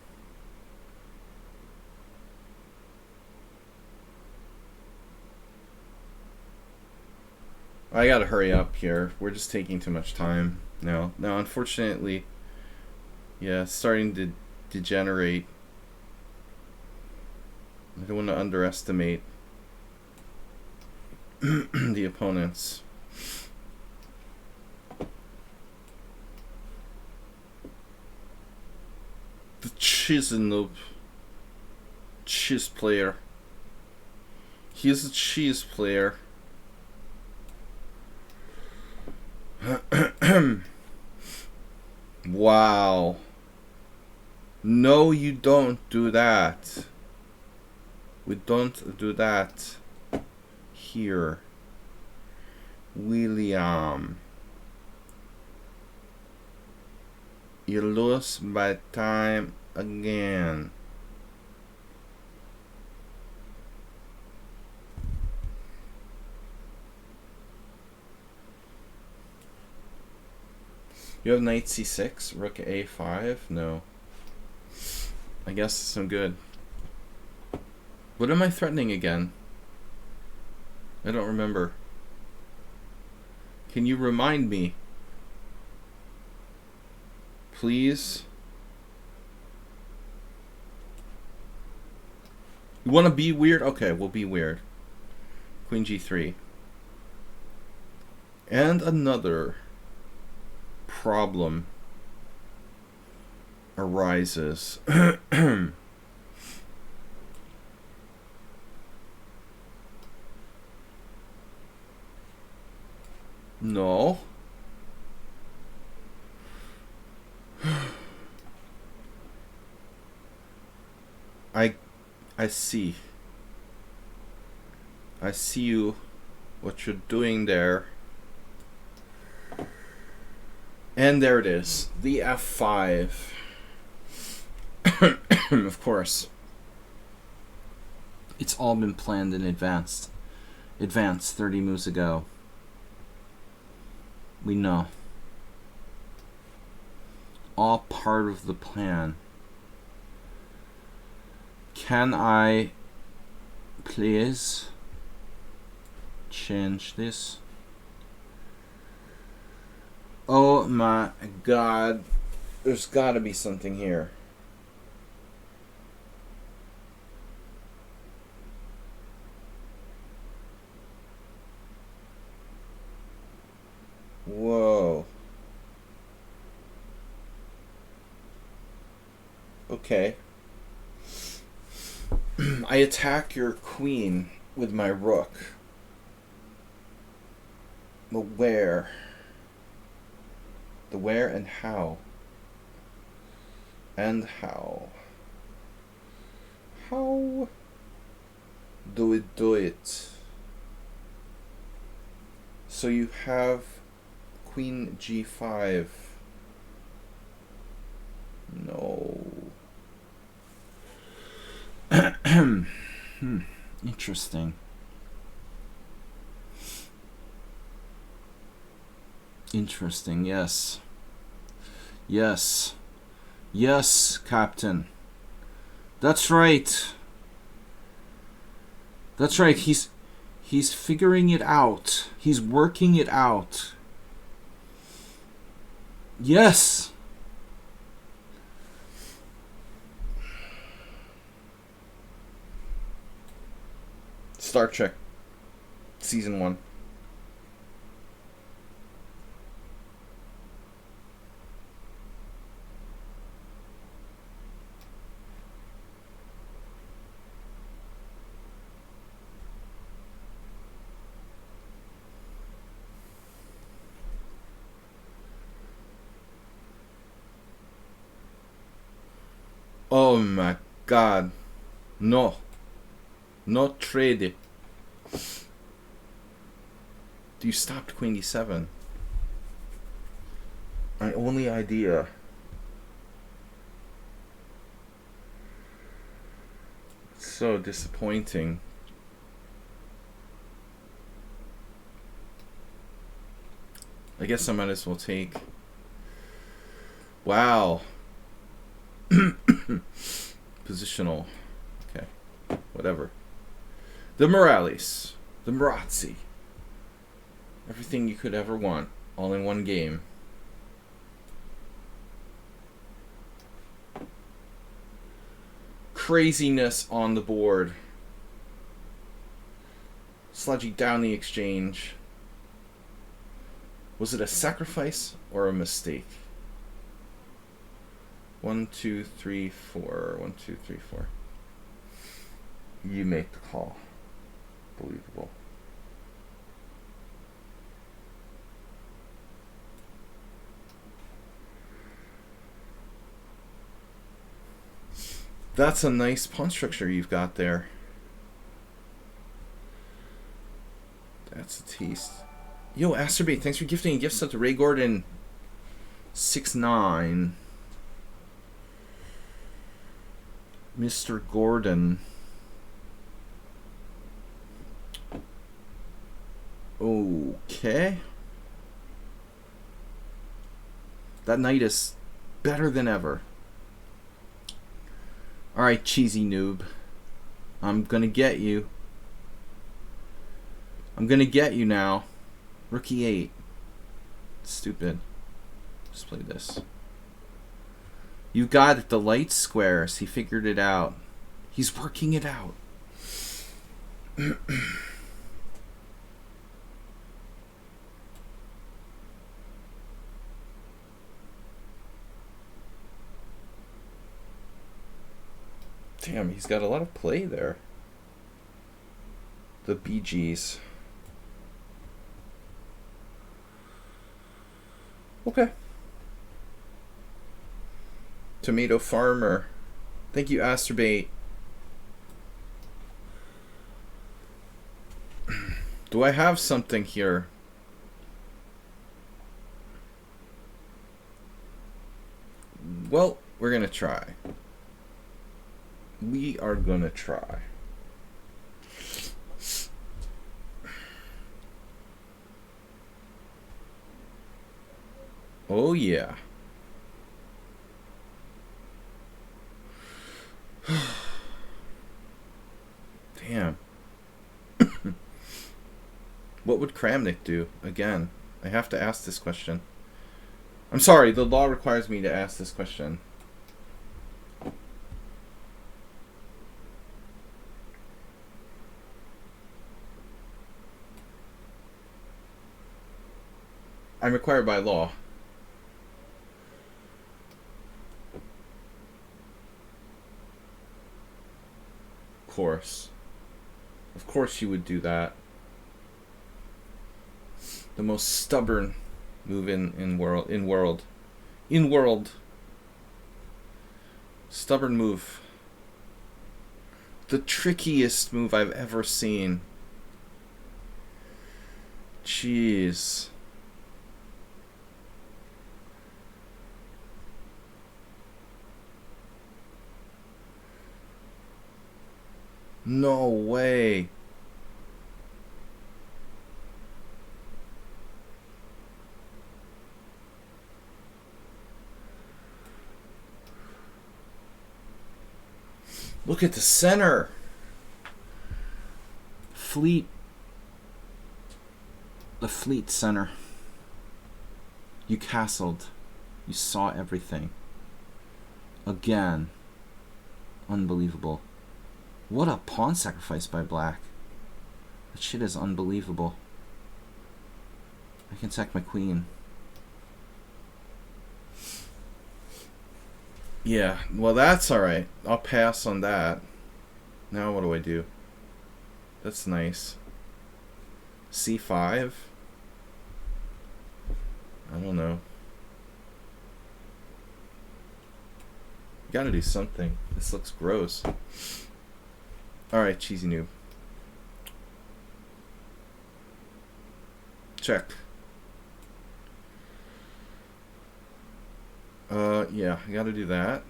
I gotta hurry up here. We're just taking too much time now. Now, unfortunately, yeah, it's starting to degenerate I don't want to underestimate the opponents. The Chisinoob. Cheese player. He's a cheese player. Wow. No, you don't do that. We don't do that here. William. You lose by time again. You have knight c6, rook a5? No. I guess I'm good. What am I threatening again? I don't remember. Can you remind me? Please? You want to be weird? Okay, we'll be weird. Queen g3. And another problem arises. No. I see. I see you, what you're doing there. And there it is, the f5. Of course. It's all been planned in advance. 30 moves ago. We know. All part of the plan. Can I please change this? Oh my god. There's gotta be something here. Whoa. Okay. I attack your queen with my rook. But where? The where and how? And how? How do we do it? So you have Queen g5. No. Interesting. Interesting, yes. Yes. Yes, Captain. That's right. That's right. He's figuring it out. He's working it out. Yes. Star Trek Season 1. Oh my god. No. No trade. You stopped Queen d7. My only idea. So disappointing. I guess I might as well take. Wow. Positional. Okay. Whatever. The Morales. The Marazzi. Everything you could ever want. All in one game. Craziness on the board. Sludgy down the exchange. Was it a sacrifice or a mistake? 1, 2, 3, 4. 1, 2, 3, 4. You make the call. Believable. That's a nice pawn structure you've got there. That's a taste. Yo, Asterbait, thanks for gifting a gift set to Ray Gordon 69. Mr. Gordon. Okay. That knight is better than ever. Alright, cheesy noob. I'm gonna get you. I'm gonna get you now. Rookie 8. Stupid. Just play this. You got it, the light squares. He figured it out. He's working it out. Damn, he's got a lot of play there. The Bee Gees. Okay. Tomato Farmer. Thank you, Asterbait. Do I have something here? Well, we're gonna try. We are gonna try. Oh yeah. Damn. What would Kramnik do? Again, I have to ask this question. I'm sorry, the law requires me to ask this question. I'm required by law. Of course you would do that. The most stubborn move in world. Stubborn move. The trickiest move I've ever seen. Jeez. No way. Look at the center. Fleet. The Fleet Center. You castled. You saw everything. Again. Unbelievable. What a pawn sacrifice by black. That shit is unbelievable. I can sack my queen. Yeah, well that's alright. I'll pass on that. Now what do I do? That's nice. C5? I don't know. Gotta do something. This looks gross. Alright, cheesy noob. Check. Yeah, I gotta do that.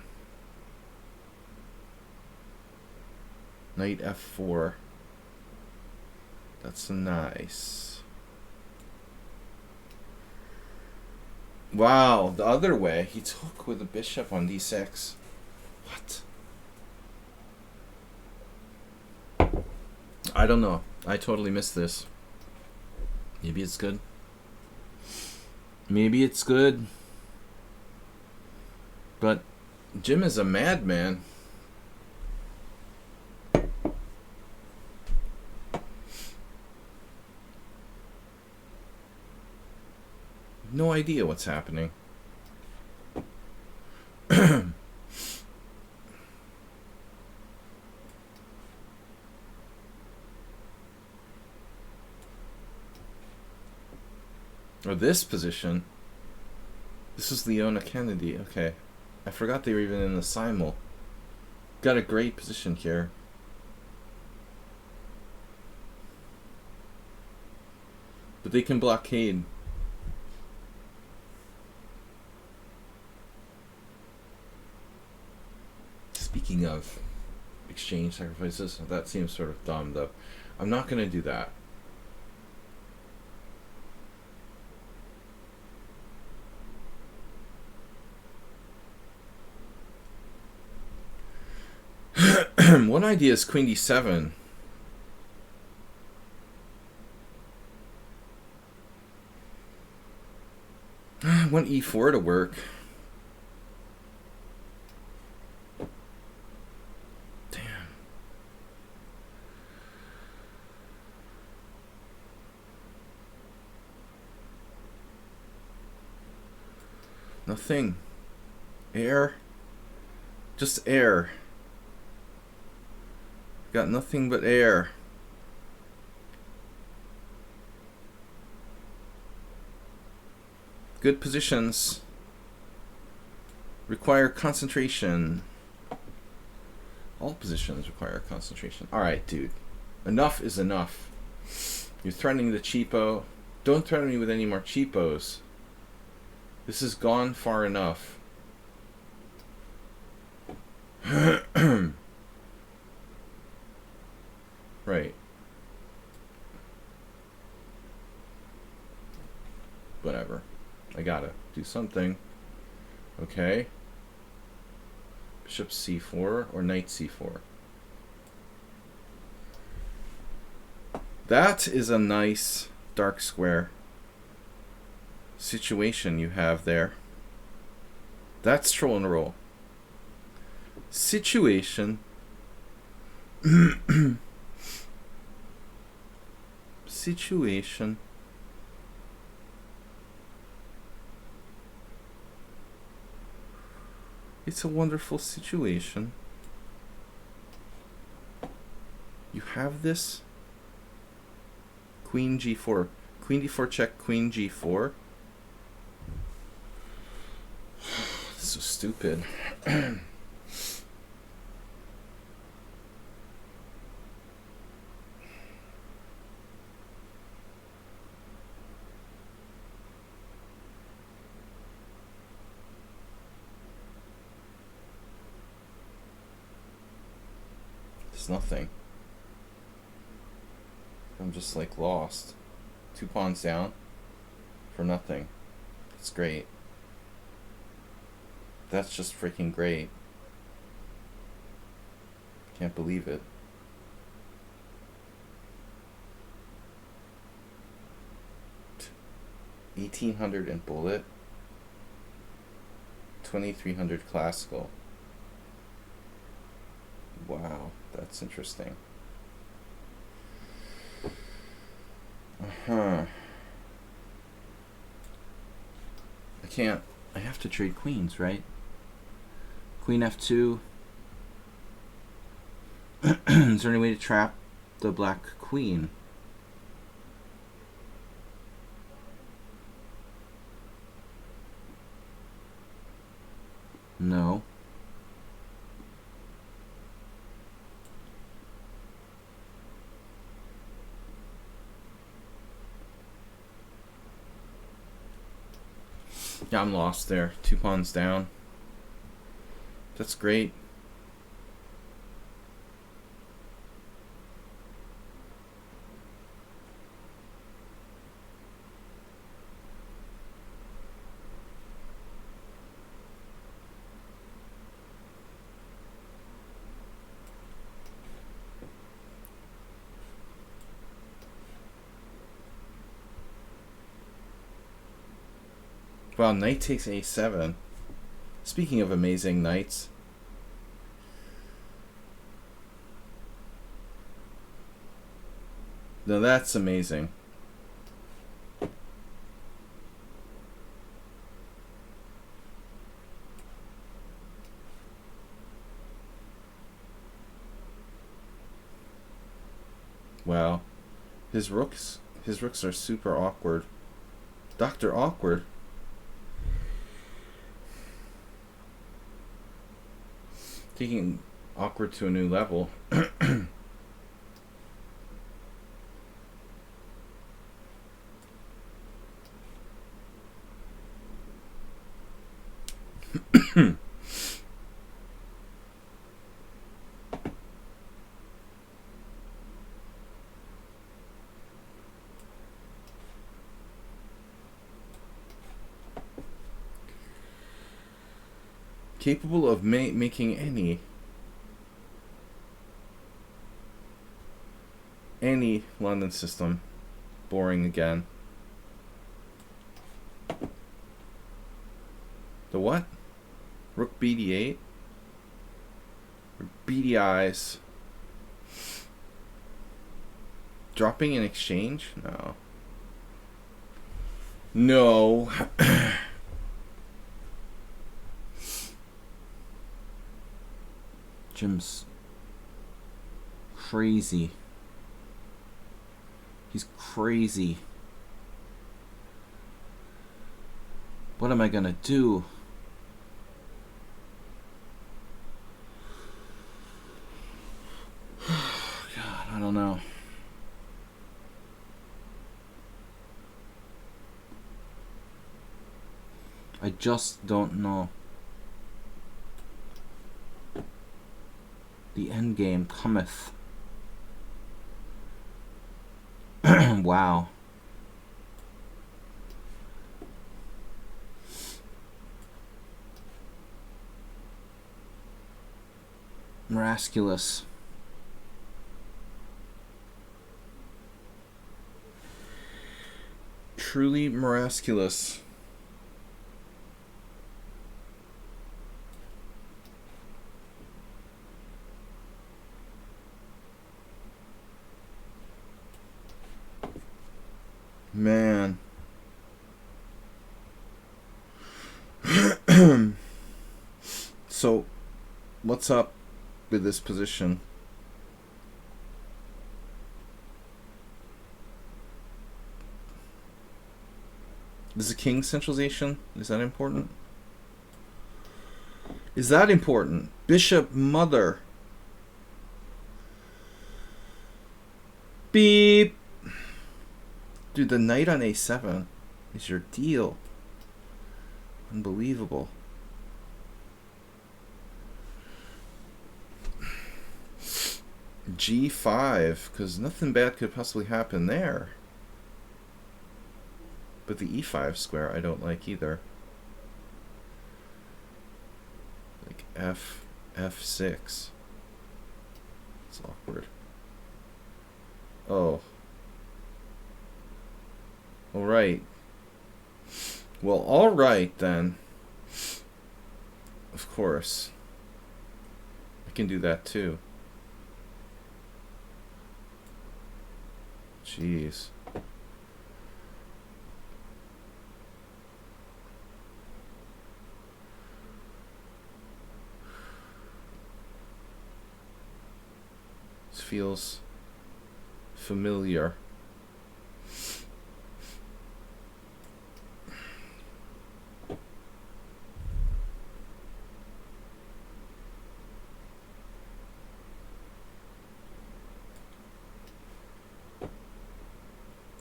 Knight F4. That's nice. Wow, the other way. He took with a bishop on d6. What? I don't know. I totally missed this. Maybe it's good. Maybe it's good. But Jim is a madman. No idea what's happening. Or this position. This is Leona Kennedy. Okay. I forgot they were even in the Simul. Got a great position here. But they can blockade. Speaking of exchange sacrifices, that seems sort of dumb though. I'm not going to do that. One idea is Queen D7. I want E4 to work. Damn. Nothing. Air. Just air. Got nothing but air. Good positions. Require concentration. All positions require concentration. Alright, dude. Enough is enough. You're threatening the cheapo. Don't threaten me with any more cheapos. This has gone far enough. Right. Whatever. I gotta do something. Okay. Bishop c4 or knight c4. That is a nice dark square situation you have there. That's troll and roll. Situation. Situation. It's a wonderful situation. You have this. Queen g4. Queen d4 check, queen g4. This is so stupid. It's nothing. I'm just like lost. 2 pawns down for nothing. It's great. That's just freaking great. Can't believe it. $1,800 in bullet. 2,300 classical. Wow, that's interesting. I can't. I have to trade queens, right? Queen f2. Is there any way to trap the black queen? No. Yeah, I'm lost there. 2 pawns down. That's great. Wow, knight takes a7. Speaking of amazing knights. Now that's amazing. Wow. His rooks are super awkward. Dr. Awkward. Taking awkward to a new level. Capable of making any London system boring again. The what? Rook BD8? Or BDIs? Dropping in exchange? No. No. Jim's crazy. He's crazy. What am I gonna do? God, I don't know. I just don't know. The end game cometh. Wow. Miraculous. Truly miraculous. Man. So, what's up with this position? Is the king centralization? Is that important? Is that important? Bishop mother. Beep. Dude, the knight on a7 is your deal. Unbelievable. G5, because nothing bad could possibly happen there. But the e5 square I don't like either. Like f6. It's awkward. Oh. Alright. Well, alright then. Of course. I can do that too. Jeez. This feels familiar.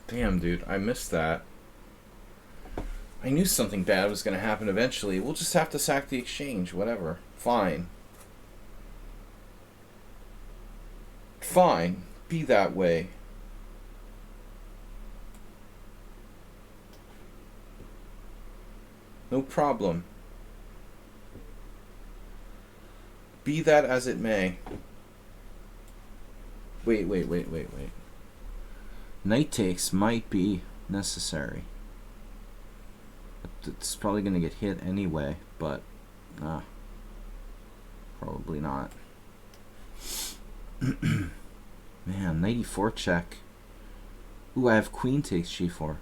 Damn, dude, I missed that. I knew something bad was going to happen eventually. We'll just have to sack the exchange, whatever. Fine. Fine. Be that way. No problem. Be that as it may. Wait. Knight takes might be necessary. It's probably going to get hit anyway, but probably not. Man, knight e4 check. Ooh, I have queen takes g4.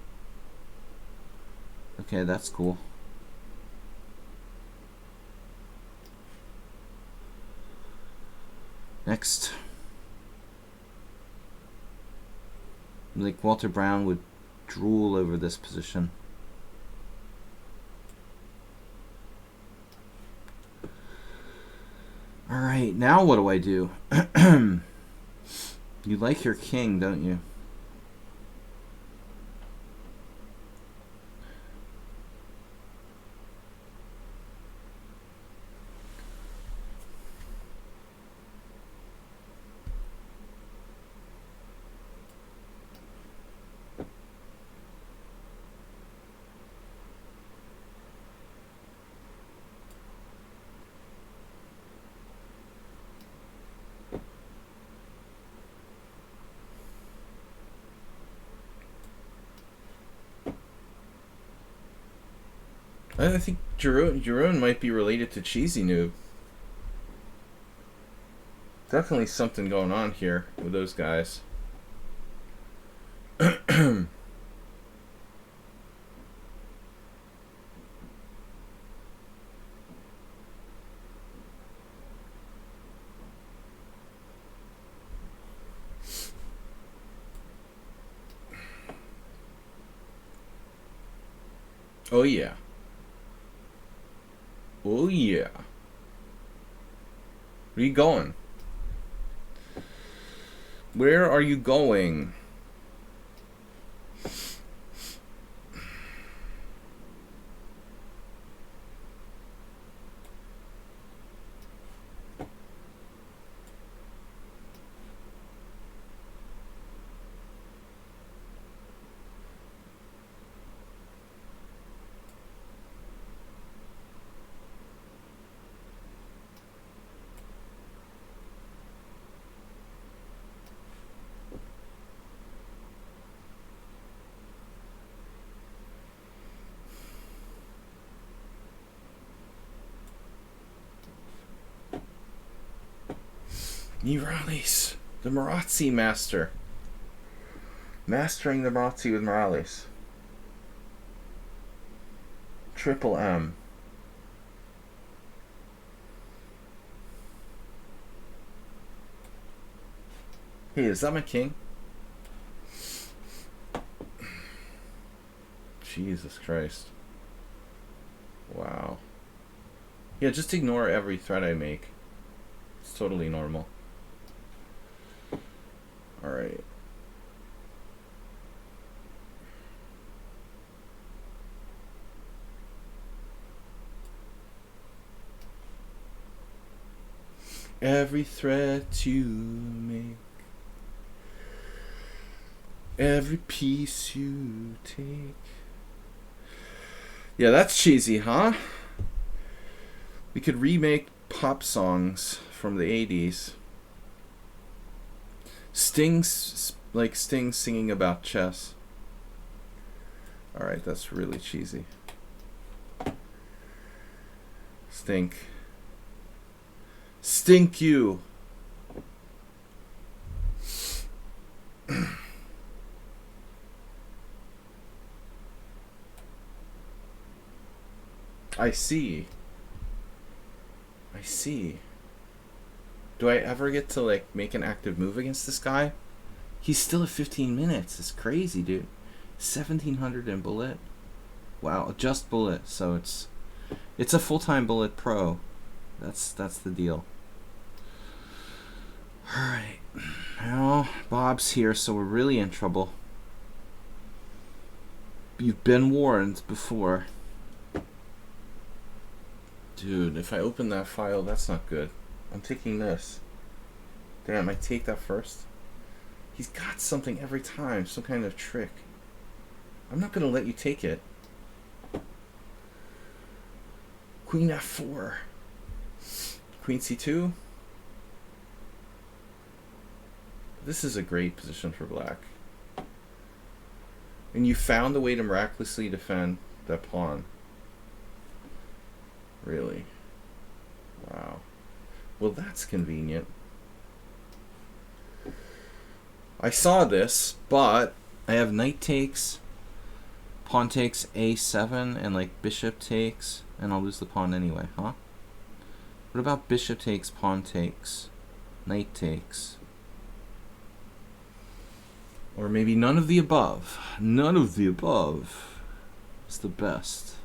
Okay, that's cool. Like Walter Brown would drool over this position. Alright, now what do I do? You like your king, don't you? I think Jeroen might be related to Cheesy Noob. Definitely something going on here with those guys. Oh yeah. Oh yeah. Where are you going? Where are you going? Morales, the Marazzi master. Mastering the Marazzi with Morales. Triple M. Hey, is that my king? Jesus Christ. Wow. Yeah, just ignore every threat I make. It's totally normal. Alright. Every threat you make, every piece you take. Yeah, that's cheesy, huh? We could remake pop songs from the 80s. Sting's singing about chess. Alright, that's really cheesy. Stink you. I see. Do I ever get to like make an active move against this guy? He's still at 15 minutes. It's crazy, dude. 1700 in bullet. Wow, just bullet. So it's a full-time bullet pro. That's the deal. All right. Now Bob's here, so we're really in trouble. You've been warned before. Dude, if I open that file, that's not good. I'm taking this. Damn, I take that first. He's got something every time, some kind of trick. I'm not gonna let you take it. Queen F4. Queen C2. This is a great position for black. And you found a way to miraculously defend that pawn. Really? Wow. Well, that's convenient. I saw this, but I have knight takes, pawn takes a7, and like bishop takes, and I'll lose the pawn anyway, huh? What about bishop takes, pawn takes, knight takes? Or maybe none of the above. None of the above is the best.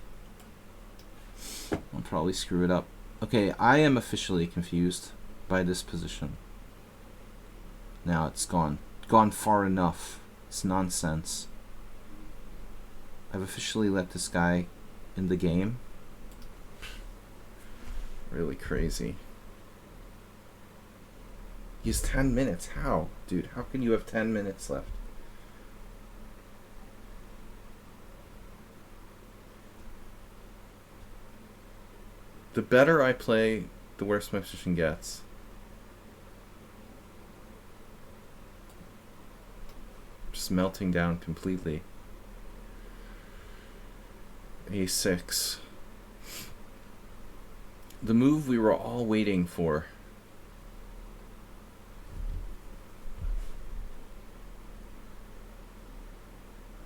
I'll probably screw it up. Okay, I am officially confused by this position. Now it's gone. Gone far enough. It's nonsense. I've officially let this guy in the game. Really crazy. He has 10 minutes. How? Dude, how can you have 10 minutes left? The better I play, the worse my position gets. Just melting down completely. A6. The move we were all waiting for.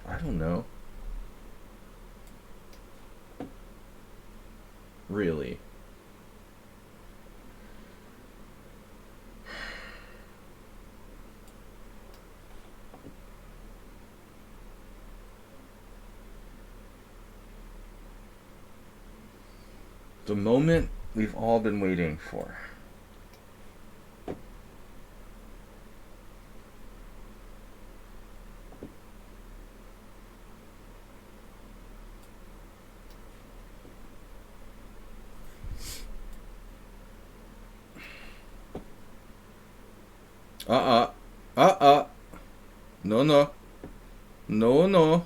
I don't know. Really. The moment we've all been waiting for. No, no. No, no.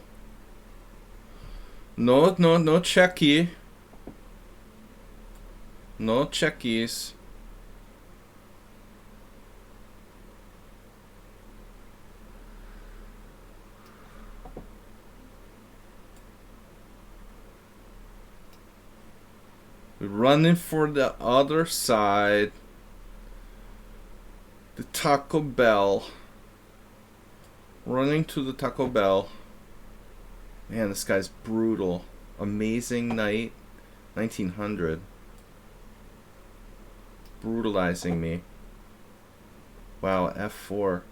No, no, no checky. No checkies. We're running for the other side. The Taco Bell. Running to the Taco Bell. Man, this guy's brutal. Amazing Knight. 1900. Brutalizing me. Wow, F4.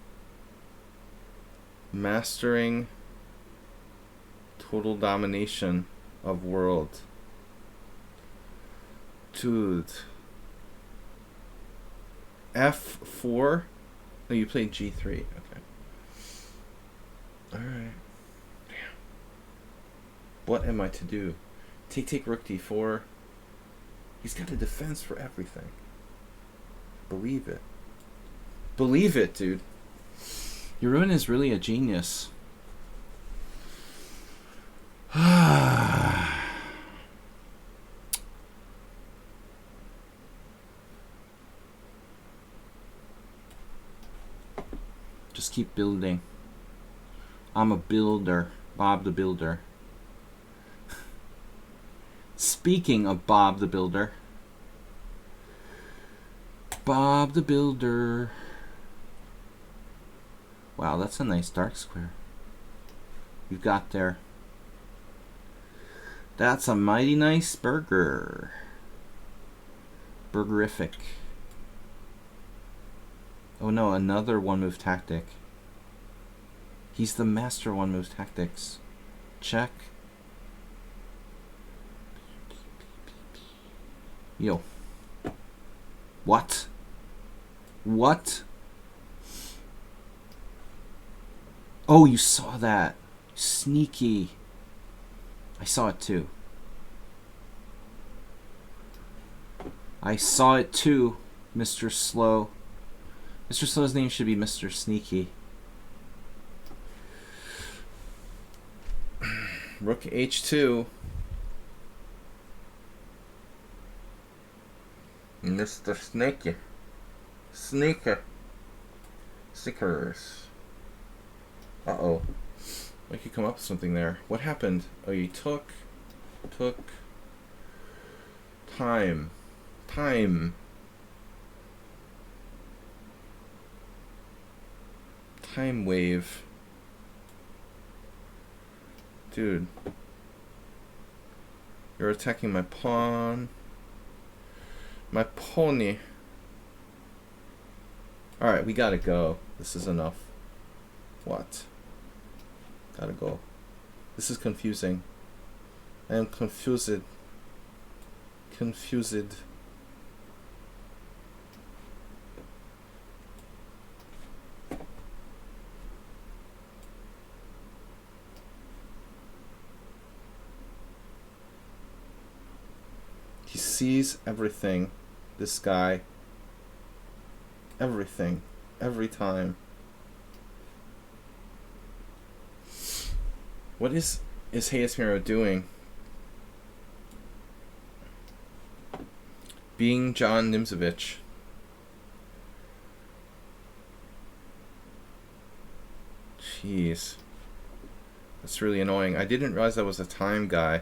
Mastering total domination of world. Dude. F4? No, you played G3. Okay. Alright. Damn. What am I to do? Take rook D4. He's got a defense for everything. Believe it. Believe it, dude. Jeroen is really a genius. Just keep building. I'm a builder. Bob the Builder. Speaking of Bob the Builder. Bob the Builder. Wow, that's a nice dark square you've got there. That's a mighty nice burger. Burgerific. Oh no, another one-move tactic. He's the master one-move tactics. Check. Yo. What? What? Oh, you saw that. Sneaky. I saw it too. I saw it too, Mr. Slow. Mr. Slow's name should be Mr. Sneaky. Rook H2. Mr. Sneaky. Sneaker. Stickers. Uh-oh. I could come up with something there. What happened? Oh, you took time. Time wave. Dude. You're attacking my pawn. My pony. Alright, we gotta go. This is enough. What? Gotta go. This is confusing. I am confused. Confused. He sees everything. This guy. Everything. Every time. What is Hayes Miro doing? Being John Nimzovich. Jeez. That's really annoying. I didn't realize that was a time guy.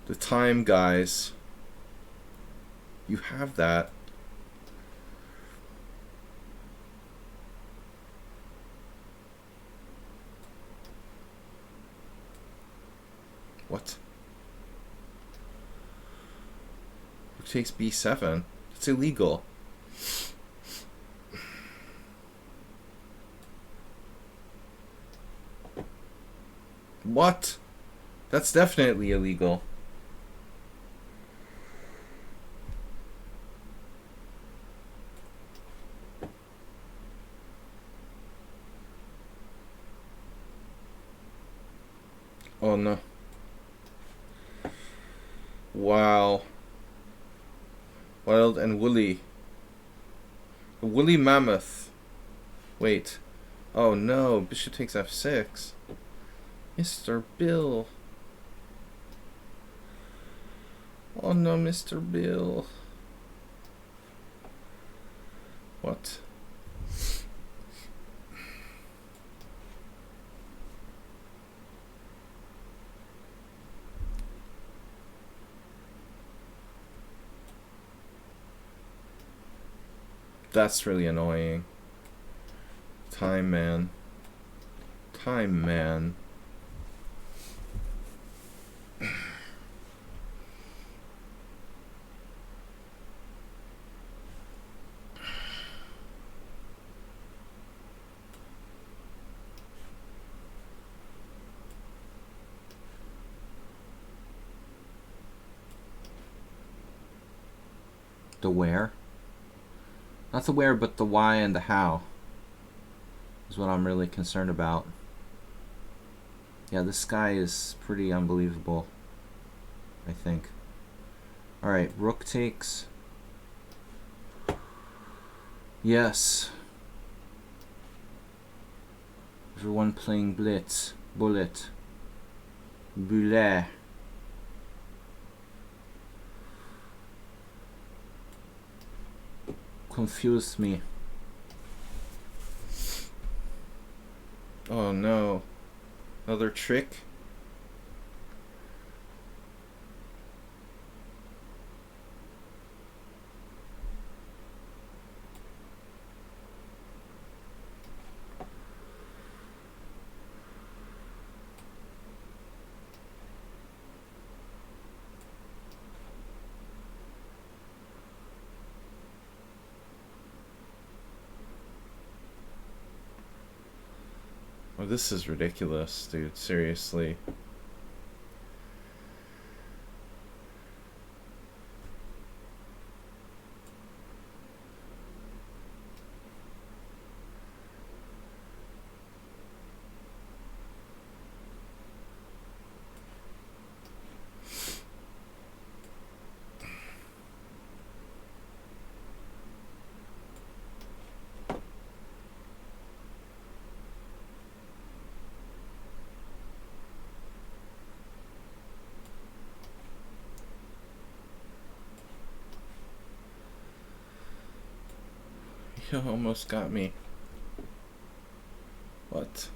The time guys. You have that. What? Rook takes b7. It's illegal. What? That's definitely illegal. Oh no. Wow. Wild and woolly. A woolly mammoth. Wait. Oh no, bishop takes f6. Mr. Bill. Oh no, Mr. Bill. What? That's really annoying. Time man. Time man. The where? Not the where, but the why and the how is what I'm really concerned about. Yeah, this guy is pretty unbelievable, I think. Alright, rook takes. Yes. Everyone playing blitz. Bullet. Bullet. Confused me. Oh no. Another trick? Oh, this is ridiculous, dude. Seriously. You almost got me. What?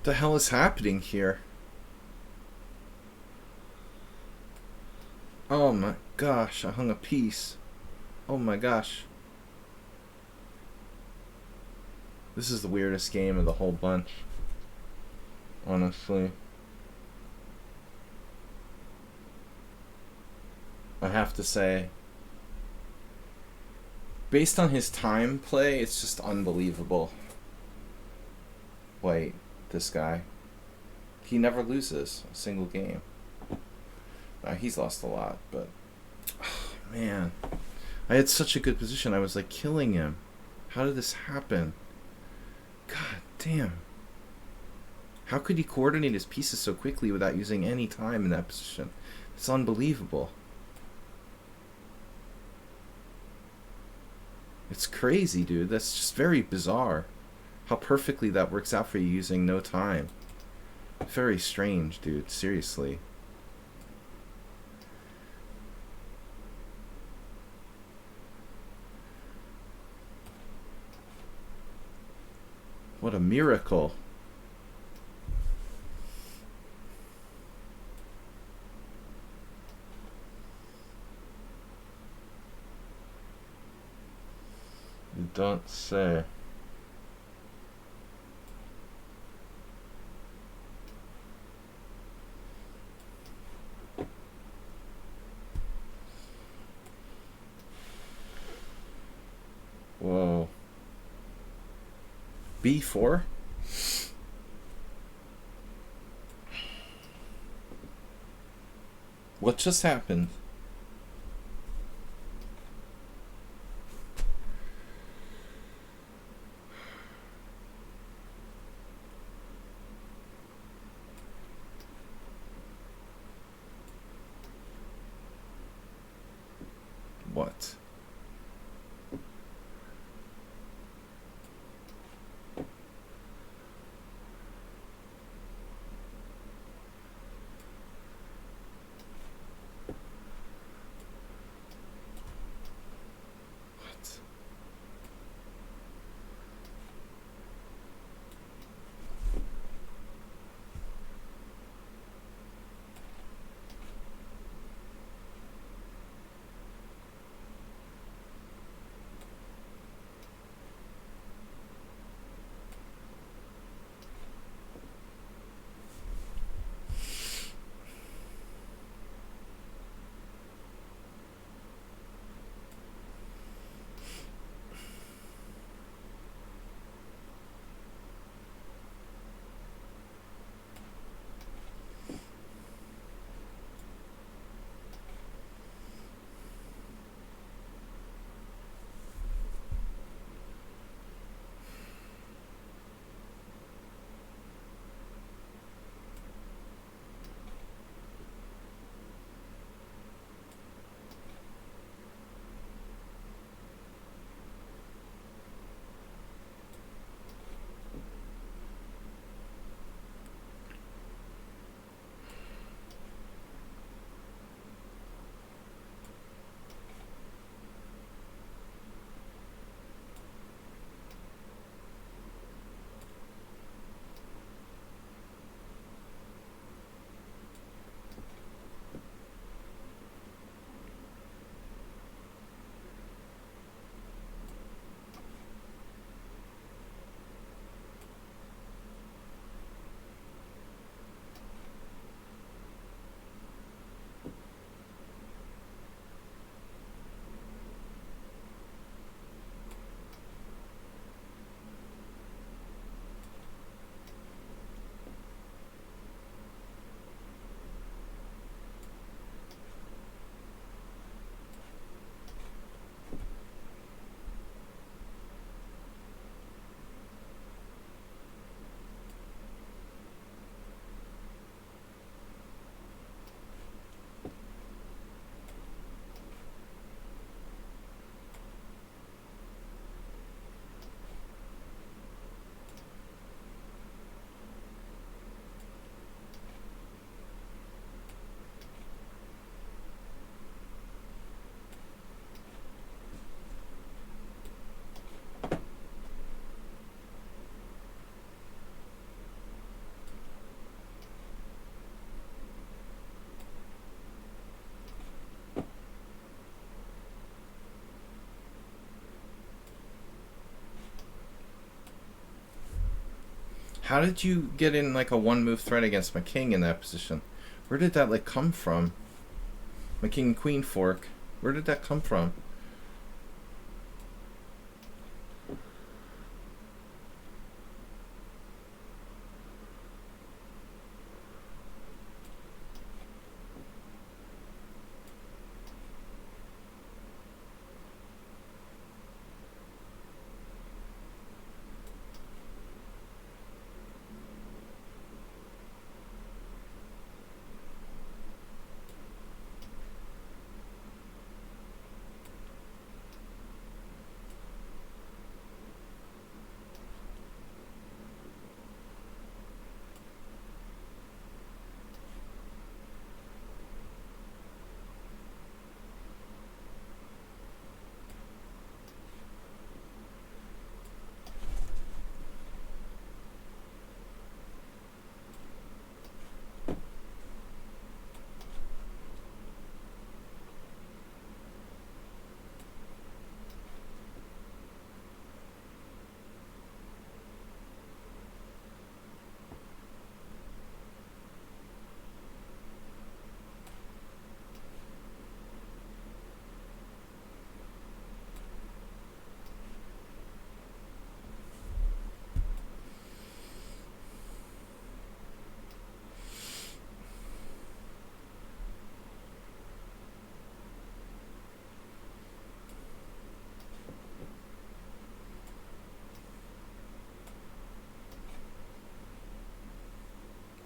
The hell is happening here? Oh my gosh, I hung a piece. Oh my gosh. This is the weirdest game of the whole bunch. Honestly. I have to say, based on his time play, it's just unbelievable. Wait, this guy. He never loses a single game. He's lost a lot, but... Oh, man. I had such a good position. I was like killing him. How did this happen? God damn. How could he coordinate his pieces so quickly without using any time in that position? It's unbelievable. It's crazy, dude. That's just very bizarre. How perfectly that works out for you using no time. Very strange, dude. Seriously. What a miracle. You don't say. Whoa. B4? What just happened? What? How did you get in like a one-move threat against my king in that position? Where did that like come from? My king and queen fork. Where did that come from?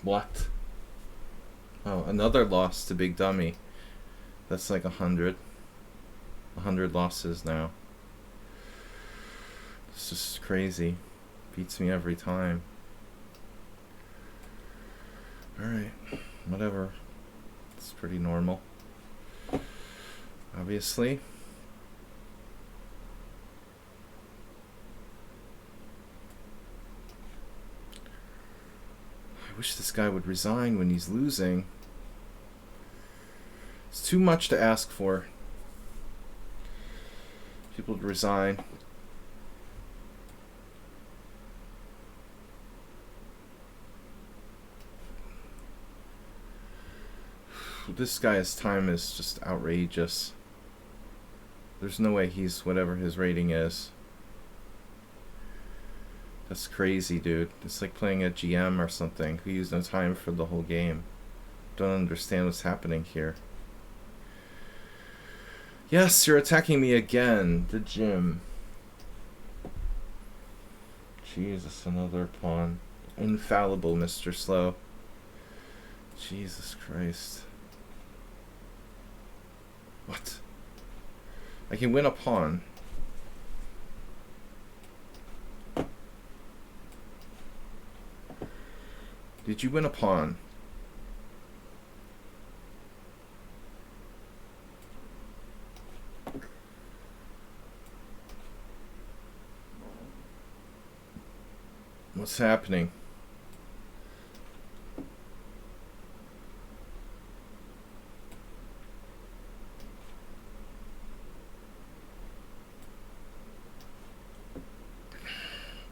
What? Oh, another loss to Big Dummy. That's like 100. 100 losses now. It's just crazy. Beats me every time. Alright, whatever. It's pretty normal. Obviously. I wish this guy would resign when he's losing. It's too much to ask for. People to resign. This guy's time is just outrageous. There's no way he's whatever his rating is. That's crazy, dude. It's like playing a GM or something who used no time for the whole game. Don't understand what's happening here. Yes, you're attacking me again. The gym. Jesus, another pawn. Infallible, Mr. Slow. Jesus Christ. What? I can win a pawn. Did you win a pawn? What's happening?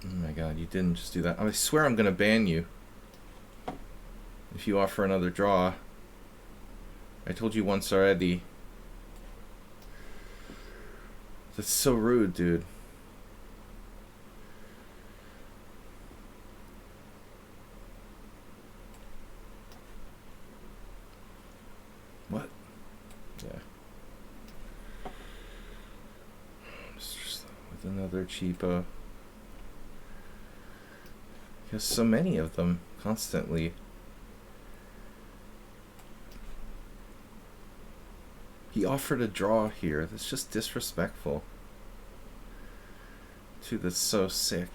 Oh my god, you didn't just do that. I swear I'm gonna ban you if you offer another draw. I told you once already. That's so rude, dude. What? Yeah. With another cheapo. He has so many of them constantly. He offered a draw here. That's just disrespectful. Dude, that's so sick.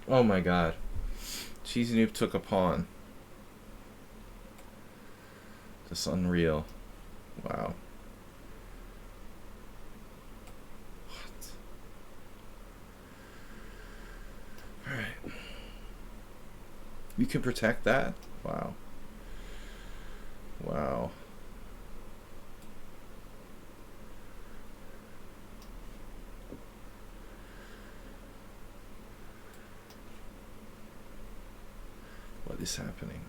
Oh my god. Cheesy Noob took a pawn. That's unreal. Wow. You can protect that? Wow. Wow. What is happening?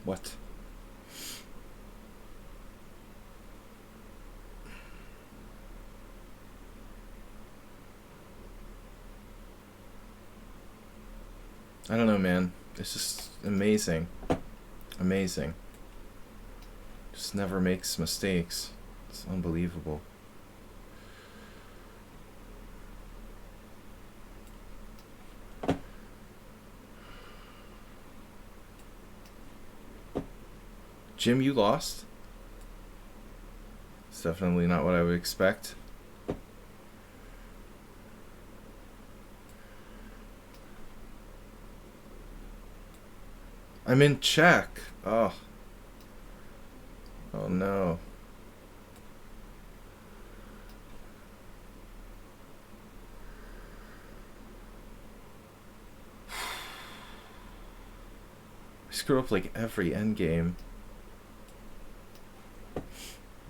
What? I don't know, man. It's just amazing. Amazing. Just never makes mistakes. It's unbelievable. Jim, you lost? It's definitely not what I would expect. I'm in check. Oh. Oh no. I screw up like every endgame.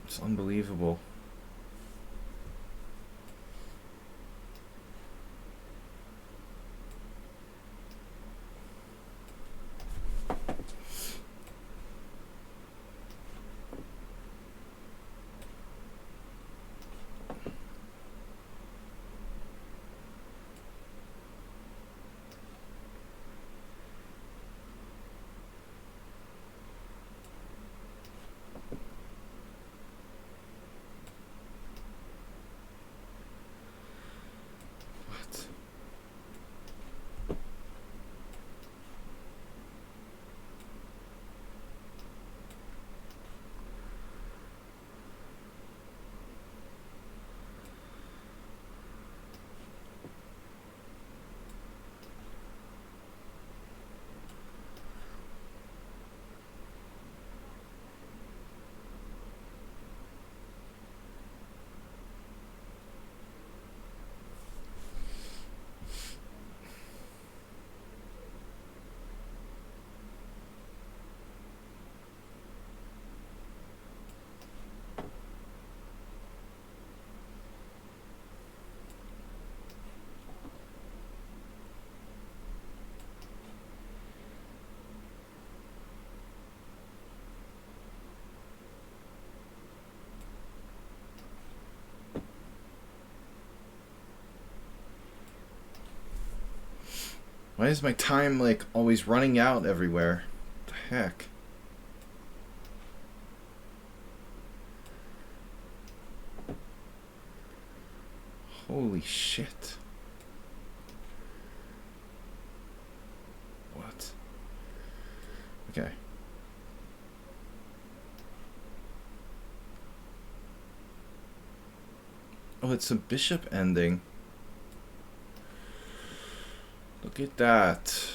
It's unbelievable. Why is my time like always running out everywhere? What the heck? Holy shit. What? Okay. Oh, it's a bishop ending. Look at that.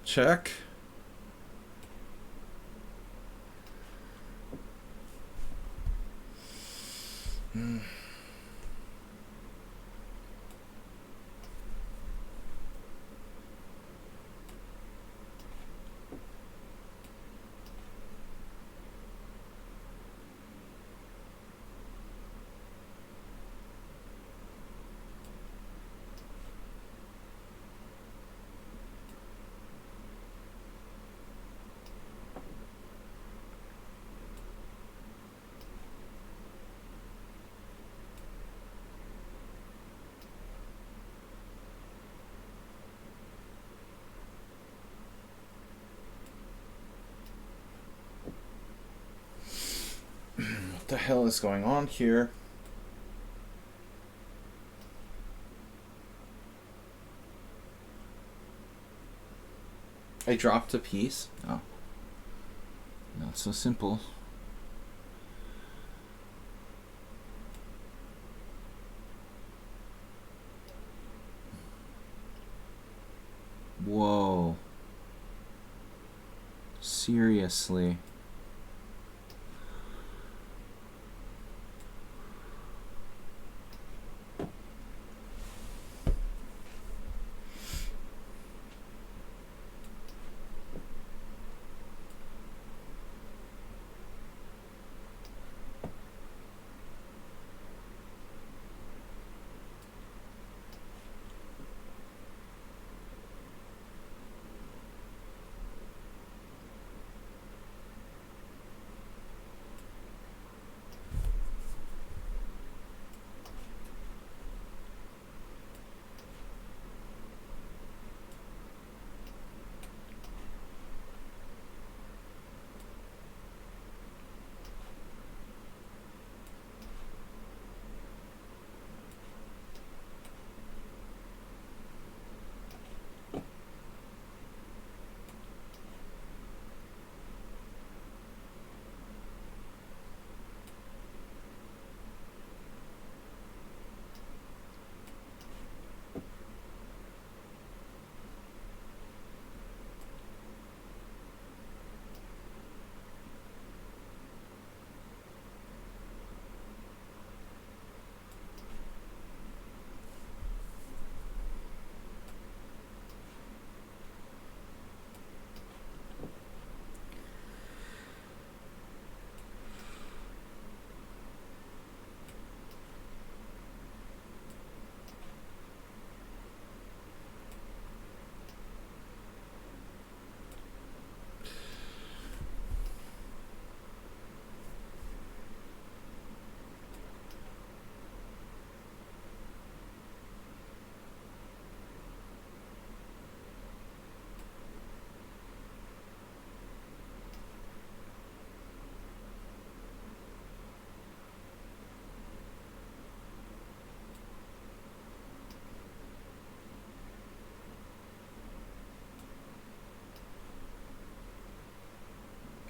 Check. the hell is going on here? I dropped a piece. Oh. Not so simple. Whoa. Seriously.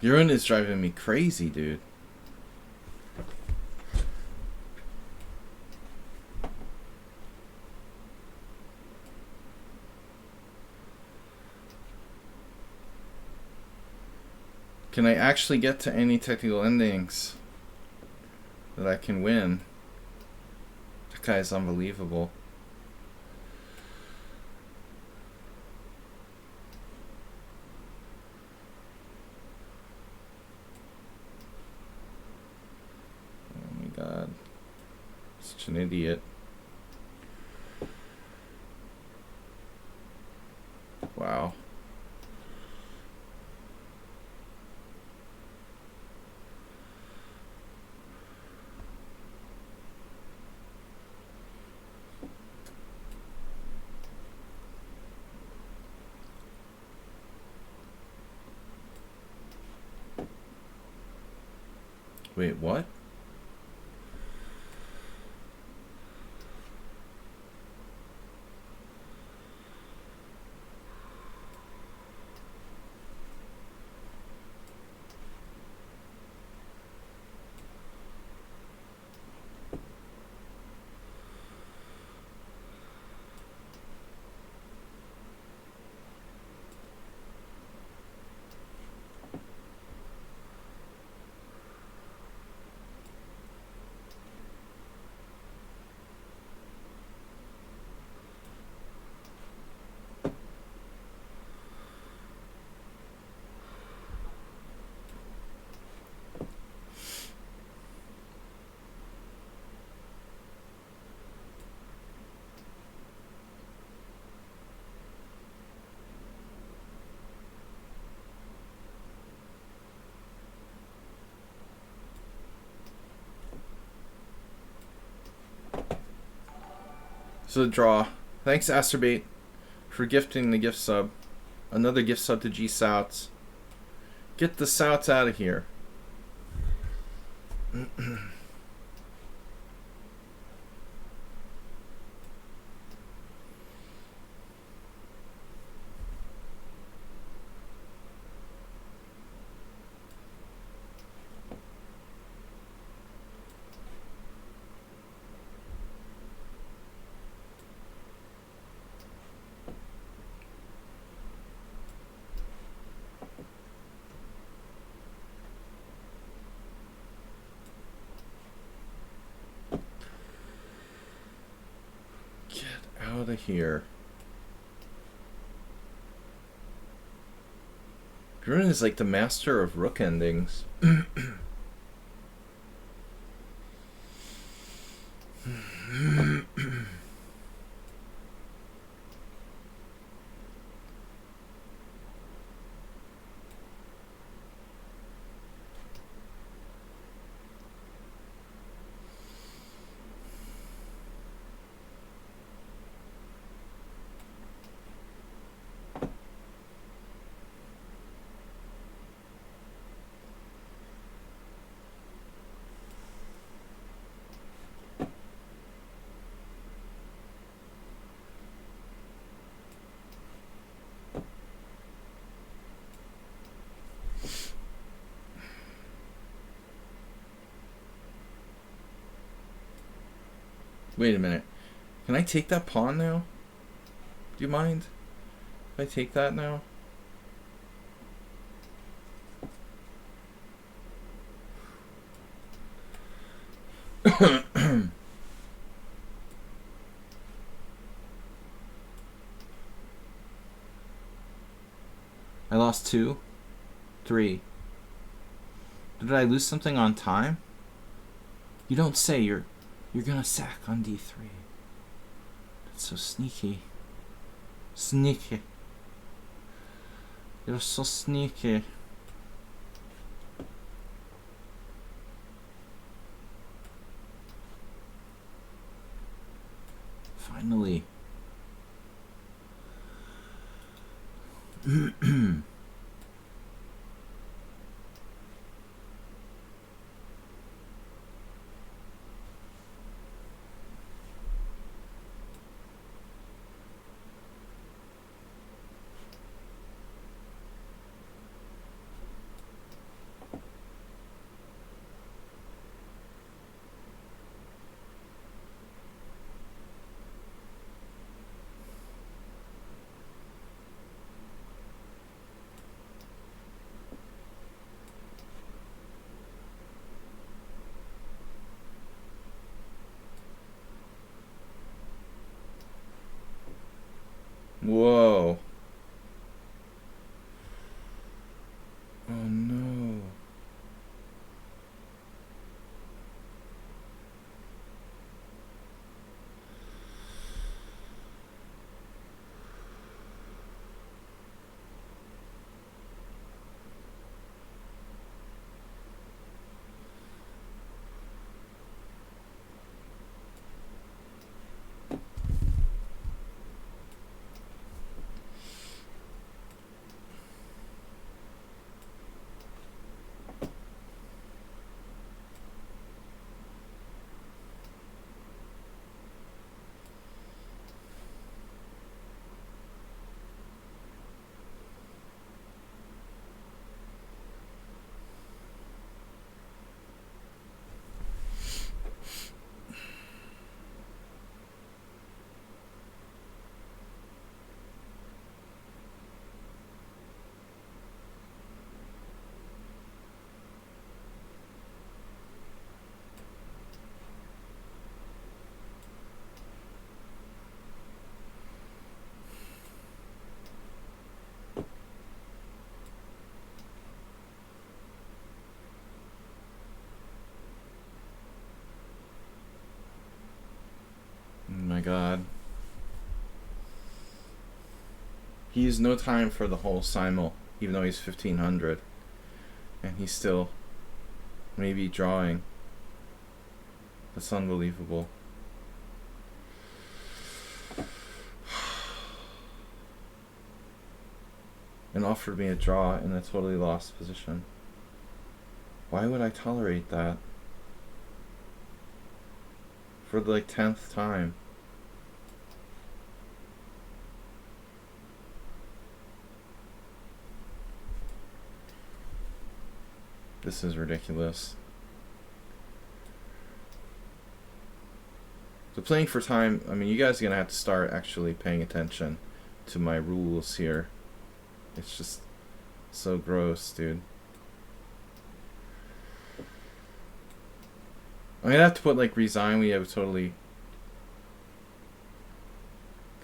Urine is driving me crazy, dude. Can I actually get to any technical endings that I can win? That guy is unbelievable. God, such an idiot. Wow. Wait, what? So draw. Thanks, Asterbait, for gifting the gift sub. Another gift sub to G Souts. Get the Souts out of here. Out of here. Grun is like the master of rook endings. Wait a minute. Can I take that pawn now? Do you mind if I take that now? I lost 2, 3. Did I lose something on time? You don't say. You're gonna sack on d3. That's so sneaky. Sneaky. You're so sneaky. Finally. Whoa. Oh no. Oh my god. He has no time for the whole Simul, even though he's 1500. And he's still maybe drawing. That's unbelievable. And offered me a draw in a totally lost position. Why would I tolerate that? For the like 10th time. This is ridiculous. So playing for time, I mean, you guys are going to have to start actually paying attention to my rules here. It's just so gross, dude. I'm going to have to put, like, resign. We have totally...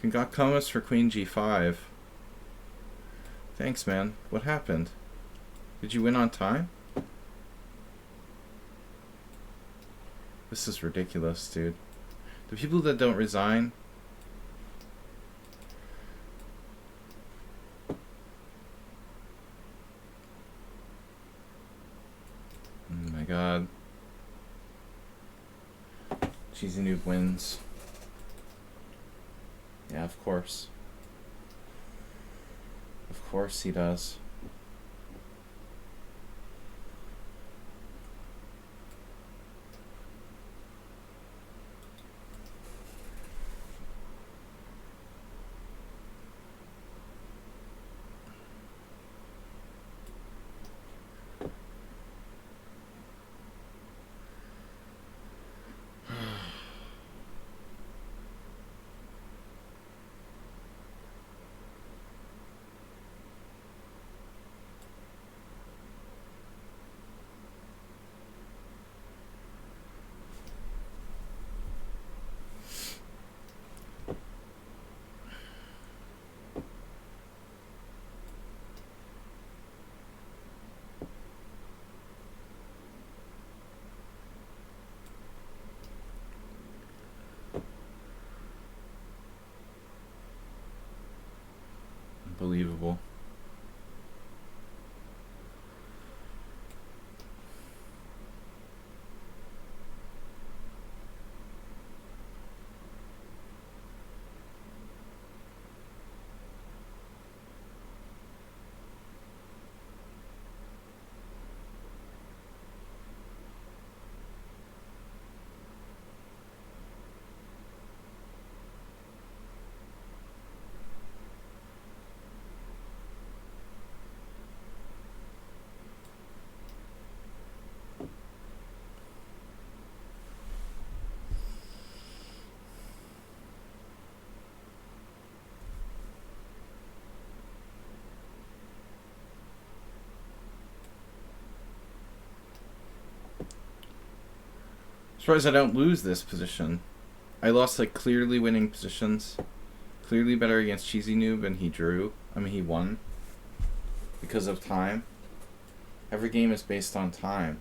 Got commas for queen g5. Thanks, man. What happened? Did you win on time? This is ridiculous, dude. The people that don't resign... Oh my god. Cheesy Noob wins. Yeah, of course. Of course he does. Unbelievable. Surprised I don't lose this position. I lost like clearly winning positions. Clearly better against Cheesy Noob, and he drew. I mean, he won. Because of time. Every game is based on time.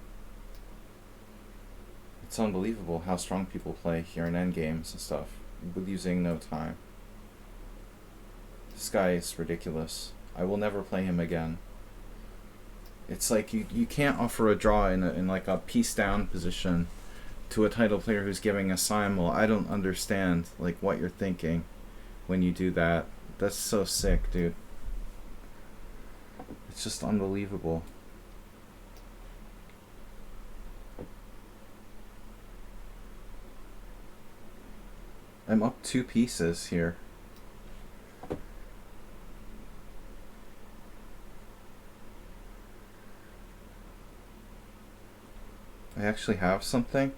It's unbelievable how strong people play here in endgames and stuff with using no time. This guy is ridiculous. I will never play him again. It's like you can't offer a draw in like a piece down position to a title player who's giving a simul. I don't understand like what you're thinking when you do that. That's so sick, dude. It's just unbelievable. I'm up 2 pieces here. I actually have something.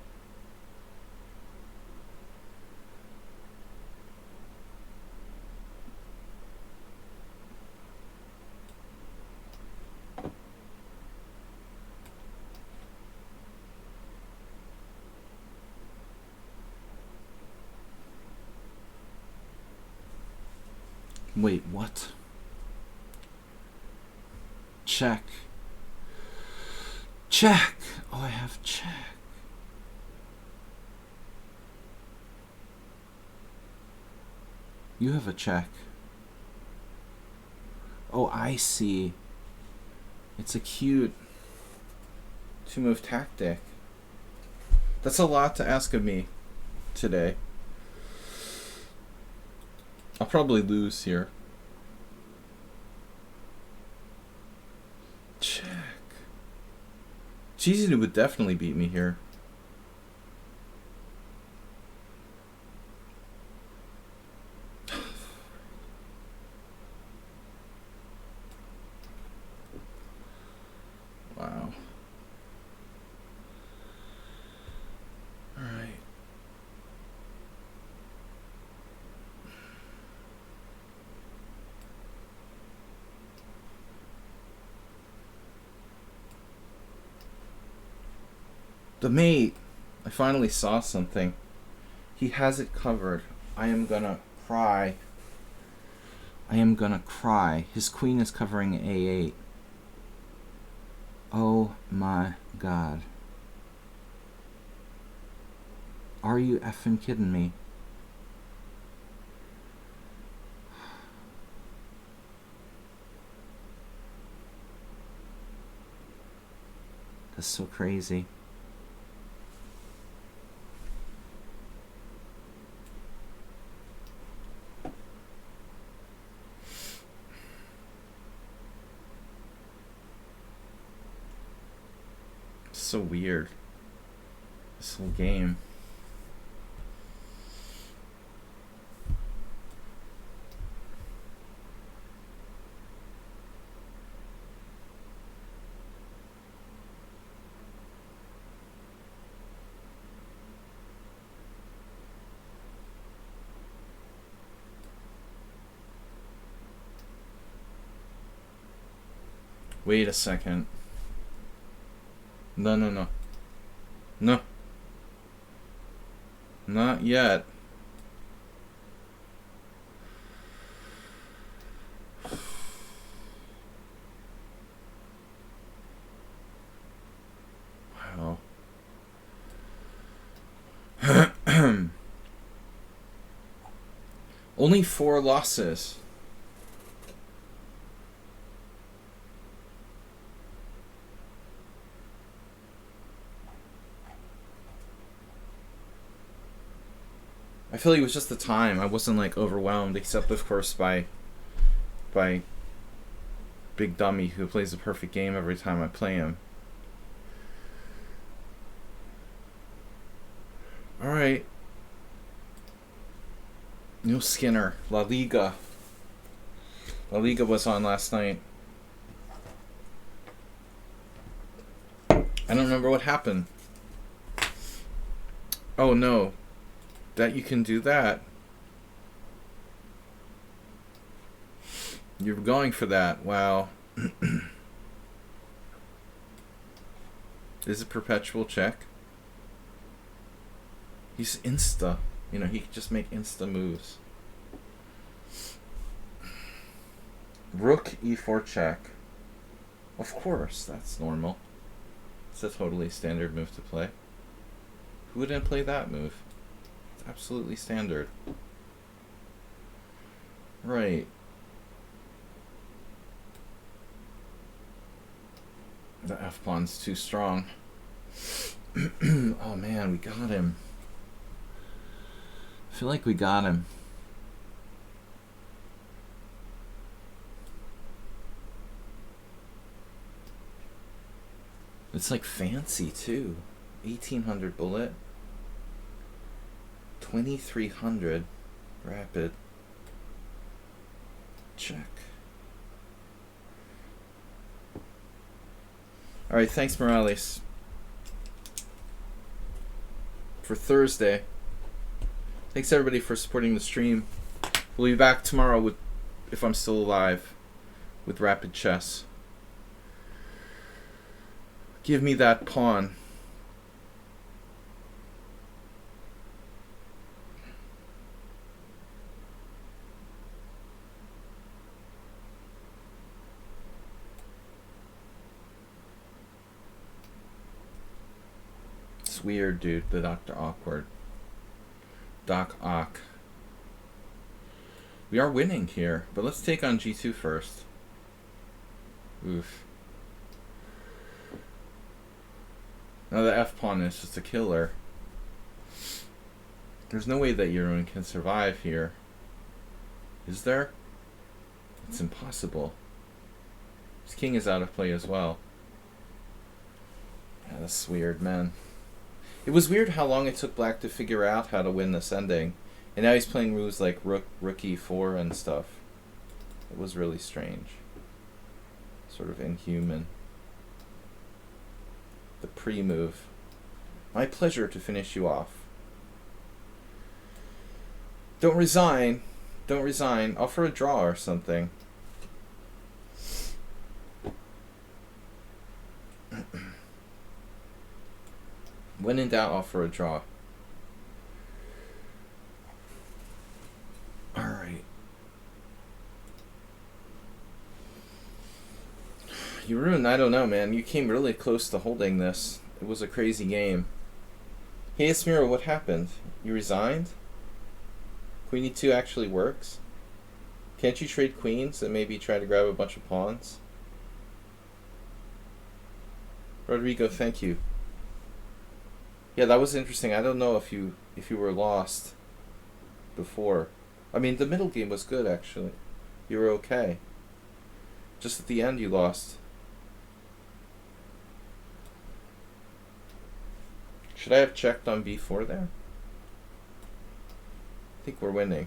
Wait, what? Check. Check! Oh, I have check. You have a check. Oh, I see. It's a cute 2-move tactic. That's a lot to ask of me today. I'll probably lose here. Check. Cheesy would definitely beat me here. The mate. I finally saw something. He has it covered. I am gonna cry. I am gonna cry. His queen is covering A8. Oh my god. Are you effing kidding me? That's so crazy. It's so weird. This whole game. Wait a second. No, no, no. No. Not yet. Wow. Only 4 losses. I feel like it was just the time. I wasn't like overwhelmed, except of course by Big Dummy, who plays a perfect game every time I play him. All right. Neil Skinner, La Liga. La Liga was on last night. I don't remember what happened. Oh no. That you can do that. You're going for that. Wow. Is it perpetual check? He's insta. You know, he could just make insta moves. Rook e4 check. Of course, that's normal. It's a totally standard move to play. Who wouldn't play that move? It's absolutely standard. Right. The F-pawn's too strong. Oh man, we got him. I feel like we got him. It's like fancy too. 1800 bullet. 2300 rapid. Check. Alright, thanks Morales. For Thursday. Thanks everybody for supporting the stream. We'll be back tomorrow with, if I'm still alive, with Rapid Chess. Give me that pawn. It's weird, dude, the Dr. Awkward. Doc Ock. We are winning here, but let's take on G2 first. Oof. Now the F-pawn is just a killer. There's no way that Jeroen can survive here. Is there? It's impossible. His king is out of play as well. Yeah, that's weird, man. It was weird how long it took Black to figure out how to win this ending. And now he's playing moves like rook e4 and stuff. It was really strange. Sort of inhuman. The pre-move. My pleasure to finish you off. Don't resign. Don't resign. Offer a draw or something. When in doubt, offer a draw. Alright. You ruined, I don't know, man. You came really close to holding this. It was a crazy game. Hey, Esmira, what happened? You resigned? Queen e2 actually works? Can't you trade queens and maybe try to grab a bunch of pawns? Rodrigo, thank you. Yeah, that was interesting. I don't know if you were lost before. I mean, the middle game was good, actually. You were okay. Just at the end, you lost. Should I have checked on b4 there? I think we're winning.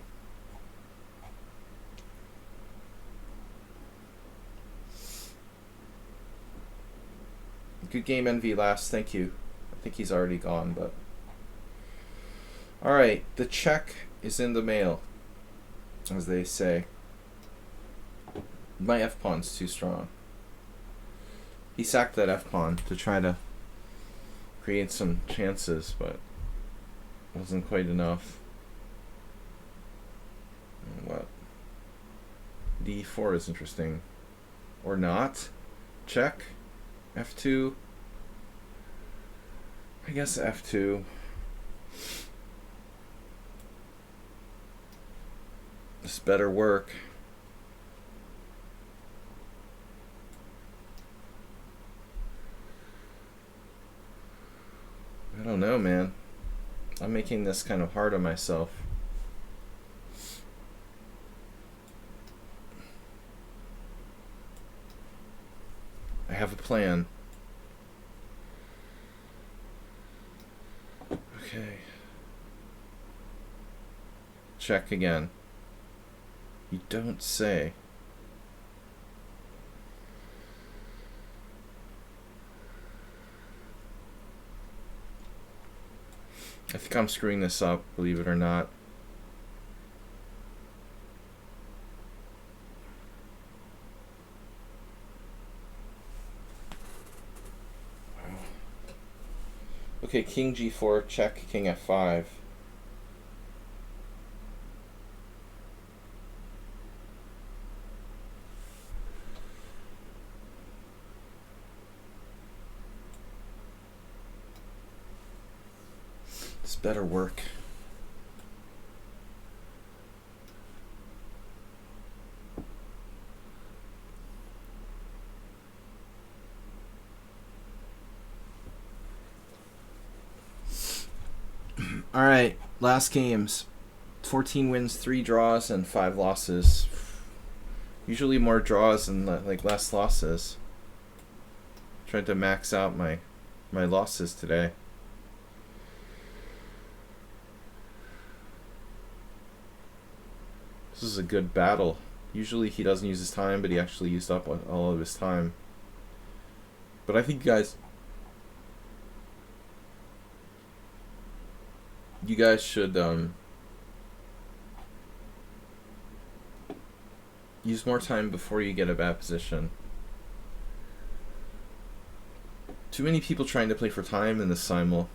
Good game, NV last. Thank you. I think he's already gone, but... Alright, the check is in the mail, as they say. My f-pawn's too strong. He sacked that f-pawn to try to create some chances, but wasn't quite enough. And what? d4 is interesting. Or not. Check. f2. I guess f2. This better work. I don't know, man. I'm making this kind of hard on myself. I have a plan. Okay. Check again. You don't say. I think I'm screwing this up, believe it or not. Okay, king g4, check, king f5. This better work. All right, last games. 14 wins, 3 draws, and 5 losses. Usually more draws and like less losses. Tried to max out my losses today. This is a good battle. Usually he doesn't use his time, but he actually used up all of his time. But I think you guys should use more time before you get a bad position. Too many people trying to play for time in this Simul.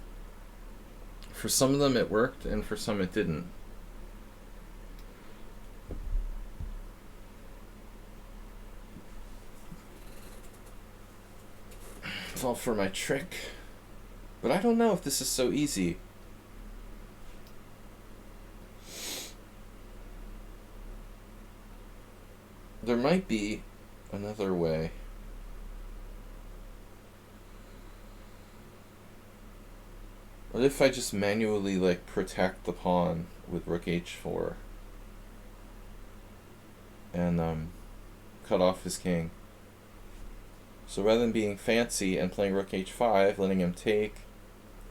For some of them it worked, and for some it didn't. It's all for my trick. But I don't know if this is so easy. There might be another way. What if I just manually like protect the pawn with rook h4 and cut off his king? So rather than being fancy and playing rook h5, letting him take,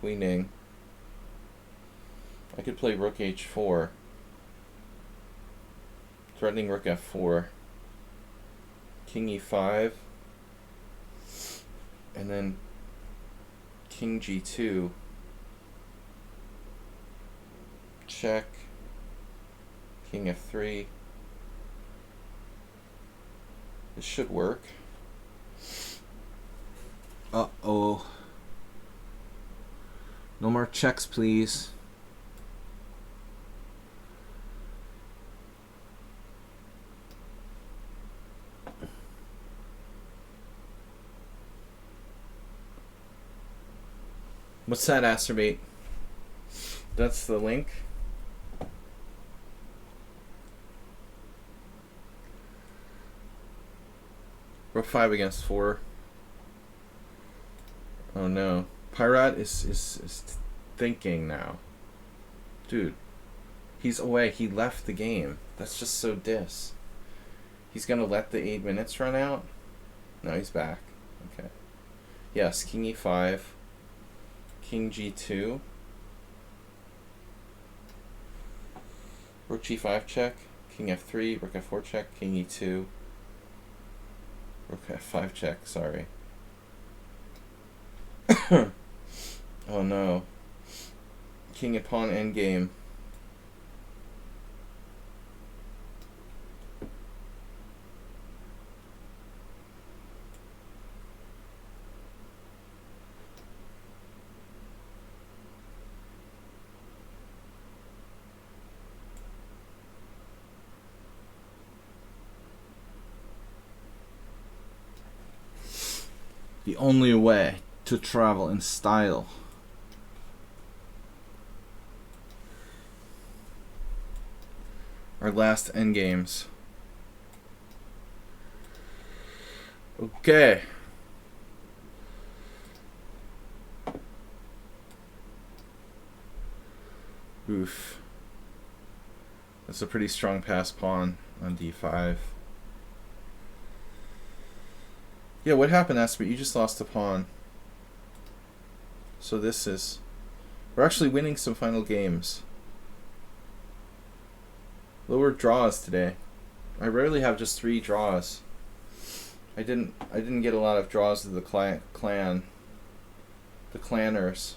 queening, I could play rook h4, threatening rook f4, king e5, and then king g2, check, king f3. This should work. Uh-oh. No more checks, please. What's that, Acerbate? That's the link. Rook 5 against 4. Oh no. Pyrat is thinking now. Dude. He's away. He left the game. That's just so dis. He's gonna let the 8 minutes run out? No, he's back. Okay. Yes, King E5. King G2. Rook G5 check. King F3. Rook F4 check. King E2. Rook F5 check. Sorry. Oh no. King and pawn endgame. The only way to travel in style. Our last endgames. Okay. Oof. That's a pretty strong pass pawn on D5. Yeah, what happened, Asper? You just lost a pawn. So this is... We're actually winning some final games. Lower draws today. I rarely have just 3 draws. I didn't get a lot of draws to the clan. The clanners.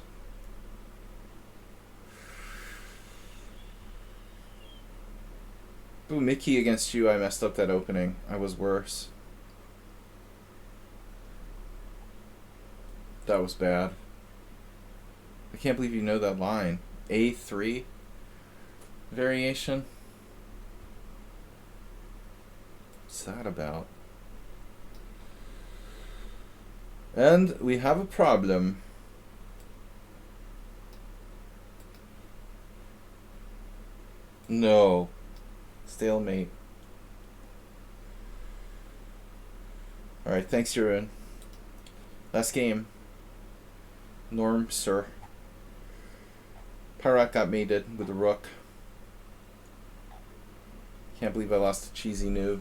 Ooh, Mickey against you, I messed up that opening. I was worse. That was bad. I can't believe you know that line. A3 variation. What's that about? And we have a problem. No. Stalemate. Alright, thanks, Jeroen. Last game. Norm, sir. Pyrat got mated with a rook. Can't believe I lost a cheesy noob.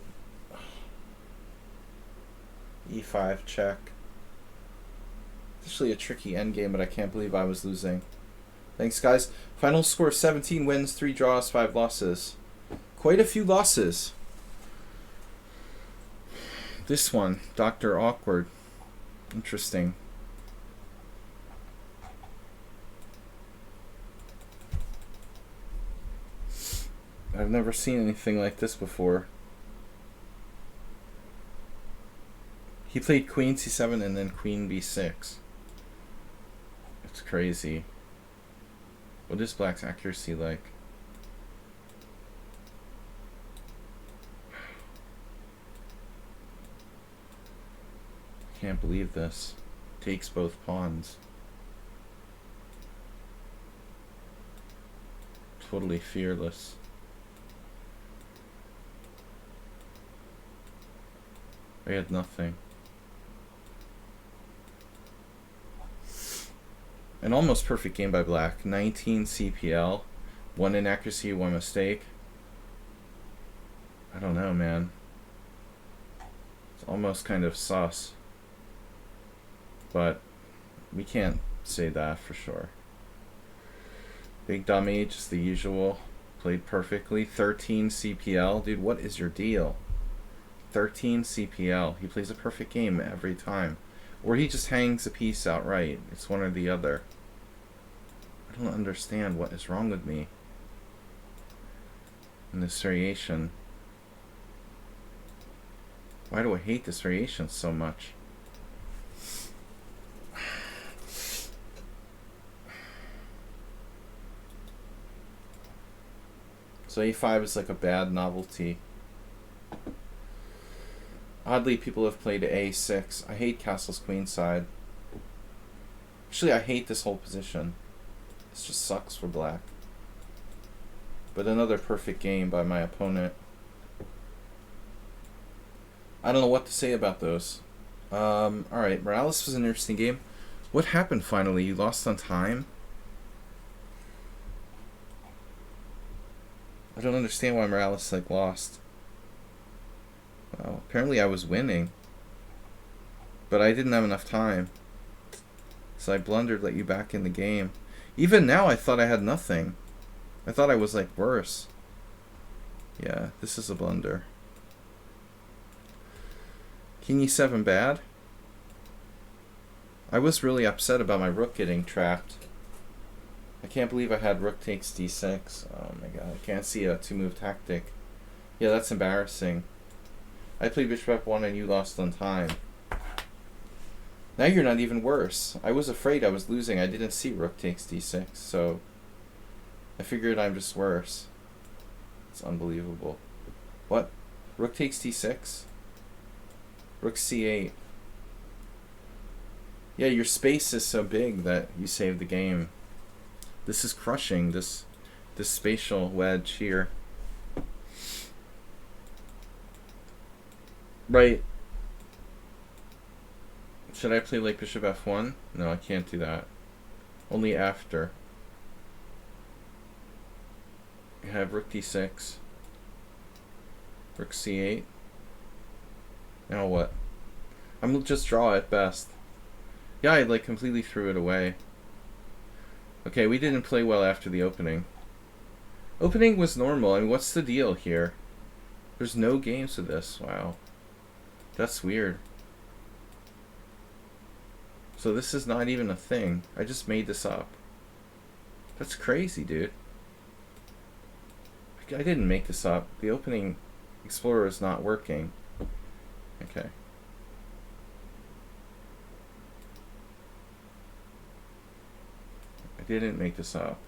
E5 check. It's actually a tricky endgame, but I can't believe I was losing. Thanks, guys. Final score 17 wins, 3 draws, 5 losses. Quite a few losses. This one, Dr. Awkward. Interesting. I've never seen anything like this before. He played Queen C7 and then Queen B6. It's crazy. What is Black's accuracy like? Can't believe this. Takes both pawns. Totally fearless. I had nothing. An almost perfect game by Black. 19 CPL. 1 inaccuracy, 1 mistake. I don't know, man. It's almost kind of sus. But we can't say that for sure. Big dummy, just the usual. Played perfectly. 13 CPL. Dude, what is your deal? 13 CPL. He plays a perfect game every time. Or he just hangs a piece outright. It's one or the other. I don't understand what is wrong with me in this variation. Why do I hate this variation so much? So a5 is like a bad novelty. Oddly, people have played a6. I hate castles queenside. Actually, I hate this whole position. This just sucks for black. But another perfect game by my opponent. I don't know what to say about those. Alright, Morales was an interesting game. What happened finally? You lost on time? I don't understand why Morales lost. Well, apparently I was winning. But I didn't have enough time. So I blundered, let you back in the game. Even now I thought I had nothing. I thought I was worse. Yeah, this is a blunder. King e7 bad? I was really upset about my rook getting trapped. I can't believe I had rook takes d6. Oh my god, I can't see a two-move tactic. Yeah, that's embarrassing. I played bishop f1 and you lost on time. Now you're not even worse. I was afraid I was losing. I didn't see rook takes d6, so I figured I'm just worse. It's unbelievable. What? Rook takes d6? Rook c8. Yeah, your space is so big that you saved the game. This is crushing, this spatial wedge here. Right. Should I play bishop f1? No, I can't do that. Only after. I have rook d6. Rook c8. Now what? I'm just draw at best. Yeah, I completely threw it away. Okay, we didn't play well after the opening. Opening was normal. I mean, what's the deal here? There's no games with this. Wow. That's weird. So this is not even a thing. I just made this up. That's crazy, dude. I didn't make this up. The opening Explorer is not working. Okay. I didn't make this up.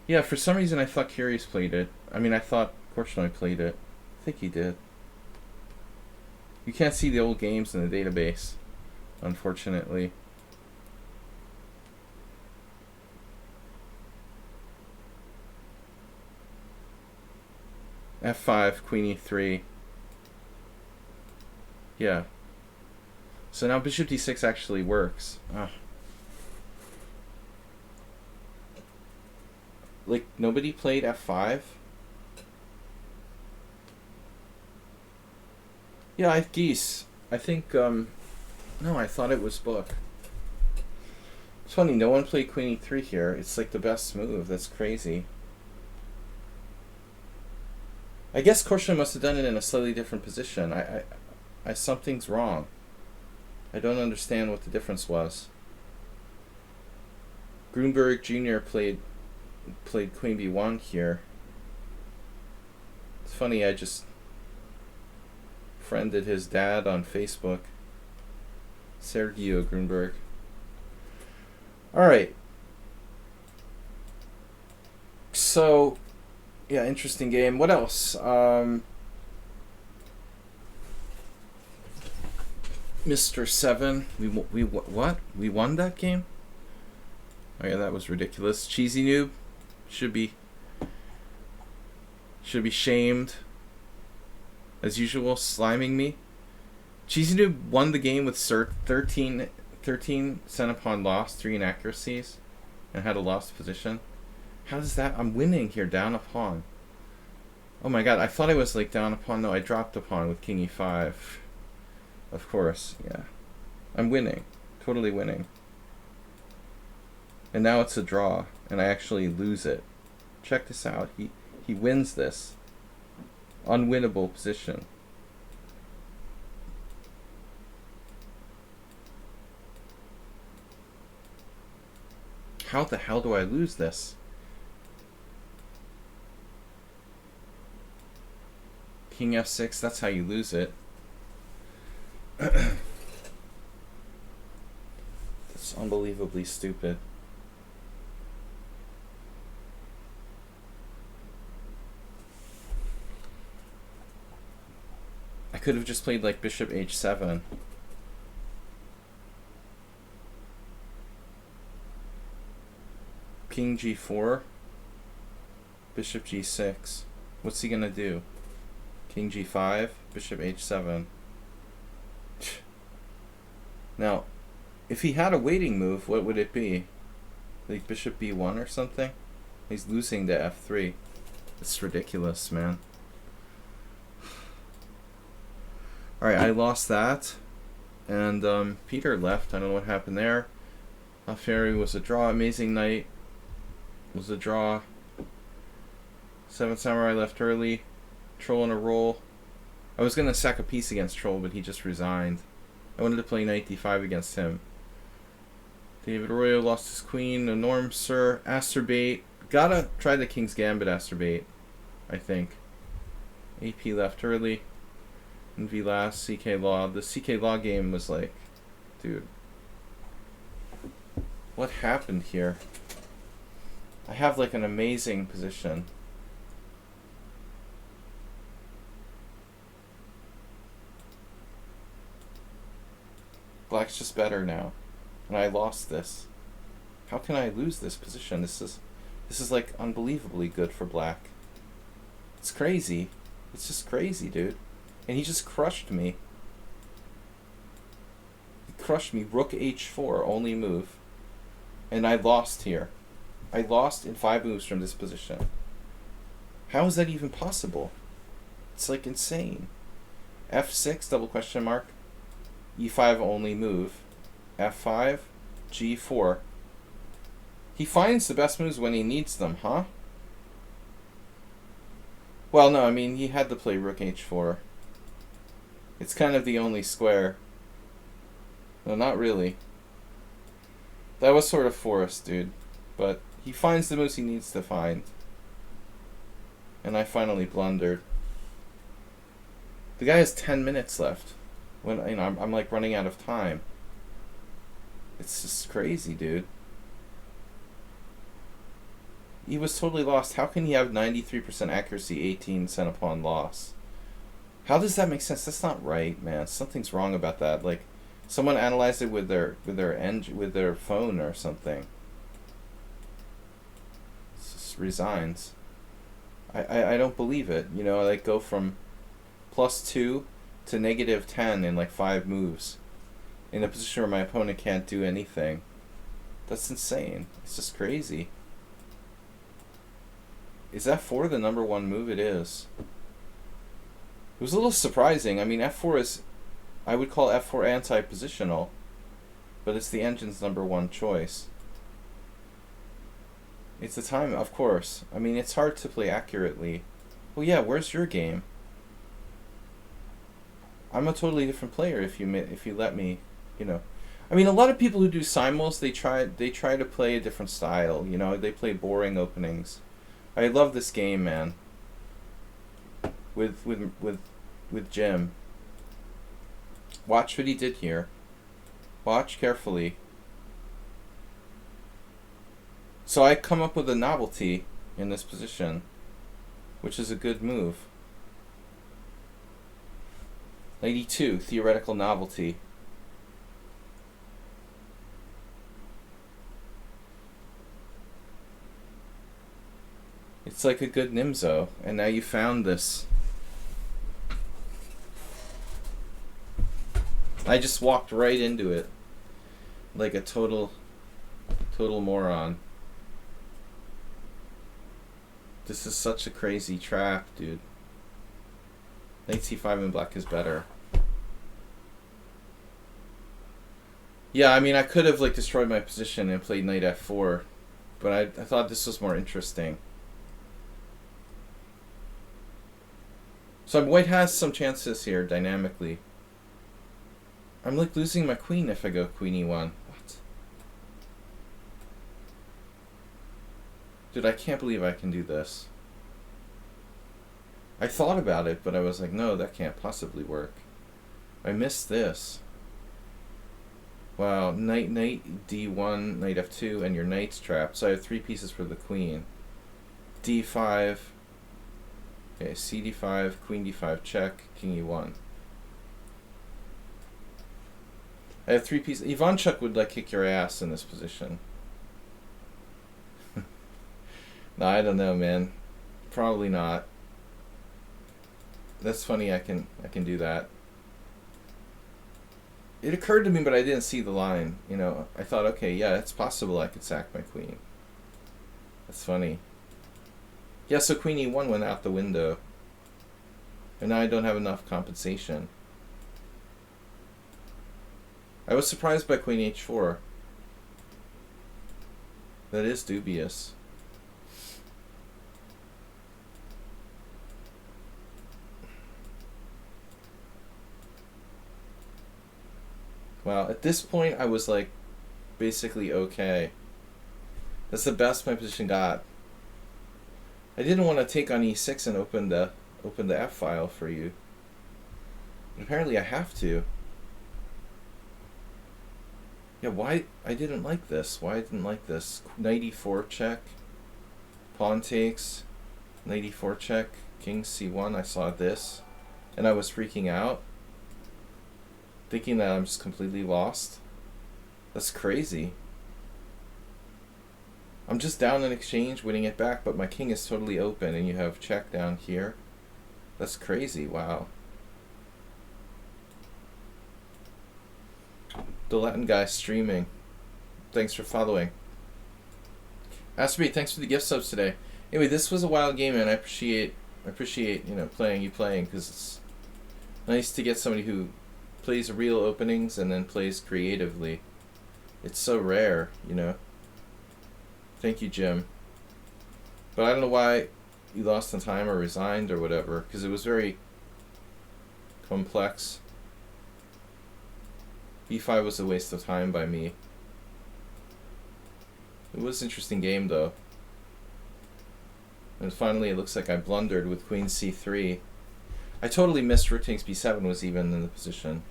Yeah, for some reason I thought Curious played it. I mean, I thought Korchnoi played it. I think he did. You can't see the old games in the database, unfortunately. F5, Queen E3. Yeah. So now Bishop D6 actually works. Nobody played F5? Yeah, Geese. I think, no, I thought it was Book. It's funny, no one played Queen E3 here. It's the best move. That's crazy. I guess Korchnoi must have done it in a slightly different position. Something's wrong. I don't understand what the difference was. Grunberg Jr. played Queen B1 here. It's funny, I just friended his dad on Facebook. Sergio Grunberg. Alright. So, yeah, interesting game. What else? Mr. 7. We what? We won that game? Oh yeah, that was ridiculous. Cheesy Noob should be shamed. As usual, sliming me. Cheesy Noob won the game with 13 center pawn lost, 3 inaccuracies, and had a lost position. How does that? I'm winning here, down a pawn. Oh my god, I thought I was down a pawn. No, I dropped a pawn with King E5. Of course, yeah. I'm winning. Totally winning. And now it's a draw, and I actually lose it. Check this out. He wins this. Unwinnable position. How the hell do I lose this? King F6, that's how you lose it. unbelievably stupid. I could have just played like bishop h7. King g4. Bishop g6. What's he gonna do? King g5. Bishop h7. Now, if he had a waiting move, what would it be? Like bishop b1 or something? He's losing to f3. It's ridiculous, man. Alright, I lost that. And Peter left. I don't know what happened there. Ferry was a draw. Amazing Night was a draw. Seven Samurai left early. Troll on a roll. I was going to sack a piece against Troll, but he just resigned. I wanted to play knight d5 against him. David Arroyo lost his queen. A Norm Sir. Asterbait. Gotta try the King's Gambit Asterbait, I think. AP left early. And V last. CK Law. The CK Law game was like, dude, what happened here? I have like an amazing position. Black's just better now. And I lost this. How can I lose this position? This is like unbelievably good for black. It's crazy. It's just crazy, dude. And he just crushed me. He crushed me. Rook h4, only move. And I lost here. I lost in 5 moves from this position. How is that even possible? It's like insane. f6, double question mark. e5 only move. f5, g4. He finds the best moves when he needs them, huh? Well, no, I mean, he had to play rook h4. It's kind of the only square. No, not really. That was sort of forced, dude. But he finds the moves he needs to find. And I finally blundered. The guy has 10 minutes left. When I'm like running out of time. It's just crazy, dude. He was totally lost. How can he have 93% accuracy, 18% upon loss? How does that make sense? That's not right, man. Something's wrong about that. Like, someone analyzed it with their phone or something. It just resigns. I don't believe it. You know, like go from +2 to -10 in like 5 moves, in a position where my opponent can't do anything. That's insane. It's just crazy. Is f4 the number 1 move? It is. It was a little surprising. I mean, f4 is, I would call f4 anti-positional, but it's the engine's number 1 choice. It's the time, of course. I mean, it's hard to play accurately. Well, yeah, where's your game? I'm a totally different player if you let me, you know. I mean, a lot of people who do simuls, they try to play a different style, you know. They play boring openings. I love this game, man. With Jim. Watch what he did here. Watch carefully. So I come up with a novelty in this position, which is a good move. Lady 2, theoretical novelty. It's like a good Nimzo, and now you found this. I just walked right into it, like a total moron. This is such a crazy trap, dude. Knight c5 and black is better. Yeah, I mean, I could have like destroyed my position and played knight f4, but I thought this was more interesting. So white has some chances here, dynamically. I'm like losing my queen if I go queen e1. What? Dude, I can't believe I can do this. I thought about it, but I was like, no, that can't possibly work. I missed this. Wow, knight d1, knight f2, and your knight's trapped. So I have 3 pieces for the queen. d5. Okay, cd5, queen d5, check, king e1. I have 3 pieces. Ivanchuk would like kick your ass in this position. No, I don't know, man. Probably not. That's funny. I can do that. It occurred to me, but I didn't see the line. You know, I thought, okay, yeah, it's possible I could sack my queen. That's funny. Yeah, so queen e1 went out the window. And now I don't have enough compensation. I was surprised by queen h4. That is dubious. Wow, at this point I was like basically okay. That's the best my position got. I didn't want to take on e6 and open the F file for you. But apparently I have to. Yeah, why I didn't like this. Why I didn't like this. Knight e4 check. Pawn takes. Knight e4 check. King c1. I saw this. And I was freaking out. Thinking that I'm just completely lost. That's crazy. I'm just down in exchange, winning it back, but my king is totally open, and you have check down here. That's crazy, wow. The Latin guy streaming. Thanks for following. Astrobate, thanks for the gift subs today. Anyway, this was a wild game, and I appreciate playing, because it's nice to get somebody who plays real openings and then plays creatively. It's so rare, Thank you, Jim. But I don't know why you lost in time or resigned or whatever, because it was very complex. b5 was a waste of time by me. It was an interesting game, though. And finally, it looks like I blundered with queen c3. I totally missed rook takes b7 was even in the position.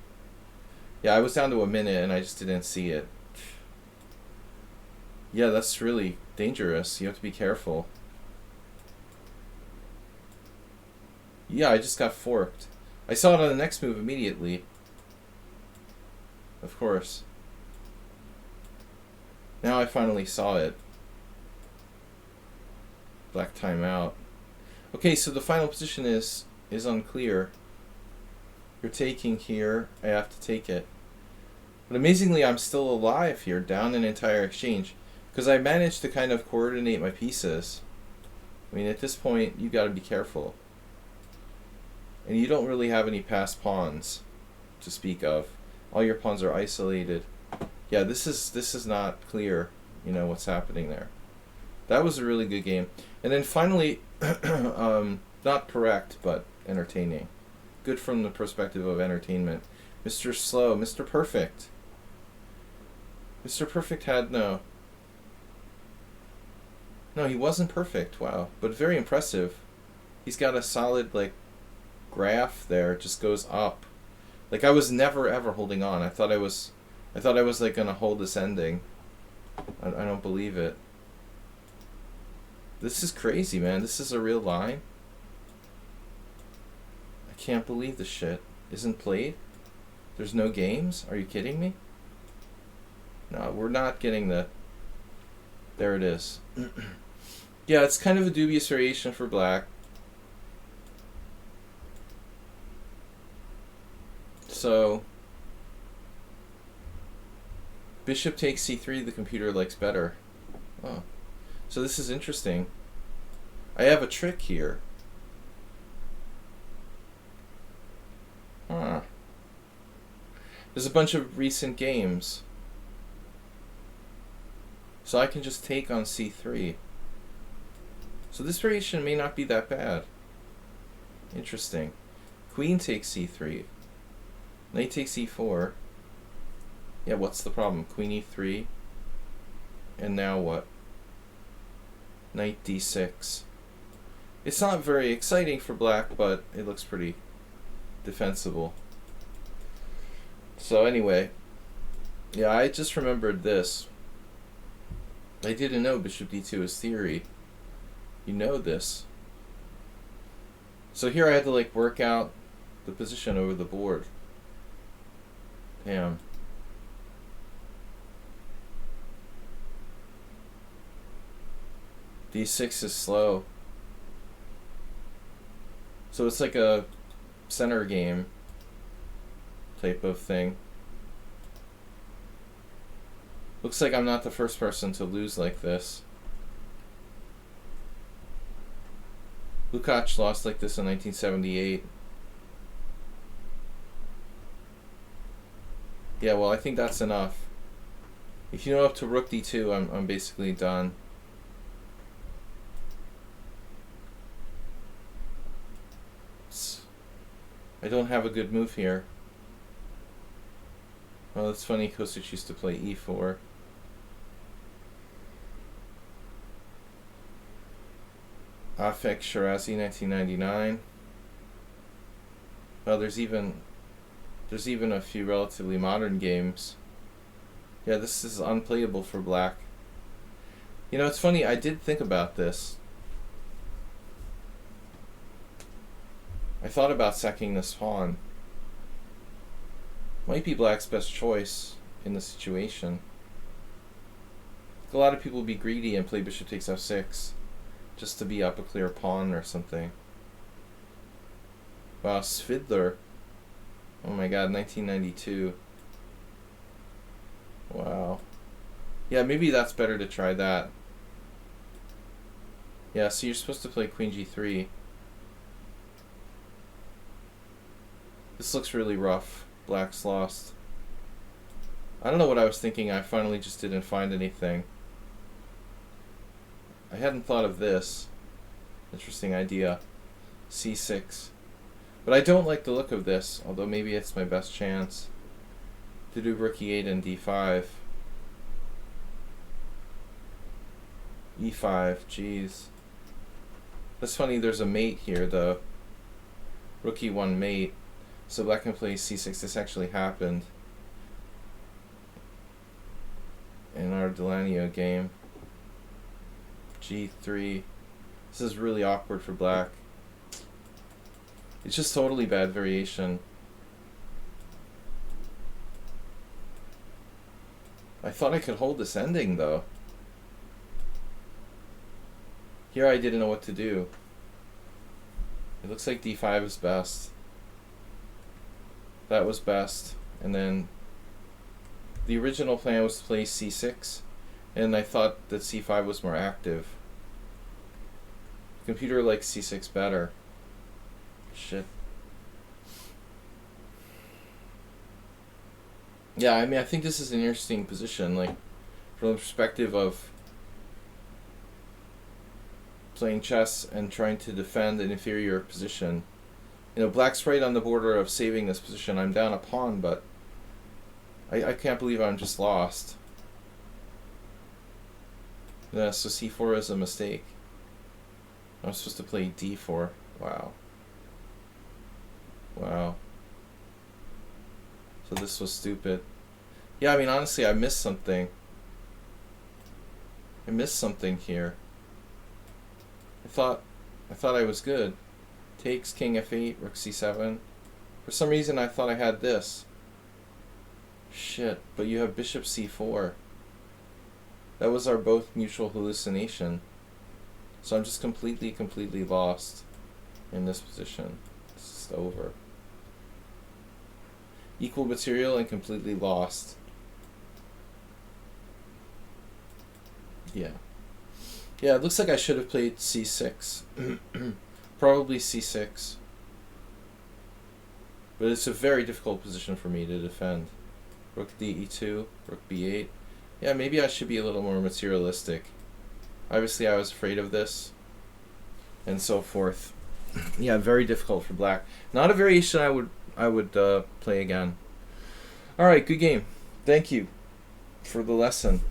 Yeah, I was down to a minute and I just didn't see it. Yeah, that's really dangerous. You have to be careful. Yeah, I just got forked. I saw it on the next move immediately. Of course. Now I finally saw it. Black timeout. Okay, so the final position is unclear. You're taking here. I have to take it. But amazingly, I'm still alive here, down an entire exchange. Because I managed to kind of coordinate my pieces. I mean, at this point, you got to be careful. And you don't really have any passed pawns to speak of. All your pawns are isolated. Yeah, this is not clear, what's happening there. That was a really good game. And then finally, not correct, but entertaining. Good from the perspective of entertainment. Mr. Slow, Mr. Perfect. Mr. Perfect had no, he wasn't perfect, wow. But very impressive. He's got a solid, graph there. It just goes up. I was never, ever holding on. I thought I was, gonna hold this ending. I don't believe it. This is crazy, man. This is a real line. I can't believe this shit isn't played. There's no games? Are you kidding me? No, we're not getting the... There it is. Yeah, it's kind of a dubious variation for black. So... Bishop takes c3, the computer likes better. Oh. So this is interesting. I have a trick here. Huh. There's a bunch of recent games. So I can just take on c3. So this variation may not be that bad. Interesting. Queen takes c3. Knight takes e4. Yeah, what's the problem? Queen e3. And now what? Knight d6. It's not very exciting for black, but it looks pretty defensible. So anyway, Yeah, I just remembered this. I didn't know bishop d2 is theory. You know this. So here I had to like work out the position over the board. Damn. d6 is slow. So it's like a center game type of thing. Looks like I'm not the first person to lose like this. Lukács lost like this in 1978. Yeah, well, I think that's enough. If you know up to rook d2, I'm basically done. I don't have a good move here. Well, it's funny, Kostic used to play e4. Afek Shirazi, 1999. Well, there's even a few relatively modern games. Yeah, this is unplayable for black. You know, it's funny, I did think about this. I thought about sacking this pawn. Might be black's best choice in the situation. A lot of people would be greedy and play bishop takes f6 just to be up a clear pawn or something. Wow, Svidler. Oh my god, 1992. Wow. Yeah, maybe that's better to try that. Yeah, so you're supposed to play queen g3. This looks really rough. Black's lost. I don't know what I was thinking. I finally just didn't find anything. I hadn't thought of this. Interesting idea. c6. But I don't like the look of this, although maybe it's my best chance to do rook e8 and d5. e5, jeez. That's funny, there's a mate here, though. Rook e1 mate. So black can play c6. This actually happened in our Delanio game. g3. This is really awkward for black. It's just totally bad variation. I thought I could hold this ending, though. Here I didn't know what to do. It looks like d5 is best. That was best. And then the original plan was to play c6, and I thought that c5 was more active. The computer likes c6 better. Shit. Yeah, I mean, I think this is an interesting position, like, from the perspective of playing chess and trying to defend an inferior position. You know, black's right on the border of saving this position. I'm down a pawn, but I can't believe I'm just lost. Yeah, so c4 is a mistake. I'm supposed to play d4. Wow. Wow. So this was stupid. Yeah, I mean, honestly, I missed something. I missed something here. I thought I was good. Takes king f8, rook c7. For some reason, I thought I had this. Shit, but you have bishop c4. That was our both mutual hallucination. So I'm just completely lost in this position. It's just over. Equal material and completely lost. Yeah. Yeah, it looks like I should have played c6. Probably c6. But it's a very difficult position for me to defend. Rook d e2, rook b8. Yeah, maybe I should be a little more materialistic. Obviously, I was afraid of this, and so forth. Yeah, very difficult for black. Not a variation I would play again. All right, good game. Thank you for the lesson.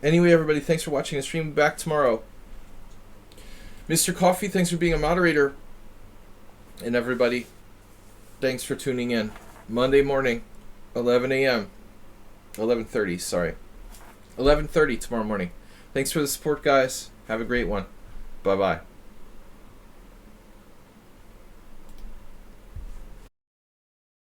Anyway, everybody, thanks for watching the stream. Back tomorrow. Mr. Coffee, thanks for being a moderator. And everybody, thanks for tuning in. Monday morning, 11 a.m. 11:30. Sorry, 11:30 tomorrow morning. Thanks for the support, guys. Have a great one. Bye bye.